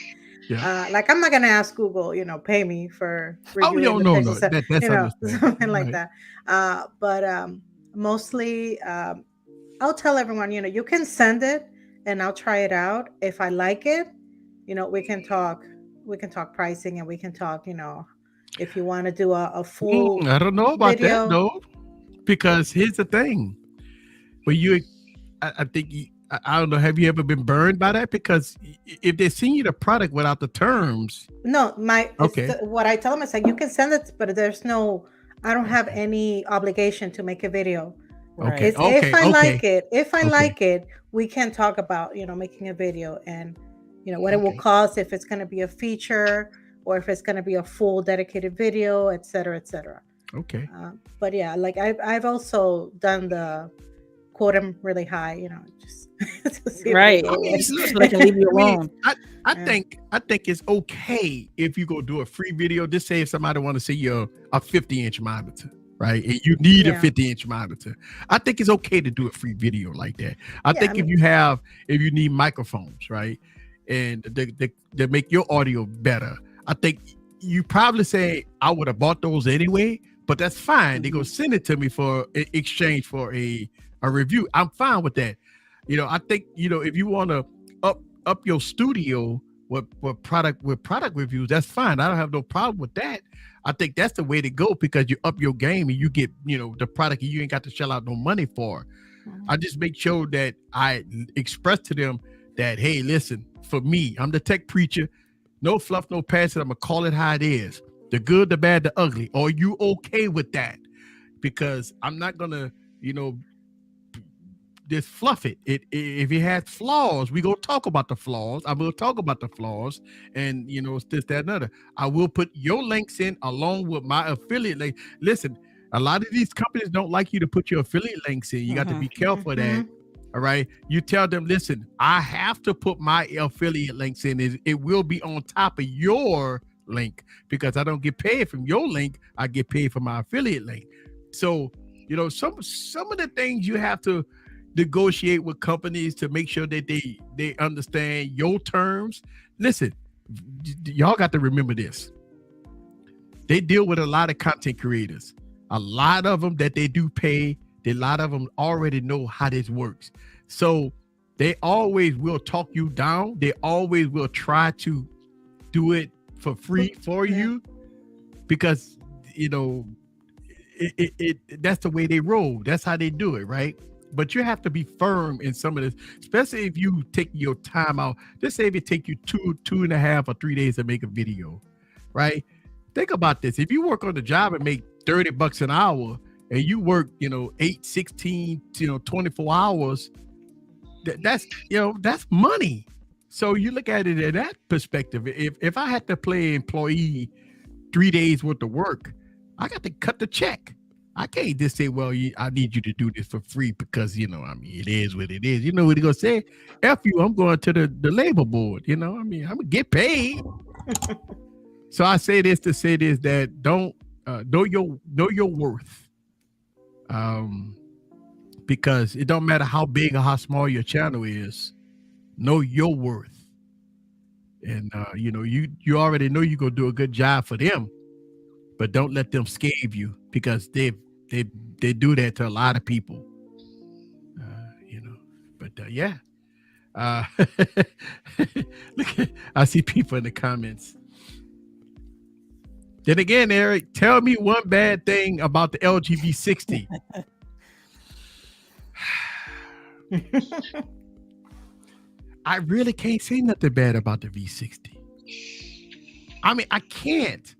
Yeah. Like I'm not gonna ask Google, pay me for reviewing no. pixels, That's understandable. something like that. But mostly, I'll tell everyone, you can send it and I'll try it out. If I like it, we can talk. We can talk pricing and we can talk, if you want to do a full I don't know about video. that though, because here's the thing. When I think I don't know. Have you ever been burned by that? Because if they send you the product without the terms, no, okay. What I tell them is like you can send it, but I don't have any obligation to make a video. Okay. If I like it, we can talk about making a video and what it will cost, if it's going to be a feature or if it's going to be a full dedicated video, etc., etc. Okay. But yeah, like I've also done the quote them really high, just to see right. So they can leave you alone. I think it's okay if you go do a free video. Just say if somebody want to see a 50-inch monitor, right? And you need a 50-inch monitor. I think it's okay to do a free video like that. I think if you need microphones, right, and they make your audio better, I think you probably say I would have bought those anyway. But that's fine. They go send it to me for exchange for a review. I'm fine with that. I think if you want to up your studio with product reviews, that's fine. I don't have no problem with that. I think that's the way to go because you up your game and you get the product and you ain't got to shell out no money for. I just make sure that I express to them that, hey, listen, for me, I'm the tech preacher. No fluff, no passion. I'm gonna call it how it is. The good, the bad, the ugly. Are you okay with that? Because I'm not gonna, just fluff it. If it has flaws, we gonna talk about the flaws. I will talk about the flaws, and it's this, that, and other. I will put your links in along with my affiliate link. Listen, a lot of these companies don't like you to put your affiliate links in. You got to be careful of that. All right. You tell them, listen, I have to put my affiliate links in. It will be on top of your link because I don't get paid from your link. I get paid for my affiliate link. So, some of the things you have to negotiate with companies to make sure that they understand your terms. Listen, y'all got to remember this. They deal with a lot of content creators. A lot of them that they do pay. A lot of them already know how this works. So they always will talk you down. They always will try to do it for free for you because, that's the way they roll. That's how they do it, right? But you have to be firm in some of this, especially if you take your time out. Just say if it take you 2.5 or 3 days to make a video, right? Think about this. If you work on the job and make $30 an hour and you work, 8, 16, 24 hours, that's money. So you look at it in that perspective. If I had to play employee 3 days worth of work, I got to cut the check. I can't just say, well, I need you to do this for free because, it is what it is. You know what they're going to say? F you, I'm going to the labor board. I'm going to get paid. So I say this to say this, that don't know your worth. Because it don't matter how big or how small your channel is, know your worth. And, you already know you're going to do a good job for them. but don't let them scare you, because they do that to a lot of people. But yeah. Look, I see people in the comments. Then again, Eric, tell me one bad thing about the LGV60. I really can't say nothing bad about the V60. I mean, I can't.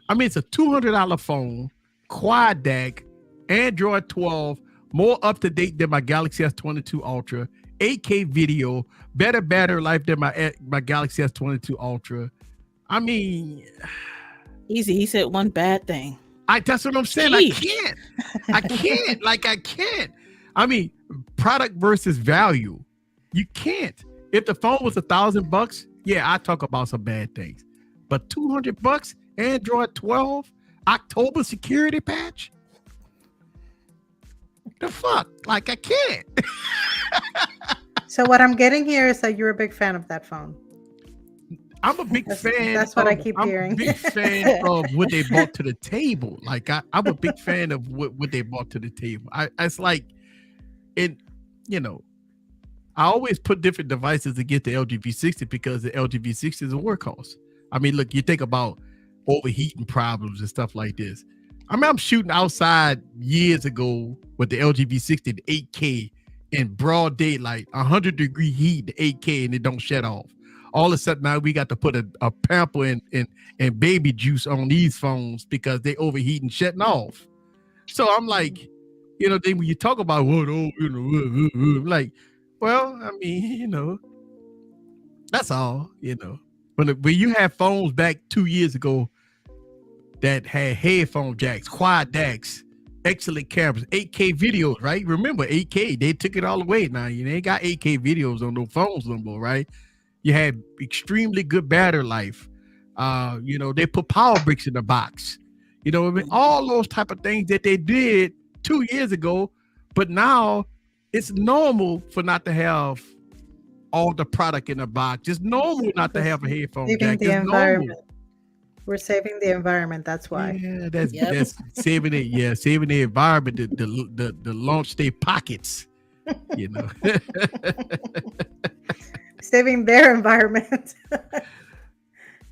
I mean, it's a $200 phone, quad DAC, Android 12, more up to date than my Galaxy S22 Ultra, 8K video, better battery life than my Galaxy S22 Ultra. I mean, Easy. He said one bad thing. That's what I'm saying. Jeez. I can't. I can't. I mean, product versus value. You can't. If the phone was $1,000, yeah, I talk about some bad things. But $200, Android 12, October security patch. The fuck? Like, I can't. So what I'm getting here is that you're a big fan of that phone. I'm a big fan. That's what I keep hearing. I'm a big fan of what they brought to the table. Like, I'm a big fan of what they brought to the table. It's like, I always put different devices to get the LGV60 because the LGV60 is a workhorse. I mean, look, you think about overheating problems and stuff like this. I mean, I'm shooting outside years ago with the LGV60 to 8K in broad daylight, 100-degree heat to 8K, and it don't shut off. All of a sudden now we got to put a pamper and baby juice on these phones because they overheat and shutting off. So I'm like, then when you talk about like, well, I mean, that's all, When you have phones back 2 years ago that had headphone jacks, quad DACs, excellent cameras, 8K videos, right? Remember 8K, they took it all away now. You ain't got 8K videos on those phones no more, right? You had extremely good battery life. They put power bricks in the box. I mean, all those type of things that they did 2 years ago, but now it's normal for not to have all the product in the box. It's normal not to have a headphone jack. The environment. We're saving the environment. That's why. Yeah, that's saving it. Yeah, saving the environment. The launch their pockets. Saving their environment.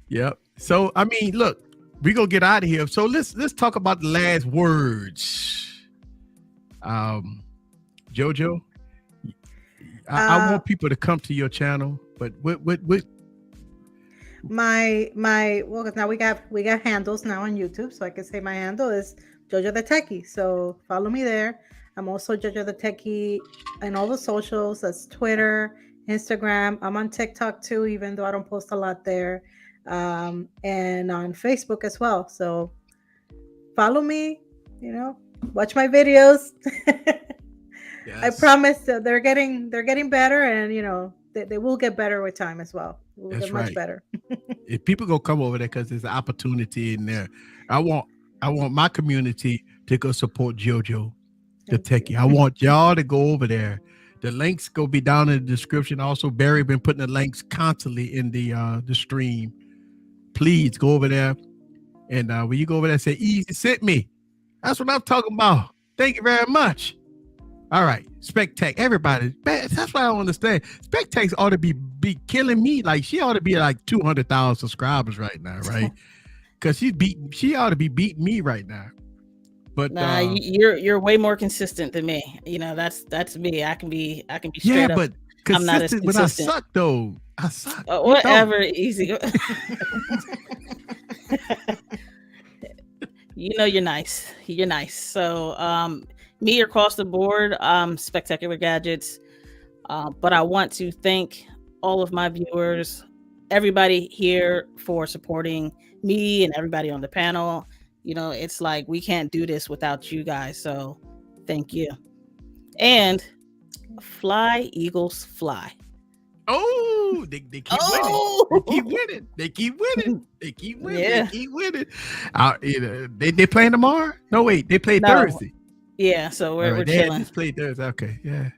Yep. So I mean, look, we're gonna get out of here. So let's talk about the last words. Jojo, I want people to come to your channel, but what my well, now we got handles now on YouTube, so I can say my handle is Jojo the Techie. So follow me there. I'm also Jojo the Techie and all the socials. That's Twitter, Instagram. I'm on TikTok too, even though I don't post a lot there, and on Facebook as well. So follow me. Watch my videos. Yes. I promise that they're getting better, and they will get better with time as well. We'll get much better. If people go come over there because there's an opportunity in there, I want my community to go support Jojo the Techie. I want y'all to go over there. The links go be down in the description. Also, Barry been putting the links constantly in the stream. Please go over there, and when you go over there, say easy sent me. That's what I'm talking about. Thank you very much. All right, Spectac, everybody. That's what I don't understand. Spectac ought to be killing me. Like, she ought to be like 200,000 subscribers right now, right? Because she ought to be beating me right now. But you're way more consistent than me. That's me. I can be straight up. But I'm not as consistent. But I suck though. I suck. Whatever, easy. You're nice. You're nice. So me across the board, Spectacular Gadgets. But I want to thank all of my viewers, everybody here for supporting me and everybody on the panel. It's like we can't do this without you guys. So thank you. And fly, Eagles, fly. Oh, they keep winning. They keep winning. They keep winning. Yeah. They keep winning. They playing tomorrow? No, wait. They play Thursday. Yeah, so we're chilling. Just played Thursday. Okay, yeah.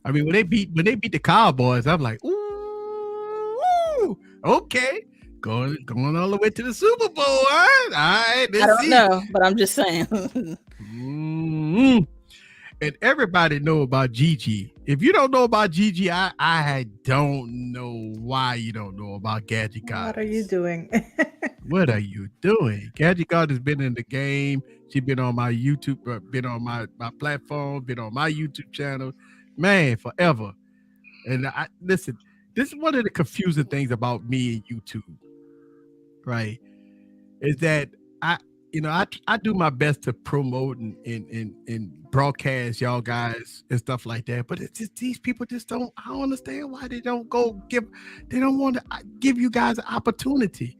I mean, when they beat the Cowboys, I'm like, ooh, okay. Going all the way to the Super Bowl, all right. I don't know, but I'm just saying. Mm-hmm. And everybody know about Gigi. If you don't know about Gigi, I don't know why you don't know about Gadget God. What are you doing? What are you doing? Gadget God has been in the game. She's been on my YouTube, been on my platform, been on my YouTube channel, man, forever. And listen, this is one of the confusing things about me and YouTube, right? Is that I do my best to promote and broadcast y'all guys and stuff like that, but it's just these people I don't understand why they don't they don't want to give you guys an opportunity.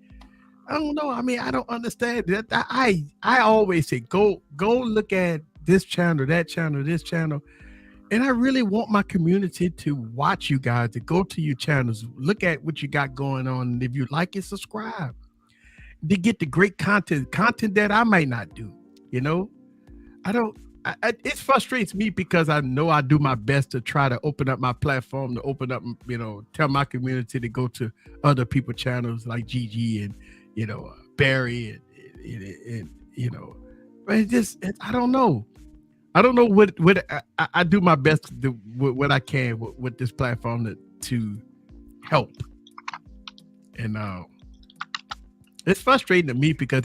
I don't know. I mean, I don't understand that. I always say go look at this channel, that channel, this channel. And I really want my community to watch you guys, to go to your channels, look at what you got going on. And if you like it, subscribe. To get the great content that I might not do, it frustrates me because I know I do my best to try to open up my platform, to open up, tell my community to go to other people's channels like Gigi and, Barry and but I don't know. I don't know what I do my best to do what I can with this platform to help. And, it's frustrating to me because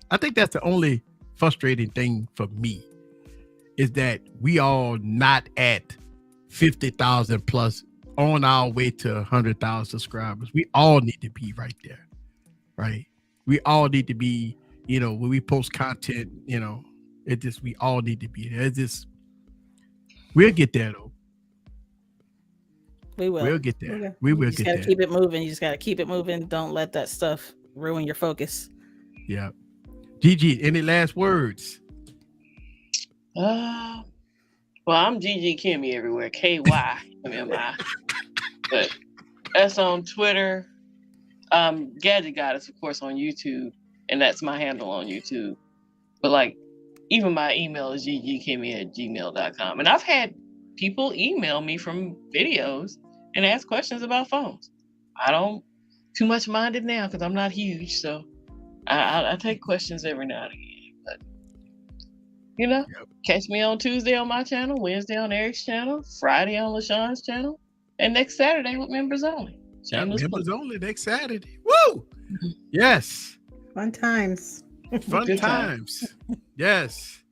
I think that's the only frustrating thing for me is that we all not at 50,000 plus on our way to 100,000 subscribers. We all need to be right there, right? We all need to be, when we post content, we all need to be there. We'll get there though. We will. We'll get there. We will get there. You just gotta keep it moving. You just gotta keep it moving. Don't let that stuff ruin your focus. Yeah. Gigi, any last words? Well, I'm Gigi Kimmy everywhere. KYMMI. But that's on Twitter. Gadget Goddess, of course, on YouTube, and that's my handle on YouTube. But even my email is ggkimmy@gmail.com. And I've had people email me from videos and ask questions about phones. I don't too much mind it now because I'm not huge, so I take questions every now and again. But Catch me on Tuesday on my channel, Wednesday on Eric's channel, Friday on LaShawn's channel, and next Saturday with members only. Members only next Saturday. Woo! Yes. Fun times. Fun times. Yes.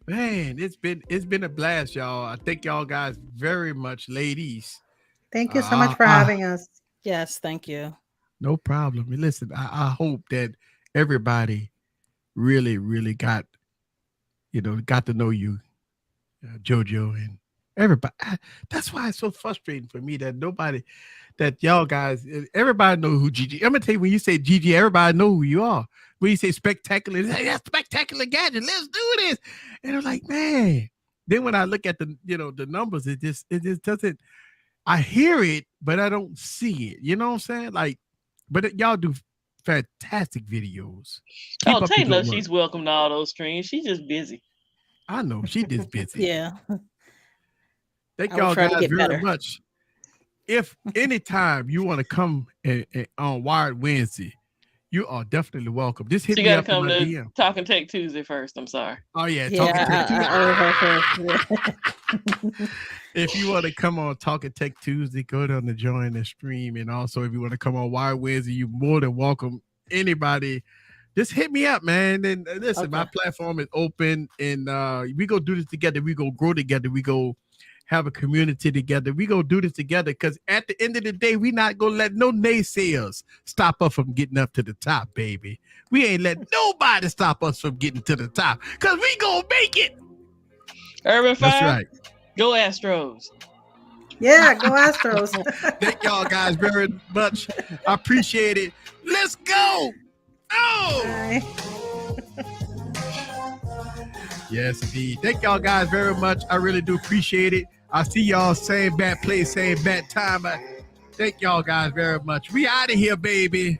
Man, it's been a blast, y'all. I thank y'all guys very much, ladies. Thank you so much for having us. Yes, thank you. No problem. Listen, I hope that everybody really, really got to know you, JoJo, and everybody. That's why it's so frustrating for me that y'all guys, everybody know who Gigi. I'm gonna tell you, when you say Gigi, everybody know who you are. When you say spectacular, hey, that's spectacular gadget. Let's do this. And I'm like, man. Then when I look at the numbers, it just doesn't. I hear it, but I don't see it. You know what I'm saying? But y'all do fantastic videos. Taylor, she's welcome to all those streams. She's just busy. I know she just busy. Yeah. Thank y'all guys very much. If anytime you want to come on Wired Wednesday, you are definitely welcome. Just hit me up in my DM. Talking Tech Tuesday first. I'm sorry. Oh yeah, Talking Tech Tuesday. If you want to come on Talking Tech Tuesday, go down to join the stream. And also, if you want to come on Wired Wednesday, you're more than welcome. Anybody, just hit me up, man. And listen, my platform is open, and we go do this together. We go grow together. We go have a community together. We go do this together because at the end of the day, we not gonna let no naysayers stop us from getting up to the top, baby. We ain't let nobody stop us from getting to the top because we gonna make it. Urban Fire. That's right. Go Astros. Yeah, go Astros. Thank y'all guys very much. I appreciate it. Let's go. Oh. Bye. Yes, indeed. Thank y'all guys very much. I really do appreciate it. I see y'all same bad place, same bad time. Thank y'all guys very much. We out of here, baby.